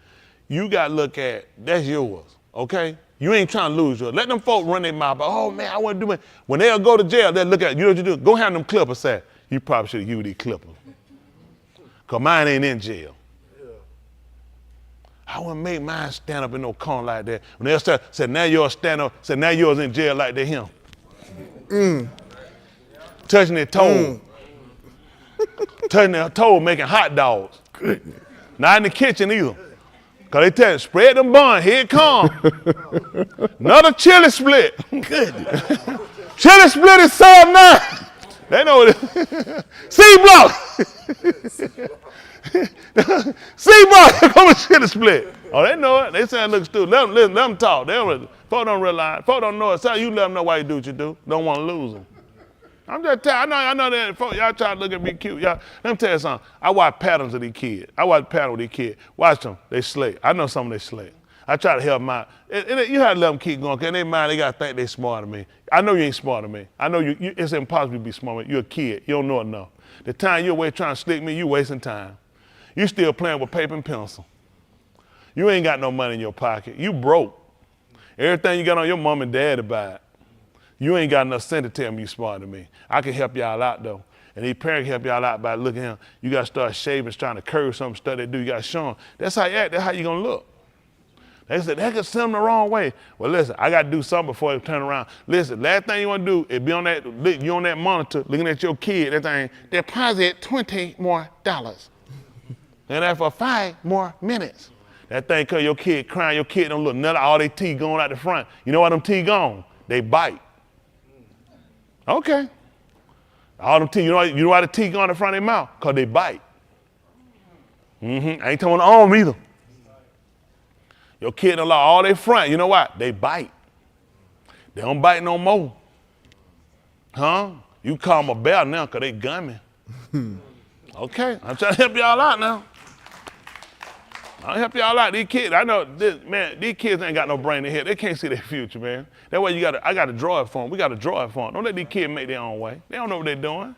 S1: You got to look at, that's yours, okay? You ain't trying to lose yours. Let them folk run their mouth, but oh man, I want to do it. When they'll go to jail, they'll look at you know what you do? Go have them clippers say, you probably should have used these clippers. Because mine ain't in jail. I wouldn't make mine stand up in no corner like that. When they'll say, now yours stand up, say, now yours in jail like they him. Touching their toe. Touching their toe, making hot dogs. Not in the kitchen either. Because they tell you, spread them bun, here it come. Another chili split. Chili split is sub 9. They know what it is. C block. C-block, come and shit a split. Oh, they know it. They say it looks stupid. Let them talk. Folks don't realize. Folks don't know it. So you let them know why you do what you do. Don't want to lose them. I'm just telling you, I know that folks, y'all try to look at me cute. Y'all, let me tell you something. I watch patterns of these kids. Watch them. They slick. I know some of they slick. I try to help them out. And you have to let them keep going, because in their mind, they got to think they smarter than me. I know you ain't smarter than me. I know it's impossible to be smart. You're a kid. You don't know enough. The time you're away trying to slick me, you're wasting time. You still playing with paper and pencil. You ain't got no money in your pocket. You broke. Everything you got on your mom and dad to buy it. You ain't got enough sense to tell me you smarter than me. I can help y'all out though. And these parents can help y'all out by looking at him. You got to start shaving, trying to curve some stuff they do. You got to show them. That's how you act. That's how you going to look. They said, that could send them the wrong way. Well, listen, I got to do something before they turn around. Listen, last thing you want to do is be on that, you on that monitor looking at your kid, that thing, deposit $20 more. And that's for 5 more minutes. That thing, cause your kid crying, your kid don't look nothing, all they teeth going out the front. You know why them teeth gone? They bite. Okay. All them teeth, you know why the teeth go in the front of their mouth? Because they bite. I ain't talking the arm either. Your kid don't allow all their front, you know why? They bite. They don't bite no more. Huh? You call them a bear now because they gummy. Okay, I'm trying to help y'all out now. I'll help y'all out. These kids, I know, these kids ain't got no brain in here. They can't see their future, man. That way I got to draw it for them. We got to draw it for them. Don't let these kids make their own way. They don't know what they're doing.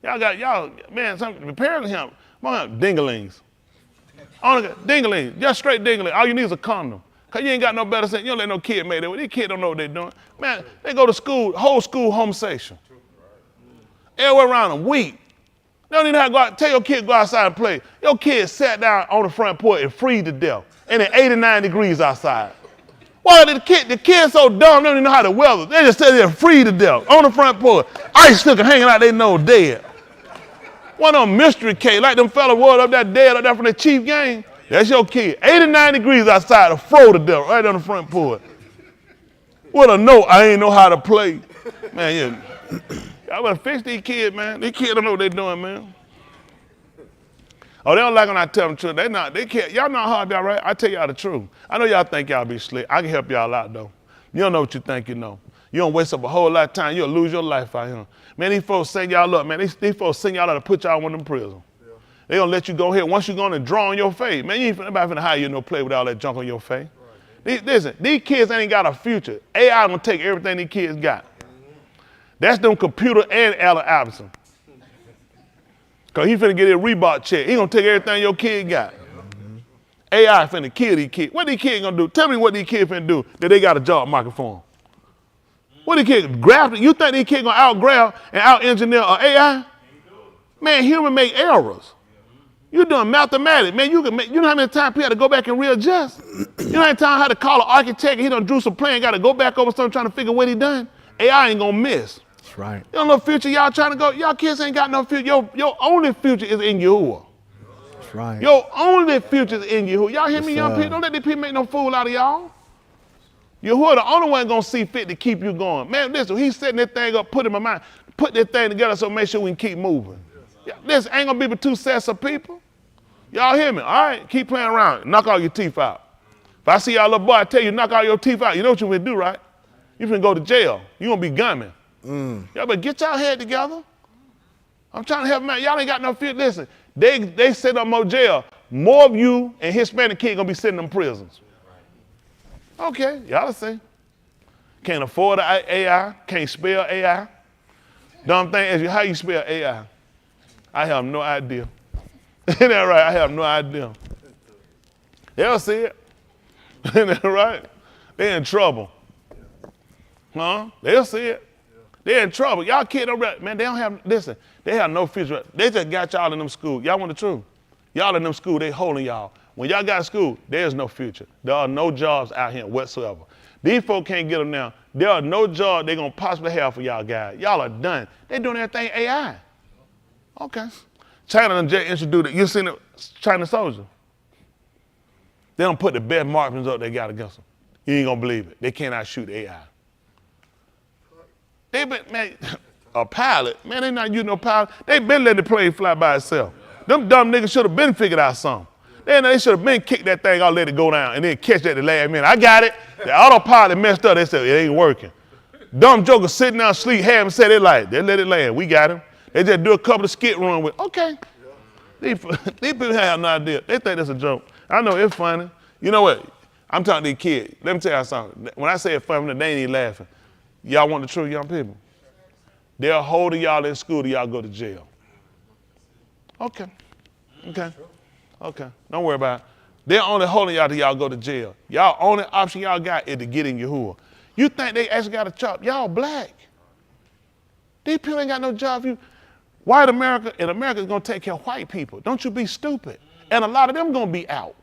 S1: Man, some parents help. Dinglings. Dingling, just straight dingling. All you need is a condom. Because you ain't got no better sense. You don't let no kid make that way. These kids don't know what they're doing. Man, they go to school, whole school homosexual. Everywhere around them, weak. They don't even have to go out. Tell your kid to go outside and play. Your kid sat down on the front porch and freezed to death. And it's 89 degrees outside. Why the kids so dumb, they don't even know how to weather. They just sit there and freeze to death on the front porch. Ice sticker hanging out their nose dead. One of them mystery cake, like them fellas was up there dead up there from the Chief game. That's your kid. 89 degrees outside, a froze to death right on the front porch. What a note, I ain't know how to play. Man, y'all better fix these kids, man. These kids don't know what they're doing, man. Oh, they don't like when I tell them the truth. They can't. Y'all know how y'all right? I tell y'all the truth. I know y'all think y'all be slick. I can help y'all out, though. You don't know what you think you know. You don't waste up a whole lot of time. You'll lose your life out here. Man, these folks send y'all up, man. These folks send y'all up to put y'all in one of them prisons. Yeah. They gonna let you go here. Once you go in and draw on your face, man, you ain't nobody finna hire you no play with all that junk on your face. Right. Listen, these kids ain't got a future. AI gonna take everything these kids got. That's them computer and Allen Iverson. Cause he finna get a Reebok check. He gonna take everything your kid got. AI finna kill these kids. What these kids gonna do? Tell me what these kids finna do that they got a job market for them. What these kids grab? You think these kids gonna out-grab and out-engineer an AI? Man, human make errors. You doing mathematics, man. You know how many times people had to go back and readjust? You know how many times I had to call an architect and he done drew some plan, got to go back over something trying to figure what he done? AI ain't gonna miss.
S2: That's right.
S1: You don't know future y'all trying to go. Y'all kids ain't got no future. Your only future is in Yahuah.
S2: That's right.
S1: Your only future is in Yahuah. Y'all hear me,
S2: Yes,
S1: young people? Don't let these people make no fool out of y'all. Yahuah the only one gonna see fit to keep you going. Man, listen, he's setting that thing up, put in my mind, put that thing together so make sure we can keep moving. Listen, ain't gonna be but two sets of people. Y'all hear me? All right, keep playing around. Knock all your teeth out. If I see y'all little boy, I tell you, knock all your teeth out. You know what you finna do, right? You finna go to jail. You gonna be gunning. Y'all better get y'all head together. I'm trying to help them out. Y'all ain't got no fear. Listen, they set up more jail. More of you and Hispanic kids gonna be sitting in prisons. Okay, y'all see. Can't afford AI, can't spell AI. Dumb thing is, how you spell AI? I have no idea. Isn't that right? I have no idea. They'll see it. Isn't that right? They're in trouble. Huh? They'll see it. They're in trouble. Y'all kids don't, man, they don't have, listen, they have no future. They just got y'all in them schools. Y'all want the truth? Y'all in them schools, they holding y'all. When y'all got school, there's no future. There are no jobs out here whatsoever. These folks can't get them now. There are no jobs they're going to possibly have for y'all guys. Y'all are done. They're doing everything AI. Okay. China done just introduced it. You seen the China soldier? They don't put the best marksmen up they got against them. You ain't going to believe it. They cannot shoot AI. They been, man, a pilot, man, they not using no pilot. They been letting the plane fly by itself. Them dumb niggas should have been figured out something. They should have been kicked that thing out, let it go down, and then catch that at the last minute. I got it. The autopilot messed up. They said, it ain't working. Dumb jokers sitting down asleep, haven't said it like, they let it land. We got him. They just do a couple of skit run with, okay. These people have no idea. They think that's a joke. I know it's funny. You know what? I'm talking to these kids. Let me tell you something. When I say it's funny, they ain't even laughing. Y'all want the truth, young people? They're holding y'all in school till y'all go to jail. Okay. Don't worry about it. They're only holding y'all till y'all go to jail. Y'all only option y'all got is to get in Yahuah. You think they actually got a job? Y'all black. These people ain't got no job. White America and America is gonna take care of white people. Don't you be stupid. And a lot of them gonna be out.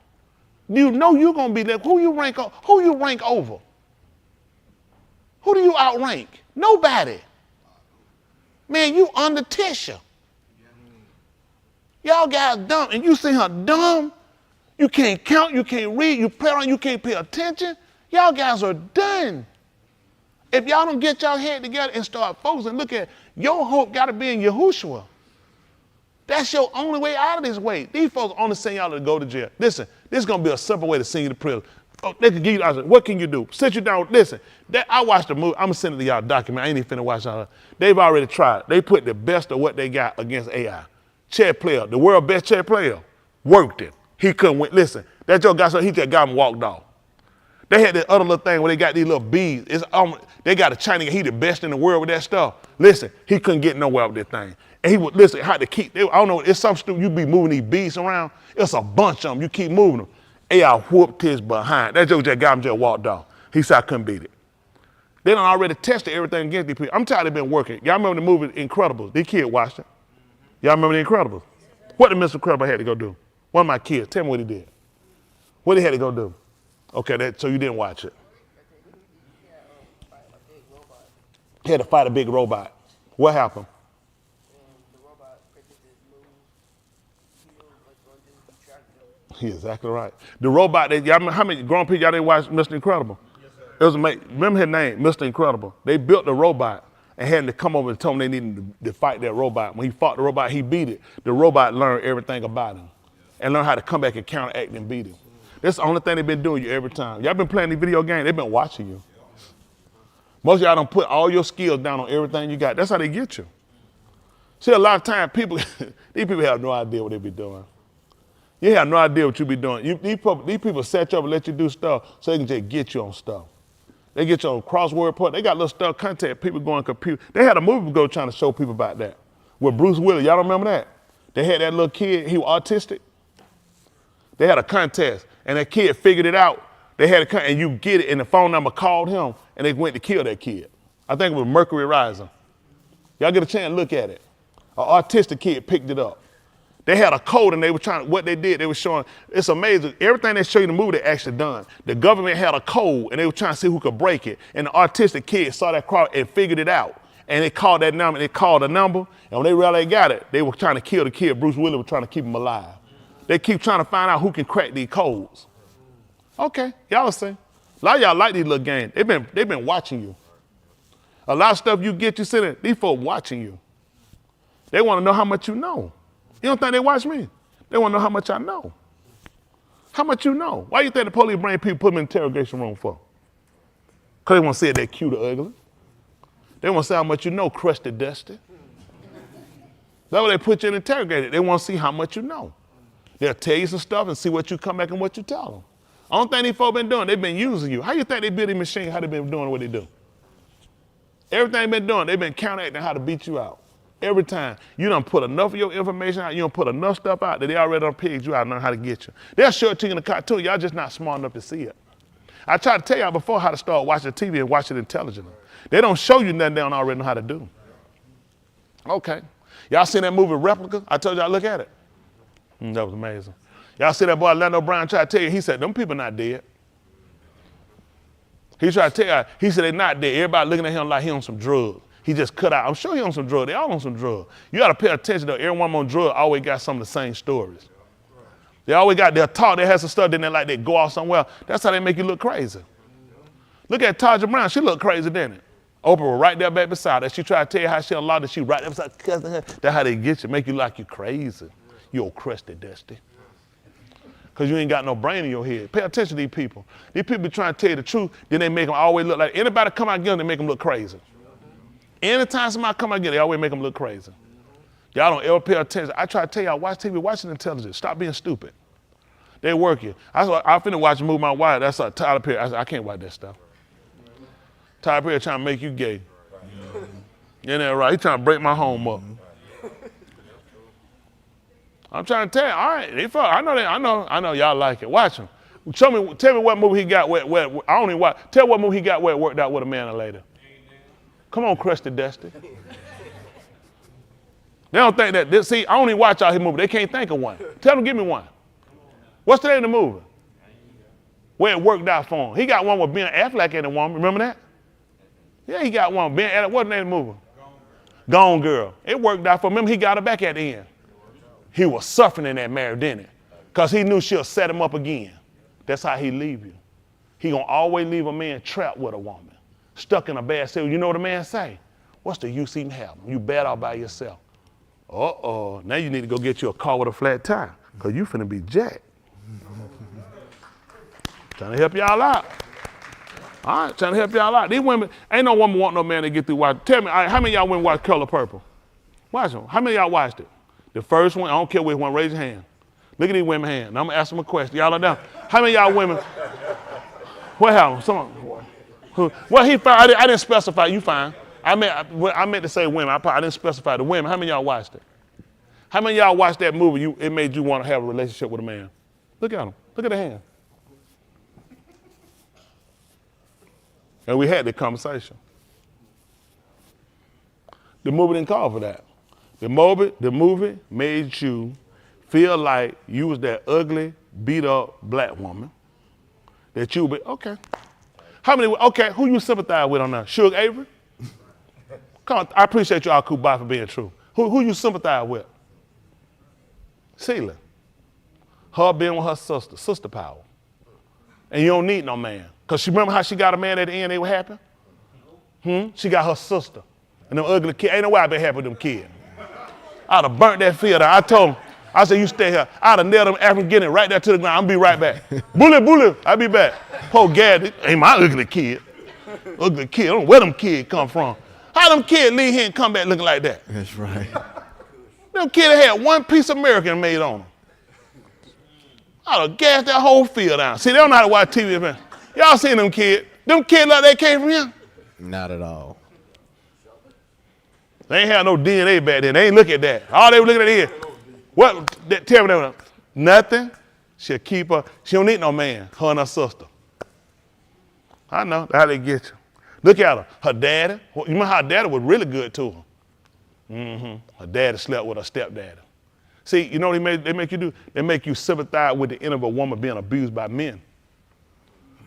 S1: You know you're gonna be there. Who you rank over? Who do you outrank? Nobody. Man, you under Tisha. Y'all guys dumb, and you see her dumb. You can't count, you can't read, you play around, you can't pay attention. Y'all guys are done. If y'all don't get y'all head together and start focusing, look at your hope got to be in Yahushua. That's your only way out of this way. These folks only send y'all to go to jail. Listen, this is gonna be a simple way to send you to prison. Oh, they can give you, I said, what can you do? Sit you down, listen, I watched the movie, I'm gonna send it to y'all document, I ain't even finna watch y'all. They've already tried. They put the best of what they got against AI. Chess player, the world's best chess player, worked it. He couldn't win. Listen, that joke got so he just got him walked off. They had this other little thing where they got these little beads. They got a Chinese, he the best in the world with that stuff. Listen, he couldn't get nowhere with that thing. And he would listen, how to keep, I don't know, it's some stupid, you be moving these beads around. It's a bunch of them, you keep moving them. And I whooped his behind. That joke just got him, just walked off. He said I couldn't beat it. They done already tested everything against these people. I'm tired of been working. Y'all remember the movie Incredibles? These kids watched it. Y'all remember the Incredibles? What did Mr. Incredible had to go do? One of my kids, tell me what he did. What he had to go do? Okay, so you didn't watch it. He had to fight a big robot. What happened? He's exactly right. The robot, y'all remember how many grown people y'all didn't watch Mr. Incredible? Yes, sir. It was amazing. Remember his name, Mr. Incredible. They built the robot and had to come over and tell him they needed to fight that robot. When he fought the robot, he beat it. The robot learned everything about him and learned how to come back and counteract and beat him. That's the only thing they've been doing you every time. Y'all been playing the video game, they've been watching you. Most of y'all don't put all your skills down on everything you got. That's how they get you. See, a lot of times people, these people have no idea what they be doing. You have no idea what you be doing. These people set you up and let you do stuff so they can just get you on stuff. They get you on crossword report. They got little stuff content, people going computer. They had a movie go trying to show people about that. With Bruce Willis, y'all don't remember that? They had that little kid, he was autistic. They had a contest and that kid figured it out. They had a and you get it and the phone number called him and they went to kill that kid. I think it was Mercury Rising. Y'all get a chance to look at it. An autistic kid picked it up. They had a code and they were trying, what they did, they were showing, it's amazing. Everything they show you in the movie, they actually done. The government had a code and they were trying to see who could break it. And the autistic kid saw that crowd and figured it out. And they called that number, and they called a number. And when they realized they got it, they were trying to kill the kid. Bruce Willis was trying to keep him alive. They keep trying to find out who can crack these codes. Okay, y'all see. A lot of y'all like these little games. They've been watching you. A lot of stuff you get, you sit in, these folks watching you. They want to know how much you know. You don't think they watch me? They want to know how much I know. How much you know? Why you think the police bring people, put them in the interrogation room for? Because they want to see if they're cute or ugly. They want to see how much you know, crusty, dusty. That's why they put you in interrogator. They want to see how much you know. They'll tell you some stuff and see what you come back and what you tell them. I don't think these folks been doing, they've been using you. How you think they build a machine, how they been doing what they do? Everything they've been doing, they've been counteracting how to beat you out. Every time. You done put enough of your information out, you done put enough stuff out that they already done picked you out and learn how to get you. They'll show it to you in the cartoon, y'all just not smart enough to see it. I tried to tell y'all before how to start watching TV and watch it intelligently. They don't show you nothing they don't already know how to do. Okay. Y'all seen that movie Replica? I told y'all look at it. That was amazing. Y'all see that boy Orlando Brown try to tell you, he said, them people not dead. He tried to tell you, he said they not dead. Everybody looking at him like he on some drugs. He just cut out. I'm sure he on some drugs. They all on some drugs. You got to pay attention though. Everyone on drugs always got some of the same stories. They always got, they're taught, they have some stuff, then they like they go off somewhere. That's how they make you look crazy. Look at Taja Brown. She looked crazy, didn't it? Oprah was right there back beside her. She tried to tell you how she allowed it. She right there beside cousin her. That's how they get you, make you like you crazy. You old crusty dusty. Because you ain't got no brain in your head. Pay attention to these people. These people be trying to tell you the truth, then they make them always look like, anybody come out again, they make them look crazy. Anytime somebody come out again, they always make them look crazy. Y'all don't ever pay attention. I try to tell y'all, watch TV, watch it intelligent. Stop being stupid. They work you. I finna watch a movie with my wife. That's Tyler Perry. I said, I can't watch that stuff. Tyler Perry trying to make you gay. Isn't that right? He trying to break my home up. I'm trying to tell you, all right, I know y'all like it. Watch him. Tell me what movie he got where I don't even watch. Tell what movie he got where it worked out with a man and a lady. Come on, crusty dusty. They don't think that, see, I don't even watch all his movies. They can't think of one. Tell them, give me one. What's the name of the movie? Where it worked out for him. He got one with Ben Affleck in the woman, remember that? Yeah, he got one. Ben Affleck, what's the name of the movie? Gone Girl. It worked out for him. Remember, he got her back at the end. He was suffering in that marriage, didn't he? Because he knew she'll set him up again. That's how he leave you. He gonna always leave a man trapped with a woman, stuck in a bad situation. You know what a man say? What's the use even having? You bad all by yourself. Uh-oh, now you need to go get you a car with a flat tire, because you finna be jacked. Trying to help y'all out. All right, trying to help y'all out. These women, ain't no woman want no man to get through watch. Tell me, all right, how many of y'all women watch Color Purple? Watch them. How many of y'all watched it? The first one, I don't care which one, raise your hand. Look at these women's hands. Now I'm gonna ask them a question. Y'all are down. How many of y'all women? What happened? Well, he fine. I didn't specify. You fine. I meant to say women. I didn't specify the women. How many of y'all watched it? How many of y'all watched that movie? It made you want to have a relationship with a man. Look at them. Look at the hand. And we had that conversation. The movie didn't call for that. The movie made you feel like you was that ugly, beat up black woman. That you would be, okay. Who you sympathize with on that? Suge Avery? Come on, I appreciate you all Kubai for being true. Who you sympathize with? Celia. Her being with her sister power. And you don't need no man. Because she remember how she got a man at the end, they were happy? She got her sister. And them ugly kids, ain't no way I been happy with them kids. I'd have burnt that field out. I told him, I said, you stay here. I'd have nailed them African Guinea right there to the ground. I'll be right back. Bullet, I'll be back. Poor Gad, ain't my ugly kid. Ugly kid, I don't know where them kids come from. How them kids leave here and come back looking like that?
S2: That's right.
S1: Them kids had one piece of American made on them. I'd have gassed that whole field down. See, they don't know how to watch TV, man. Y'all seen them kids? Them kids like they came from here?
S2: Not at all.
S1: They ain't have no DNA back then. They ain't look at that. All they were looking at here. What? Tell me that. Nothing. She'll keep her. She don't need no man. Her and her sister. I know. That's how they get you. Look at her. Her daddy. You remember how her daddy was really good to her? Her daddy slept with her stepdaddy. See, you know what they make you do? They make you sympathize with the end of a woman being abused by men.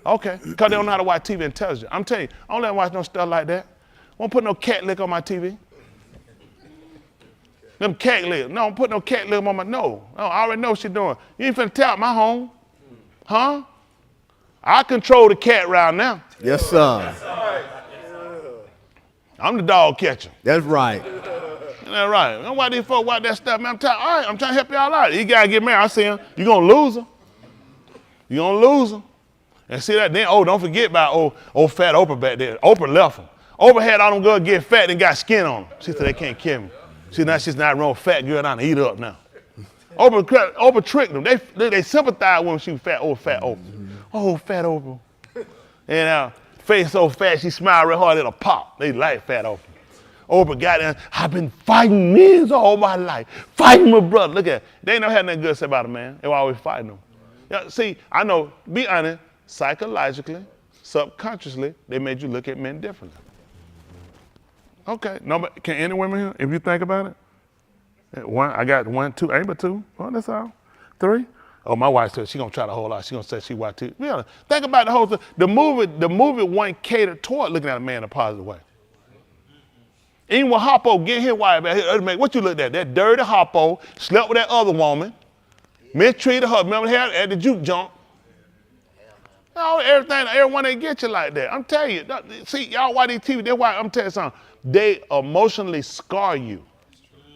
S1: Okay. Because they don't know how to watch TV intelligent. I'm telling you, I don't let them watch no stuff like that. I won't put no cat lick on my TV. Them cat lips. No, don't put no cat lip on my, no. I already know what she's doing. You ain't finna tear out my home. Huh? I control the cat right now.
S2: Yes, sir.
S1: I'm the dog catcher.
S2: That's right.
S1: Isn't that right? Don't why these folks watch that stuff, man. I'm trying to help y'all out. You gotta get married. I see him. You gonna lose her. You gonna lose her. And see that then, don't forget about old fat Oprah back there. Oprah left him. Oprah had all them girls get fat and got skin on them. She said they can't kill me. See, now she's not wrong. Fat girl down to eat up now. Oprah tricked them. They sympathized when she was fat. Oh, fat Oprah. Oh, fat Oprah. And face so fat, she smiled real hard, it'll pop. They like fat Oprah. Oprah got in. I've been fighting men all my life. Fighting my brother. Look at it. They ain't never had nothing good to say about a man. They were always fighting them. Yeah, see, I know, be honest, psychologically, subconsciously, they made you look at men differently. Okay, nobody, can any women here, if you think about it? I got 1, 2, ain't but 2. Oh, that's all. 3. Oh, my wife said she gonna try the whole lot. She gonna say she watch TV. Yeah, think about the whole thing. The movie wasn't catered toward looking at a man in a positive way. Even when Hoppo get his wife back here, what you looked at? That dirty Hoppo slept with that other woman, mistreated her. Remember her at the juke jump? Everyone they get you like that. I'm telling you. See, y'all watch these TV. That's why I'm telling you something. They emotionally scar you.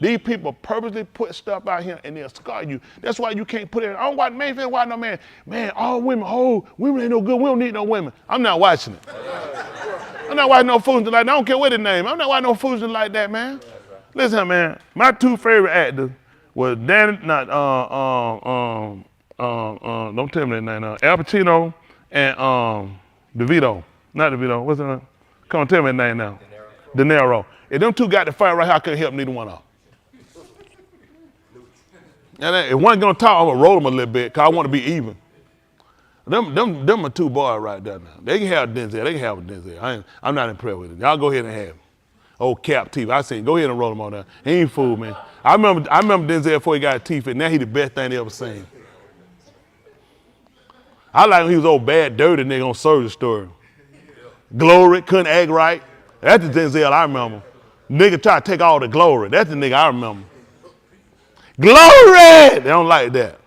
S1: These people purposely put stuff out here and they'll scar you. That's why you can't put it. I don't watch man, watch no man. Man, all women, women ain't no good. We don't need no women. I'm not watching it. I'm not watching no fools like that. I don't care what his name. I'm not watching no fools like that, man. Listen, man. My 2 favorite actors was Danny, don't tell me that name now. Al Pacino and DeVito. Not DeVito. What's his name? Come on, tell me that name now. De Niro. If them 2 got to fight right here, I couldn't help neither one of them. And if one gonna talk, I'm gonna roll them a little bit, cause I want to be even. Them are 2 boys right there now. They can have Denzel. They can have Denzel. I'm not impressed with it. Y'all go ahead and have him. Old Cap TV. I said, go ahead and roll him on there. He ain't fool, man. I remember Denzel before he got his teeth, and now he the best thing they ever seen. I like when he was old bad, dirty nigga on Surgery Story. Glory, couldn't act right. That's the Denzel I remember. Nigga try to take all the glory. That's the nigga I remember. Glory! They don't like that.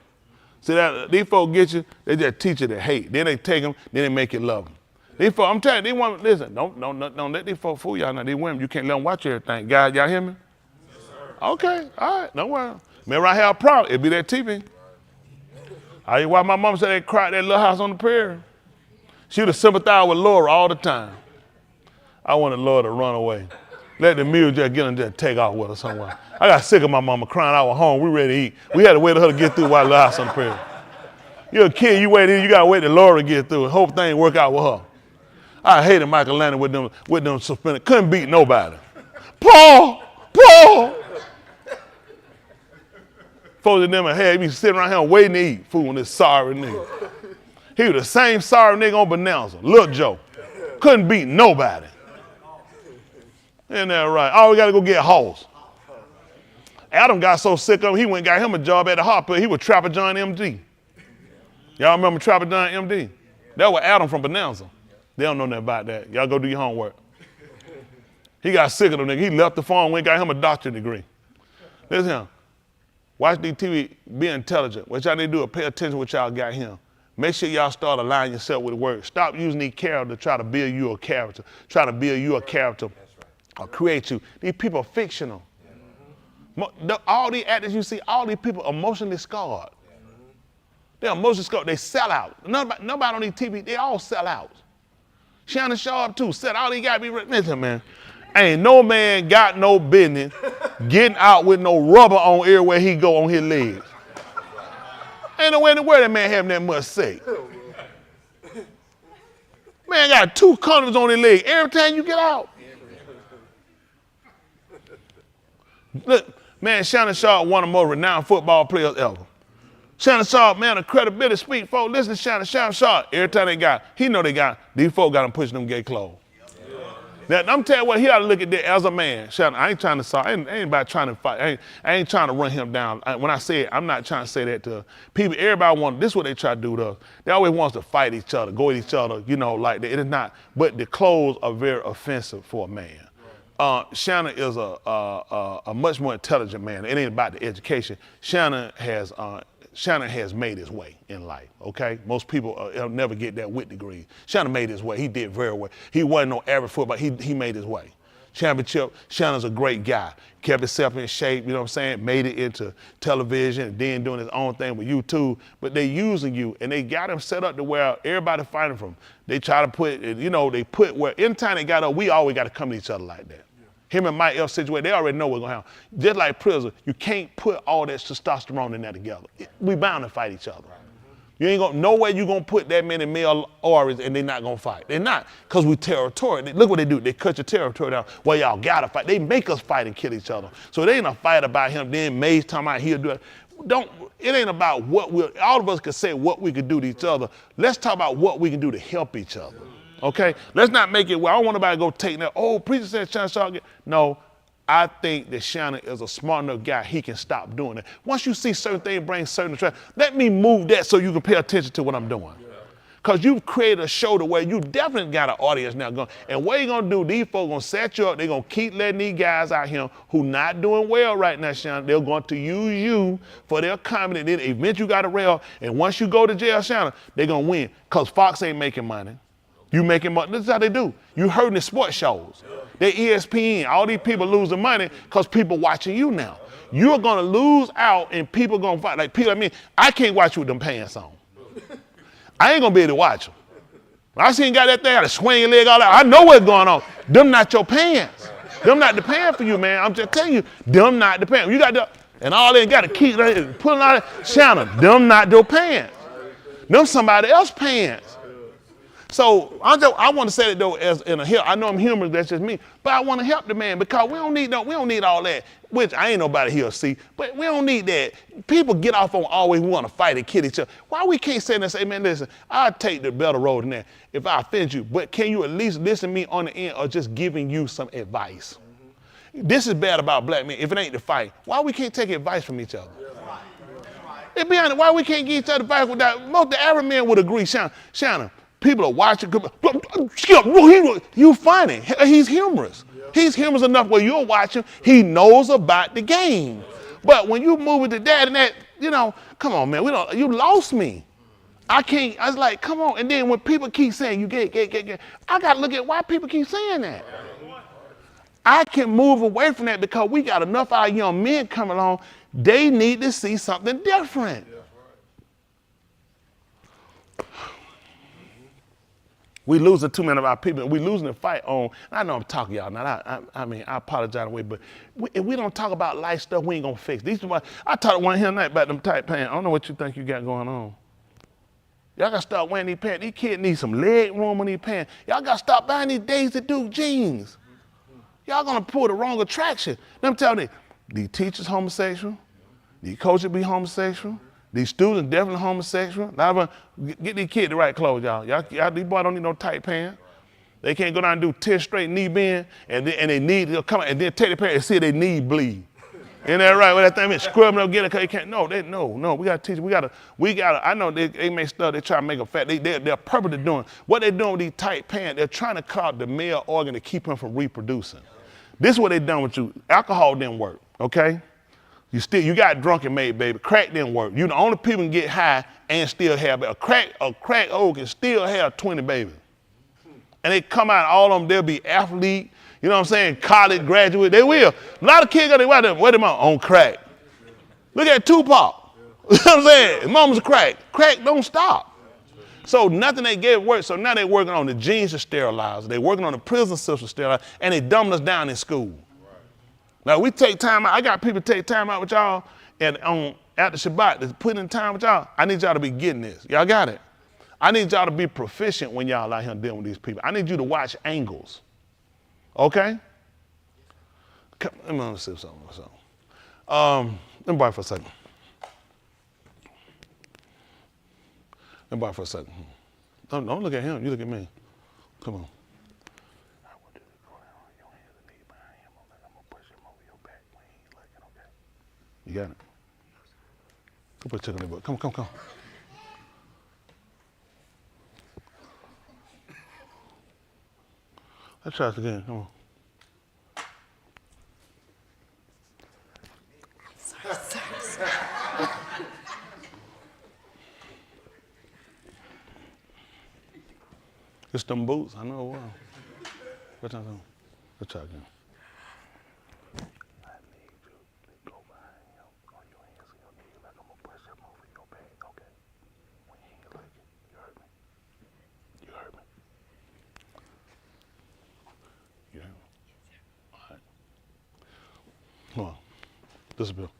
S1: See, these folks get you, they just teach you to hate. Then they take them, then they make you love them. These folks, I'm telling you, listen, don't let these folks fool y'all now. These women, you can't let them watch everything. Guys, y'all hear me? Yes, okay, all right, don't worry. Remember, I have a problem, it'd be that TV. I why my mom said they cried that little house on the prairie. She would have sympathized with Laura all the time. I wanted Laura to run away. Let the mule just get and just take off with her somewhere. I got sick of my mama crying. I was home. We ready to eat. We had to wait for her to get through while the house on the prairie. You're a kid. You wait here. You got to wait till Laura to get through. Hope things work out with her. I hated Michael Landon with them suspended. Couldn't beat nobody. Paul. Folks in them had me sitting around here waiting to eat food on this sorry nigga. He was the same sorry nigga on Bonanza. Lil Joe. Couldn't beat nobody. Isn't that right? Oh, we got to go get Hoss. Adam got so sick of him, he went and got him a job at the hospital. He was Trapper John MD. Y'all remember Trapper John MD? That was Adam from Bonanza. They don't know nothing about that. Y'all go do your homework. He got sick of them niggas. He left the farm, went and got him a doctorate degree. Listen, watch these TV, be intelligent. What y'all need to do is pay attention to what y'all got here. Make sure y'all start aligning yourself with the word. Stop using these characters to try to build you a character. Try to build you a character or create you. These people are fictional. All these actors you see, all these people are emotionally scarred. They're emotionally scarred. They sell out. Nobody on these TV, they all sell out. Shannon Sharpe too, said all he got to be written. Listen, man, ain't no man got no business getting out with no rubber on everywhere he go on his legs. Ain't no way in the world that man having that much say. Man got 2 condoms on his leg every time you get out. Look, man, Shannon Sharpe, one of the most renowned football players ever. Shannon Sharpe, man, a credibility speak, folks. Listen to Shannon Sharpe. Every time they got, he know they got, these folks got him pushing them gay clothes. Now, I'm telling you what, he ought to look at that as a man. Shannon, I ain't trying to I ain't about trying to fight. I ain't trying to run him down. When I say it, I'm not trying to say that to people. Everybody wants, this is what they try to do to us. They always want us to fight each other, go at each other, you know, like that. It is not, but the clothes are very offensive for a man. Shannon is a much more intelligent man. It ain't about the education. Shannon has made his way in life, okay? Most people never get that with degrees. Shannon made his way. He did very well. He wasn't no average football. He made his way. Championship, Shannon's a great guy. Kept himself in shape, you know what I'm saying? Made it into television and then doing his own thing with YouTube. But they using you, and they got him set up to where everybody fighting from. They try to put, you know, they put where anytime they got up, we always got to come to each other like that. Him and Mike F situation, they already know what's gonna happen. Just like prison, you can't put all that testosterone in there together. We bound to fight each other. You ain't gonna, no way you gonna put that many male auras and they're not gonna fight. They're not, because we territorial. Look what they do, they cut your territory down. Well, y'all gotta fight. They make us fight and kill each other. So it ain't a fight about him, then Mays talking about he'll do it. It ain't about all of us can say what we can do to each other. Let's talk about what we can do to help each other. Okay, let's not make it where I don't want nobody to go take that. Oh, preacher said Shannon Sharpe. No, I think that Shannon is a smart enough guy. He can stop doing it. Once you see certain things bring certain attraction, let me move that so you can pay attention to what I'm doing. Because you've created a show to where you definitely got an audience now going. And what you gonna do? These folks gonna set you up. They're gonna keep letting these guys out here who not doing well right now, Shannon. They're going to use you for their comedy. Then eventually you got a rail. And once you go to jail, Shannon, they're gonna win. Because Fox ain't making money. You making money. This is how they do. You heard the sports shows. They ESPN. All these people losing money because people watching you now. You're gonna lose out and people gonna fight. Like people, I can't watch you with them pants on. I ain't gonna be able to watch them. When I seen got that thing, I swing your leg all out. I know what's going on. Them not your pants. Them not the pants for you, man. I'm just telling you, them not the pants. You got the, and all they got to keep pulling out. Shannon, them not your pants. Them somebody else's pants. So I want to say it though as in a help. I know I'm humorous, that's just me, but I want to help the man because we don't need all that, which I ain't nobody here to see, but we don't need that. People get off on always want to fight and kill each other. Why we can't sit there and say, man, listen, I'll take the better road than that if I offend you, but can you at least listen to me on the end or just giving you some advice? This is bad about black men. If it ain't the fight, why we can't take advice from each other? It be honest, why we can't give each other advice without, most the average man would agree, Shannon, people are watching. You funny. He's humorous. He's humorous enough where you're watching. He knows about the game. But when you move it to that and that, you know, come on, man. You lost me. I can't. I was like, come on. And then when people keep saying you gay, I got to look at why people keep saying that. I can move away from that because we got enough of our young men coming along. They need to see something different. We losing too many of our people. We losing the fight on, I know I'm talking y'all now. I apologize away, but if we don't talk about life stuff, we ain't gonna fix. These are why I talked one here tonight about them tight pants. I don't know what you think you got going on. Y'all got to start wearing these pants. These kids need some leg room on these pants. Y'all got to stop buying these Daisy Duke jeans. Y'all going to pull the wrong attraction. Let me tell you, these teachers homosexual. These coaches be homosexual. These students definitely homosexual. Now, get these kids the right clothes, y'all. These boys don't need no tight pants. They can't go down and do 10 straight knee bend, and they need to come out and then take the pants and see their knee bleed. Ain't that right? Well, that thing been scrubbing up, get it, cause they can't. No, we gotta teach. We gotta. I know they make stuff. They try to make them fat. They're purposely doing what they're doing with these tight pants. They're trying to cause the male organ to keep him from reproducing. This is what they done with you. Alcohol didn't work. Okay. You got drunk and made baby. Crack didn't work. You the only people can get high and still have a crack old can still have 20 babies. And they come out, all of them, they'll be athlete, you know what I'm saying, college graduate, they will. A lot of kids got them on crack. Look at Tupac. You know what I'm saying? His mama's a crack. Crack don't stop. So nothing they gave worked. So now they're working on the genes to sterilize. They're working on the prison system to sterilize, and they dumbing us down in school. Now, we take time out. I got people take time out with y'all, and after Shabbat, to put in time with y'all, I need y'all to be getting this. Y'all got it? I need y'all to be proficient when y'all out here dealing with these people. I need you to watch angles. Okay? Let me see something. Let me borrow for a second. Don't look at him. You look at me. Come on. You got it? Go put a check on that book. Come. Let's try this again. Come on. Sorry. It's them boots. I know. Wow. Let's try again. Come on, this is Bill.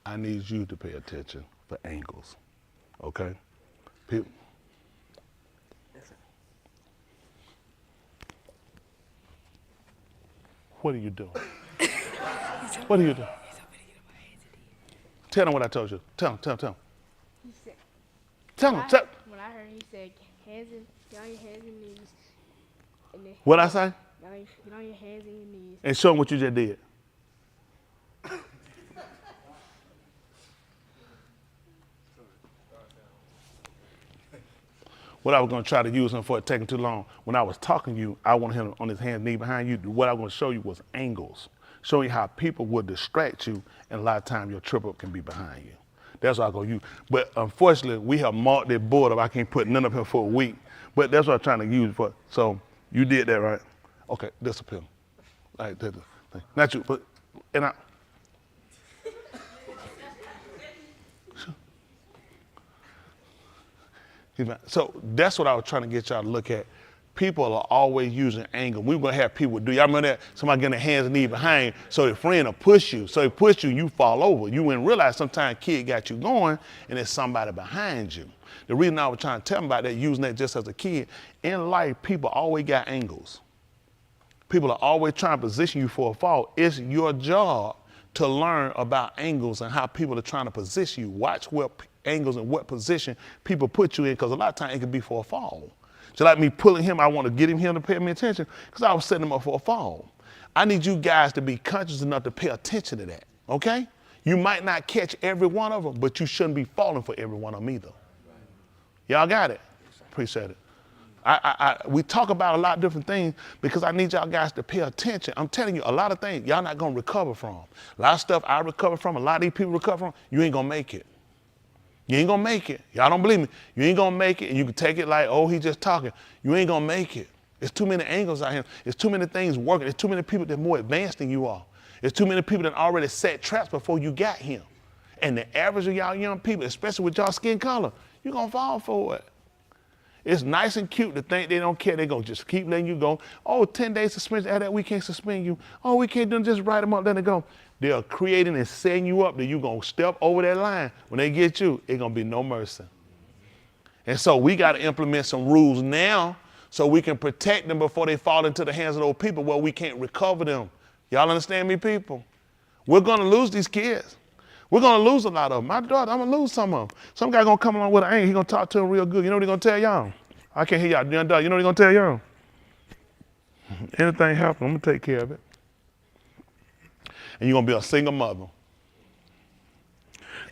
S1: I need you to pay attention for angles, okay? People. What are you doing? What are you doing? Tell them what I told you. Tell them.
S3: He said,
S1: Tell them.
S3: When I heard he said, get on your hands and knees. And then,
S1: What I say?
S3: Get on your hands and your knees.
S1: And show them what you just did. What I was going to try to use him for it taking too long. When I was talking to you, I wanted him on his hands, knee behind you. What I was going to show you was angles. Showing you how people would distract you, and a lot of times your trip up can be behind you. That's what I'm going to use. But unfortunately, we have marked that board up. I can't put none of him for a week. But that's what I'm trying to use for. So you did that, right? Okay, discipline. All right, not you, but, and I. So that's what I was trying to get y'all to look at. People are always using anger. We're going to have people do. Y'all remember that? Somebody getting their hands and knees behind, so their friend will push you. So they push you, you fall over. You wouldn't realize sometimes a kid got you going, and there's somebody behind you. The reason I was trying to tell them about that, using that just as a kid, in life, people always got angles. People are always trying to position you for a fall. It's your job to learn about angles and how people are trying to position you. Watch what angles and what position people put you in, because a lot of times it can be for a fall. So like me pulling him, I want to get him here to pay me attention because I was setting him up for a fall. I need you guys to be conscious enough to pay attention to that, okay? You might not catch every one of them, but you shouldn't be falling for every one of them either. Y'all got it? Appreciate it. We talk about a lot of different things because I need y'all guys to pay attention. I'm telling you, a lot of things y'all not going to recover from. A lot of stuff I recover from, a lot of these people recover from, you ain't going to make it. You ain't gonna make it. Y'all don't believe me. You ain't gonna make it, and you can take it like, oh, he just talking. You ain't gonna make it. There's too many angles out here. There's too many things working. There's too many people that are more advanced than you are. There's too many people that already set traps before you got here. And the average of y'all young people, especially with y'all skin color, you're gonna fall for it. It's nice and cute to think they don't care. They're going to just keep letting you go. Oh, 10 days suspension. After that, we can't suspend you. Oh, we can't do it. Just write them up. Then they go. They're creating and setting you up that you're going to step over that line. When they get you, it's going to be no mercy. And so we got to implement some rules now so we can protect them before they fall into the hands of those people where we can't recover them. Y'all understand me, people? We're going to lose these kids. We're going to lose a lot of them. My daughter, I'm going to lose some of them. Some guy going to come along with an angel. He's going to talk to them real good. You know what he's going to tell y'all? I can't hear y'all. You know what he's going to tell y'all? Anything happen, I'm going to take care of it. And you're going to be a single mother.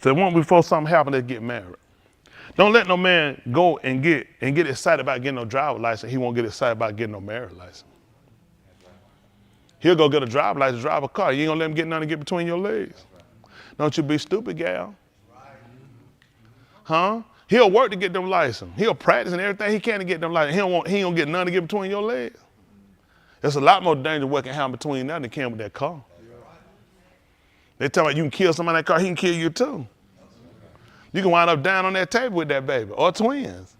S1: So before something happens, let's get married. Don't let no man go and get excited about getting no driver's license. He won't get excited about getting no marriage license. He'll go get a driver's license, drive a car. You ain't going to let him get nothing to get between your legs. Don't you be stupid, gal. Huh? He'll work to get them license. He'll practice and everything he can to get them license. He don't get nothing to get between your legs. There's a lot more danger what can happen between that than can with that car. They tell me you can kill somebody in that car, he can kill you too. You can wind up down on that table with that baby, or twins.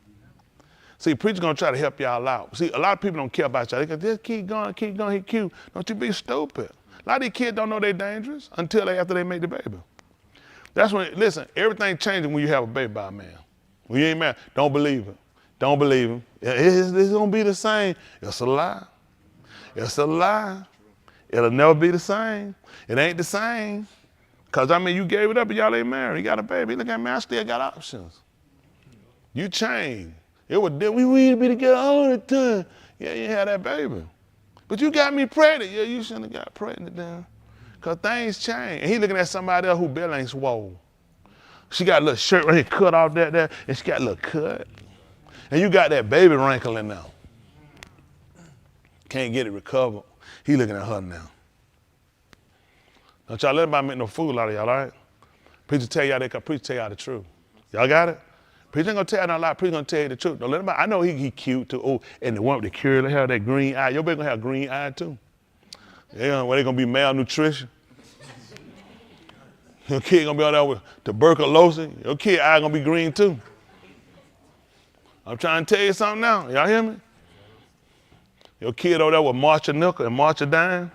S1: See, preacher's gonna try to help y'all out. See, a lot of people don't care about y'all. They go, just keep going, he cute. Don't you be stupid. A lot of these kids don't know they're dangerous until after they make the baby. That's when, listen, everything changes when you have a baby by a man. When you ain't married, don't believe it. Don't believe him. It's gonna be the same. It's a lie. It's a lie. It'll never be the same. It ain't the same. Cause I mean, you gave it up and y'all ain't married. You got a baby. Look at me, I still got options. You changed. We need to be together all the time. Yeah, you had that baby. But you got me pregnant. Yeah, you shouldn't have got pregnant then. Cause things change. And he looking at somebody else who belly ain't swole. She got a little shirt right here cut off there, and she got a little cut. And you got that baby wrinkle in there. Can't get it recovered. He looking at her now. Don't y'all let anybody make no fool out of y'all, all right? Preacher tell y'all preacher tell y'all the truth. Y'all got it? Preacher ain't gonna tell you no lie. Preacher gonna tell you the truth. Don't let anybody, I know he cute too. Oh, and the one with the curly hair, that green eye. Your baby gonna have green eye too. Yeah, well, they gonna be malnutrition. Your kid gonna be out there with tuberculosis. Your kid eye gonna be green too. I'm trying to tell you something now. Y'all hear me? Your kid over there with march a nickel and march a dime.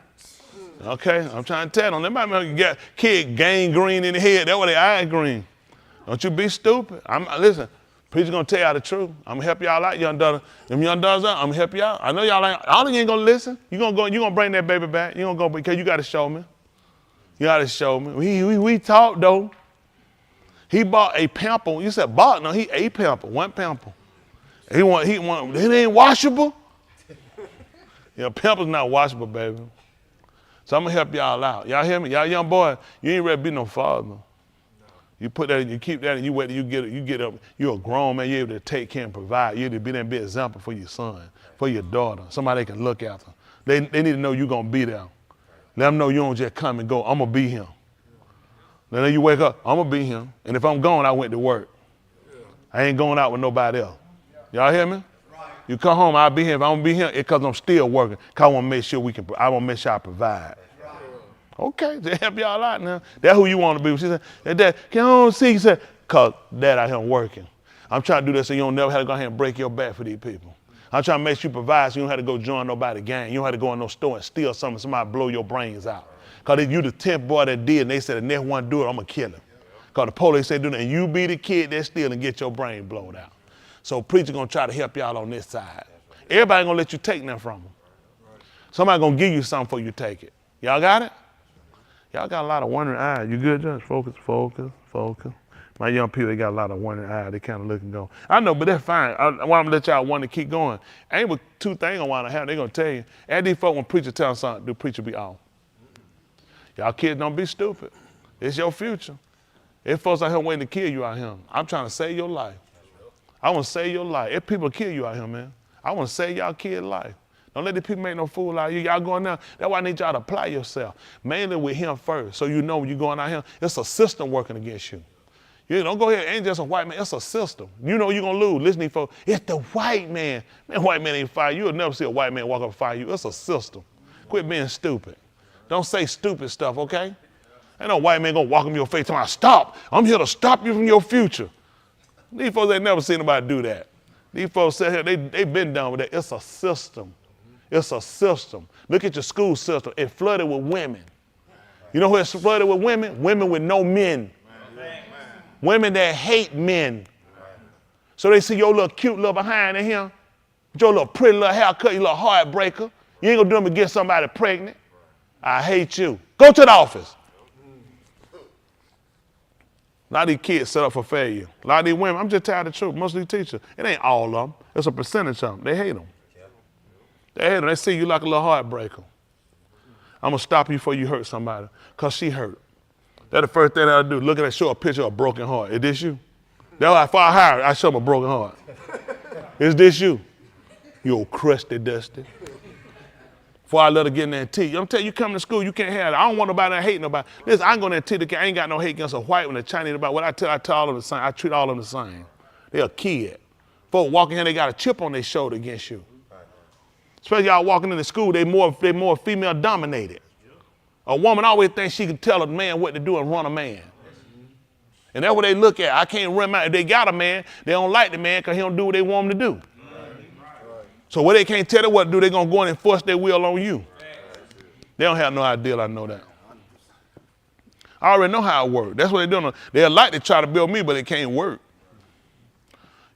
S1: Okay, I'm trying to tell them. They might get kid gangrene in the head. That's why they eye green. Don't you be stupid. Listen, preacher gonna tell y'all the truth. I'm gonna help y'all out, young daughter. Them young daughters out, I'm gonna help y'all. I know y'all ain't gonna listen. You gonna bring that baby back. You gonna go because you gotta show me. You gotta show me. We talked though. He bought a pamper. You said bought? No, he a pamper, one pamper. He want, it ain't washable. Yeah, pamper's not washable, baby. So I'm gonna help y'all out. Y'all hear me? Y'all young boy, you ain't ready to be no father. You put that, you keep that, and you wait till you get up. You're a grown man. You're able to take care and provide. You're able to be there and be an example for your son, for your daughter. Somebody they can look after. They need to know you're gonna be there. Let them know you don't just come and go. I'm gonna be him. Then you wake up. I'm gonna be him. And if I'm gone, I went to work. I ain't going out with nobody else. Y'all hear me? You come home, I'll be here. If I don't be here, it's because I'm still working. Cause I want to make sure I want to make sure I provide. Okay, to help y'all out now. That's who you want to be. She said, Dad, can I don't see? He said, cause Dad out here working. I'm trying to do this so you don't never have to go ahead and break your back for these people. I'm trying to make sure you provide so you don't have to go join nobody's gang. You don't have to go in no store and steal something, somebody blow your brains out. Cause if you the 10th boy that did, and they said the next one do it, I'm gonna kill him. Cause the police say do that, and you be the kid that steal and get your brain blown out. So preacher gonna try to help y'all on this side. Everybody gonna let you take nothing from them. Somebody gonna give you something before you take it. Y'all got it? Y'all got a lot of wandering eyes. You good, Judge? Focus. My young people, they got a lot of wandering eyes. They kind of look and go. I know, but that's fine. I want them to let y'all want to keep going. Ain't but two things I want to have. They gonna tell you. And these folks, when preacher tell them something, the preacher be off. Y'all kids don't be stupid. It's your future. If folks out here waiting to kill you out here, I'm trying to save your life. I want to save your life. If people kill you out here, man, I want to save y'all kid life. Don't let the people make no fool out of you. Y'all going down. That's why I need y'all to apply yourself. Mainly with him first. So you know when you're going out here, it's a system working against you. You don't go here, ain't just a white man, it's a system. You know you're going to lose. Listen to these folks, it's the white man. Man, white man ain't fire you. You'll never see a white man walk up and fire you. It's a system. Quit being stupid. Don't say stupid stuff, okay? Ain't no white man going to walk in your face telling me, stop. I'm here to stop you from your future. These folks ain't never seen nobody do that. These folks sit here, they been done with that. It's a system. It's a system. Look at your school system. It's flooded with women. You know who it's flooded with women? Women with no men. Women that hate men. So they see your little cute little behind in here, your little pretty little haircut, your little heartbreaker. You ain't gonna do them to get somebody pregnant. I hate you. Go to the office. A lot of these kids set up for failure. A lot of these women, I'm just tired of the truth. Most of these teachers, it ain't all of them. It's a percentage of them. They hate them. They hate them. They see you like a little heartbreaker. I'm going to stop you before you hurt somebody because she hurt. That's the first thing I do. Look at that, show a picture of a broken heart. Is this you? That's why if I hire, I show them a broken heart. Is this you? You old crusty dusty. Before I let her get in there and teach. I'm telling you, you come to school, you can't have it. I don't want nobody that hate nobody. Listen, I ain't going there and teach the kid. I ain't got no hate against a white one, a Chinese, about what I tell all of them the same. I treat all of them the same. They're a kid. Folks walking here, they got a chip on their shoulder against you. Especially y'all walking into school, they more female dominated. A woman always thinks she can tell a man what to do and run a man. And that's what they look at. I can't run my, if they got a man, they don't like the man because he don't do what they want him to do. So what they can't tell them what to do, they're going to go in and force their will on you. They don't have no idea I know that. I already know how it works. That's what they're doing. They'll like to try to build me, but it can't work.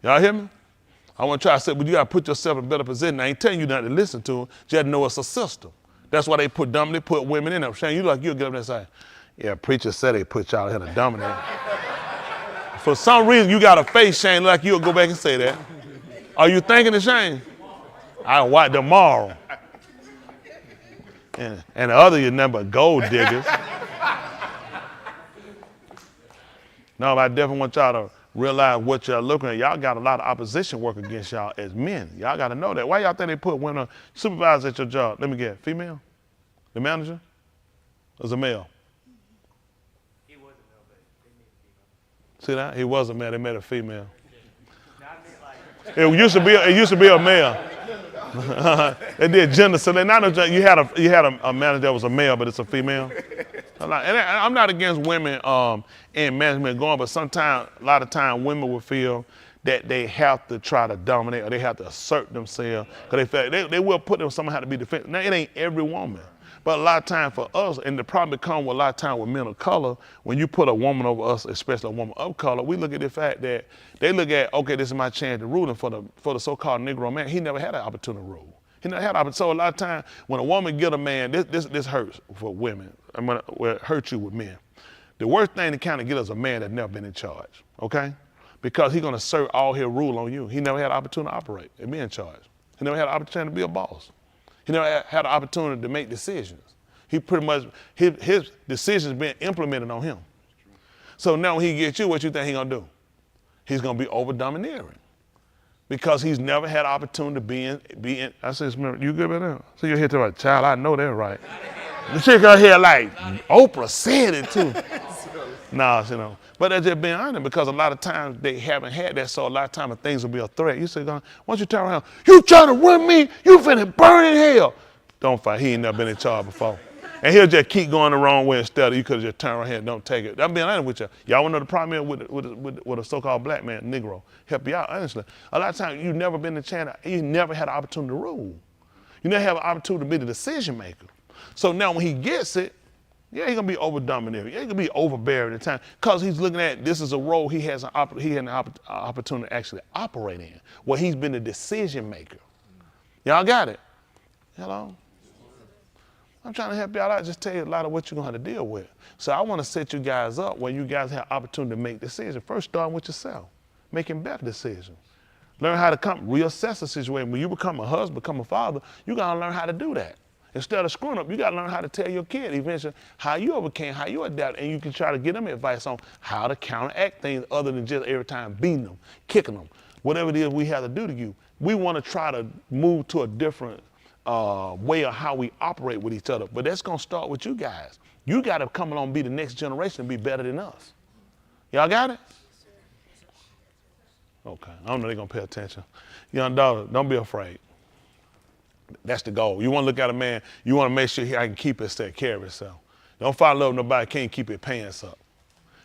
S1: Y'all hear me? I want to try to say, but you got to put yourself in a better position. I ain't telling you not to listen to them. Just know it's a system. That's why they put women in there. Shane, you'll get up there and say, yeah, preacher said they put y'all here to dominate. For some reason, you got a face, Shane, like you'll go back and say that. Are you thinking of Shane? I'll watch tomorrow. And the other you number gold diggers. No, I definitely want y'all to realize what y'all looking at. Y'all got a lot of opposition work against y'all as men. Y'all got to know that. Why y'all think they put women supervisors at your job? Let me get female? The manager? Was a male?
S5: He was a male, but they made a female.
S1: See that? He was a male. They made a female.
S5: No, I meant like,
S1: It used to be a male. They did gender select. Not you had a manager that was a male, but it's a female. And I'm not against women in management going, but sometimes, a lot of times, women will feel that they have to try to dominate or they have to assert themselves because they will put them somehow to be defensive. Now, it ain't every woman, but a lot of time for us, and the problem comes with a lot of time with men of color, when you put a woman over us, especially a woman of color, we look at the fact that they look at, okay, this is my chance to rule, and for the so-called Negro man, he never had an opportunity to rule. He never had an opportunity. So a lot of time when a woman get a man, this hurts for women. It hurts you with men. The worst thing to kind of get is a man that's never been in charge, okay? Because he's going to assert all his rule on you. He never had an opportunity to operate and be in charge. He never had an opportunity to be a boss. He never had an opportunity to make decisions. He pretty much, his decisions being implemented on him. So now when he gets you, what you think he's going to do? He's going to be over-domineering because he's never had an opportunity to be in. I said, you good with that? So you're here to like, child, I know that right. The chick out here like, Oprah said it too. No, you know. But they're just being honest because a lot of times they haven't had that, so a lot of times things will be a threat. You say, why don't you turn around? You trying to run me? You finna burn in hell. Don't fight. He ain't never been in charge before. And he'll just keep going the wrong way instead of you could just turn around here and don't take it. I'm being honest with you. Y'all want to know the problem with a so-called black man, Negro? Help you out, honestly. A lot of times you've never been in China. You never had an opportunity to rule. You never have an opportunity to be the decision maker. So now when he gets it, yeah, he's going to be over-domineering. Yeah, he's going to be overbearing at times because he's looking at this is a role he has an opportunity to actually operate in, where he's been the decision maker. Y'all got it? Hello? I'm trying to help y'all out, just tell you a lot of what you're going to have to deal with. So I want to set you guys up where you guys have opportunity to make decisions. First, starting with yourself, making better decisions. Learn how to reassess the situation. When you become a husband, become a father, you got to learn how to do that. Instead of screwing up, you got to learn how to tell your kid eventually how you overcame, how you adapt, and you can try to give them advice on how to counteract things other than just every time beating them, kicking them, whatever it is we have to do to you. We want to try to move to a different way of how we operate with each other. But that's going to start with you guys. You got to come along and be the next generation and be better than us. Y'all got it? Okay. I don't know they're going to pay attention. Young daughter, don't be afraid. That's the goal. You want to look at a man, you want to make sure he can keep his take care of himself. Don't fall in love with nobody can't keep his pants up.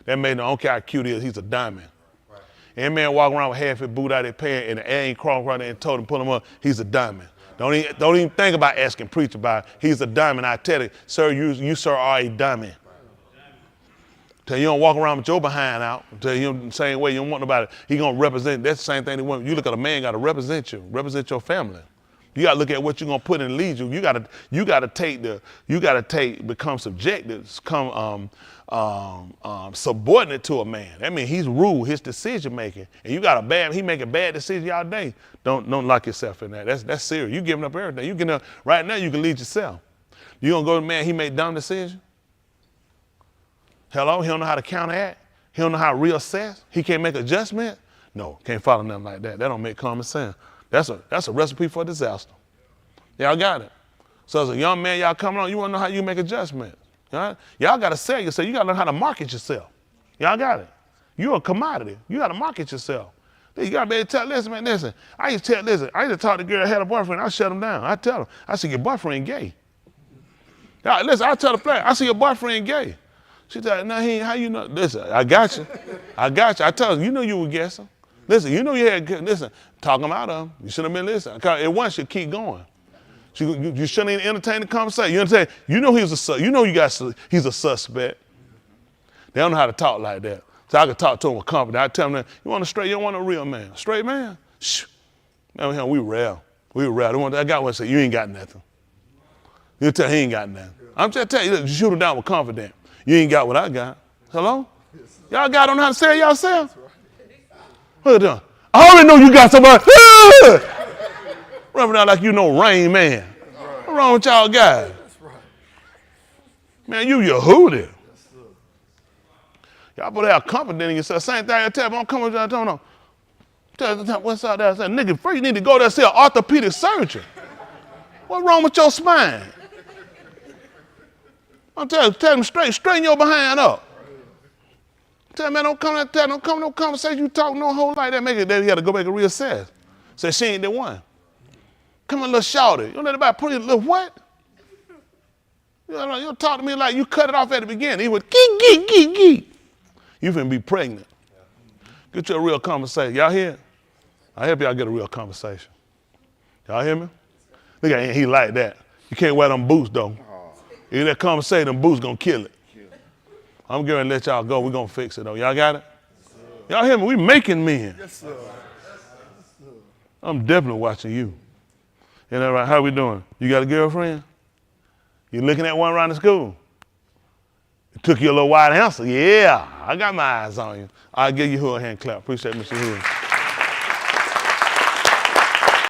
S1: That man, I don't care how cute he is, he's a diamond. Right. Any man walking around with half his boot out of his pants and the air ain't crawling right there and told him, pull him up, he's a diamond. Don't even think about asking preacher about it. He's a diamond. I tell you, sir, you sir are a diamond. Tell you don't walk around with your behind out. Tell you the same way you don't want nobody. He gonna represent. That's the same thing they want. You look at a man, got to represent you, represent your family. You got to look at what you're gonna put in lead you. You got to become subjective, become subordinate to a man. That means he's rule, his decision making, and you got he making bad decisions all day. Don't lock yourself in that. That's serious. You giving up everything. You can right now. You can lead yourself. You gonna go to the man? He made dumb decisions. Hello, he don't know how to counteract. He don't know how to reassess. He can't make adjustments. No, can't follow nothing like that. That don't make common sense. That's a recipe for disaster. Y'all got it. So as a young man, y'all coming on, you want to know how you make adjustments. Y'all got to sell yourself. You got to learn how to market yourself. Y'all got it. You're a commodity. You got to market yourself. You got to be able to tell, listen, man, listen. I used to talk to a girl that had a boyfriend. I shut him down. I tell him, I said, your boyfriend gay. Y'all, listen, I tell the player, I see your boyfriend gay. She said, no, he ain't. How you know? Listen, I got you. I tell her, you know you were guessing. Listen, you know you had, listen, talk him out of him. You shouldn't have been listening. It once should keep going. You shouldn't even entertain the conversation. You understand? You know he's a suspect. They don't know how to talk like that. So I could talk to him with confidence. I tell him, you want a straight, you don't want a real man. A straight man? Shh. Man, we rare. We rare. I got one say, you ain't got nothing. You tell he ain't got nothing. I'm just telling you, you shoot him down with confidence. You ain't got what I got. Hello? Y'all got on how to say it yourself? What are you doing? I already know you got somebody. Running out like you know Rain Man. What's wrong with y'all guys? Man, you Yahuah. Y'all better have confidence in yourself. Same thing I tell them, I'm coming down, tell them, what's out there? I said, nigga, first you need to go there and see an orthopedic surgeon. What's wrong with your spine? I'm telling them straighten your behind up. Tell them, man, don't come no conversation, you talk no whole like that. Make it that you got to go back and reassess. Say she ain't the one. Come on, little shorty. You don't let anybody put it, little what? You don't talk to me like you cut it off at the beginning. He went, gee. You finna be pregnant. Get you a real conversation. Y'all hear? I hope y'all get a real conversation. Y'all hear me? Look at him, he like that. You can't wear them boots, though. If that conversation, them boots gonna kill it. I'm going to let y'all go. We're going to fix it, though. Y'all got it? Y'all hear me? We making men. Yes, sir. I'm definitely watching you. Ain't that right? How we doing? You got a girlfriend? You looking at one around the school? It took you a little while to answer. Yeah, I got my eyes on you. I'll give you a hand clap. Appreciate Mr. Hill.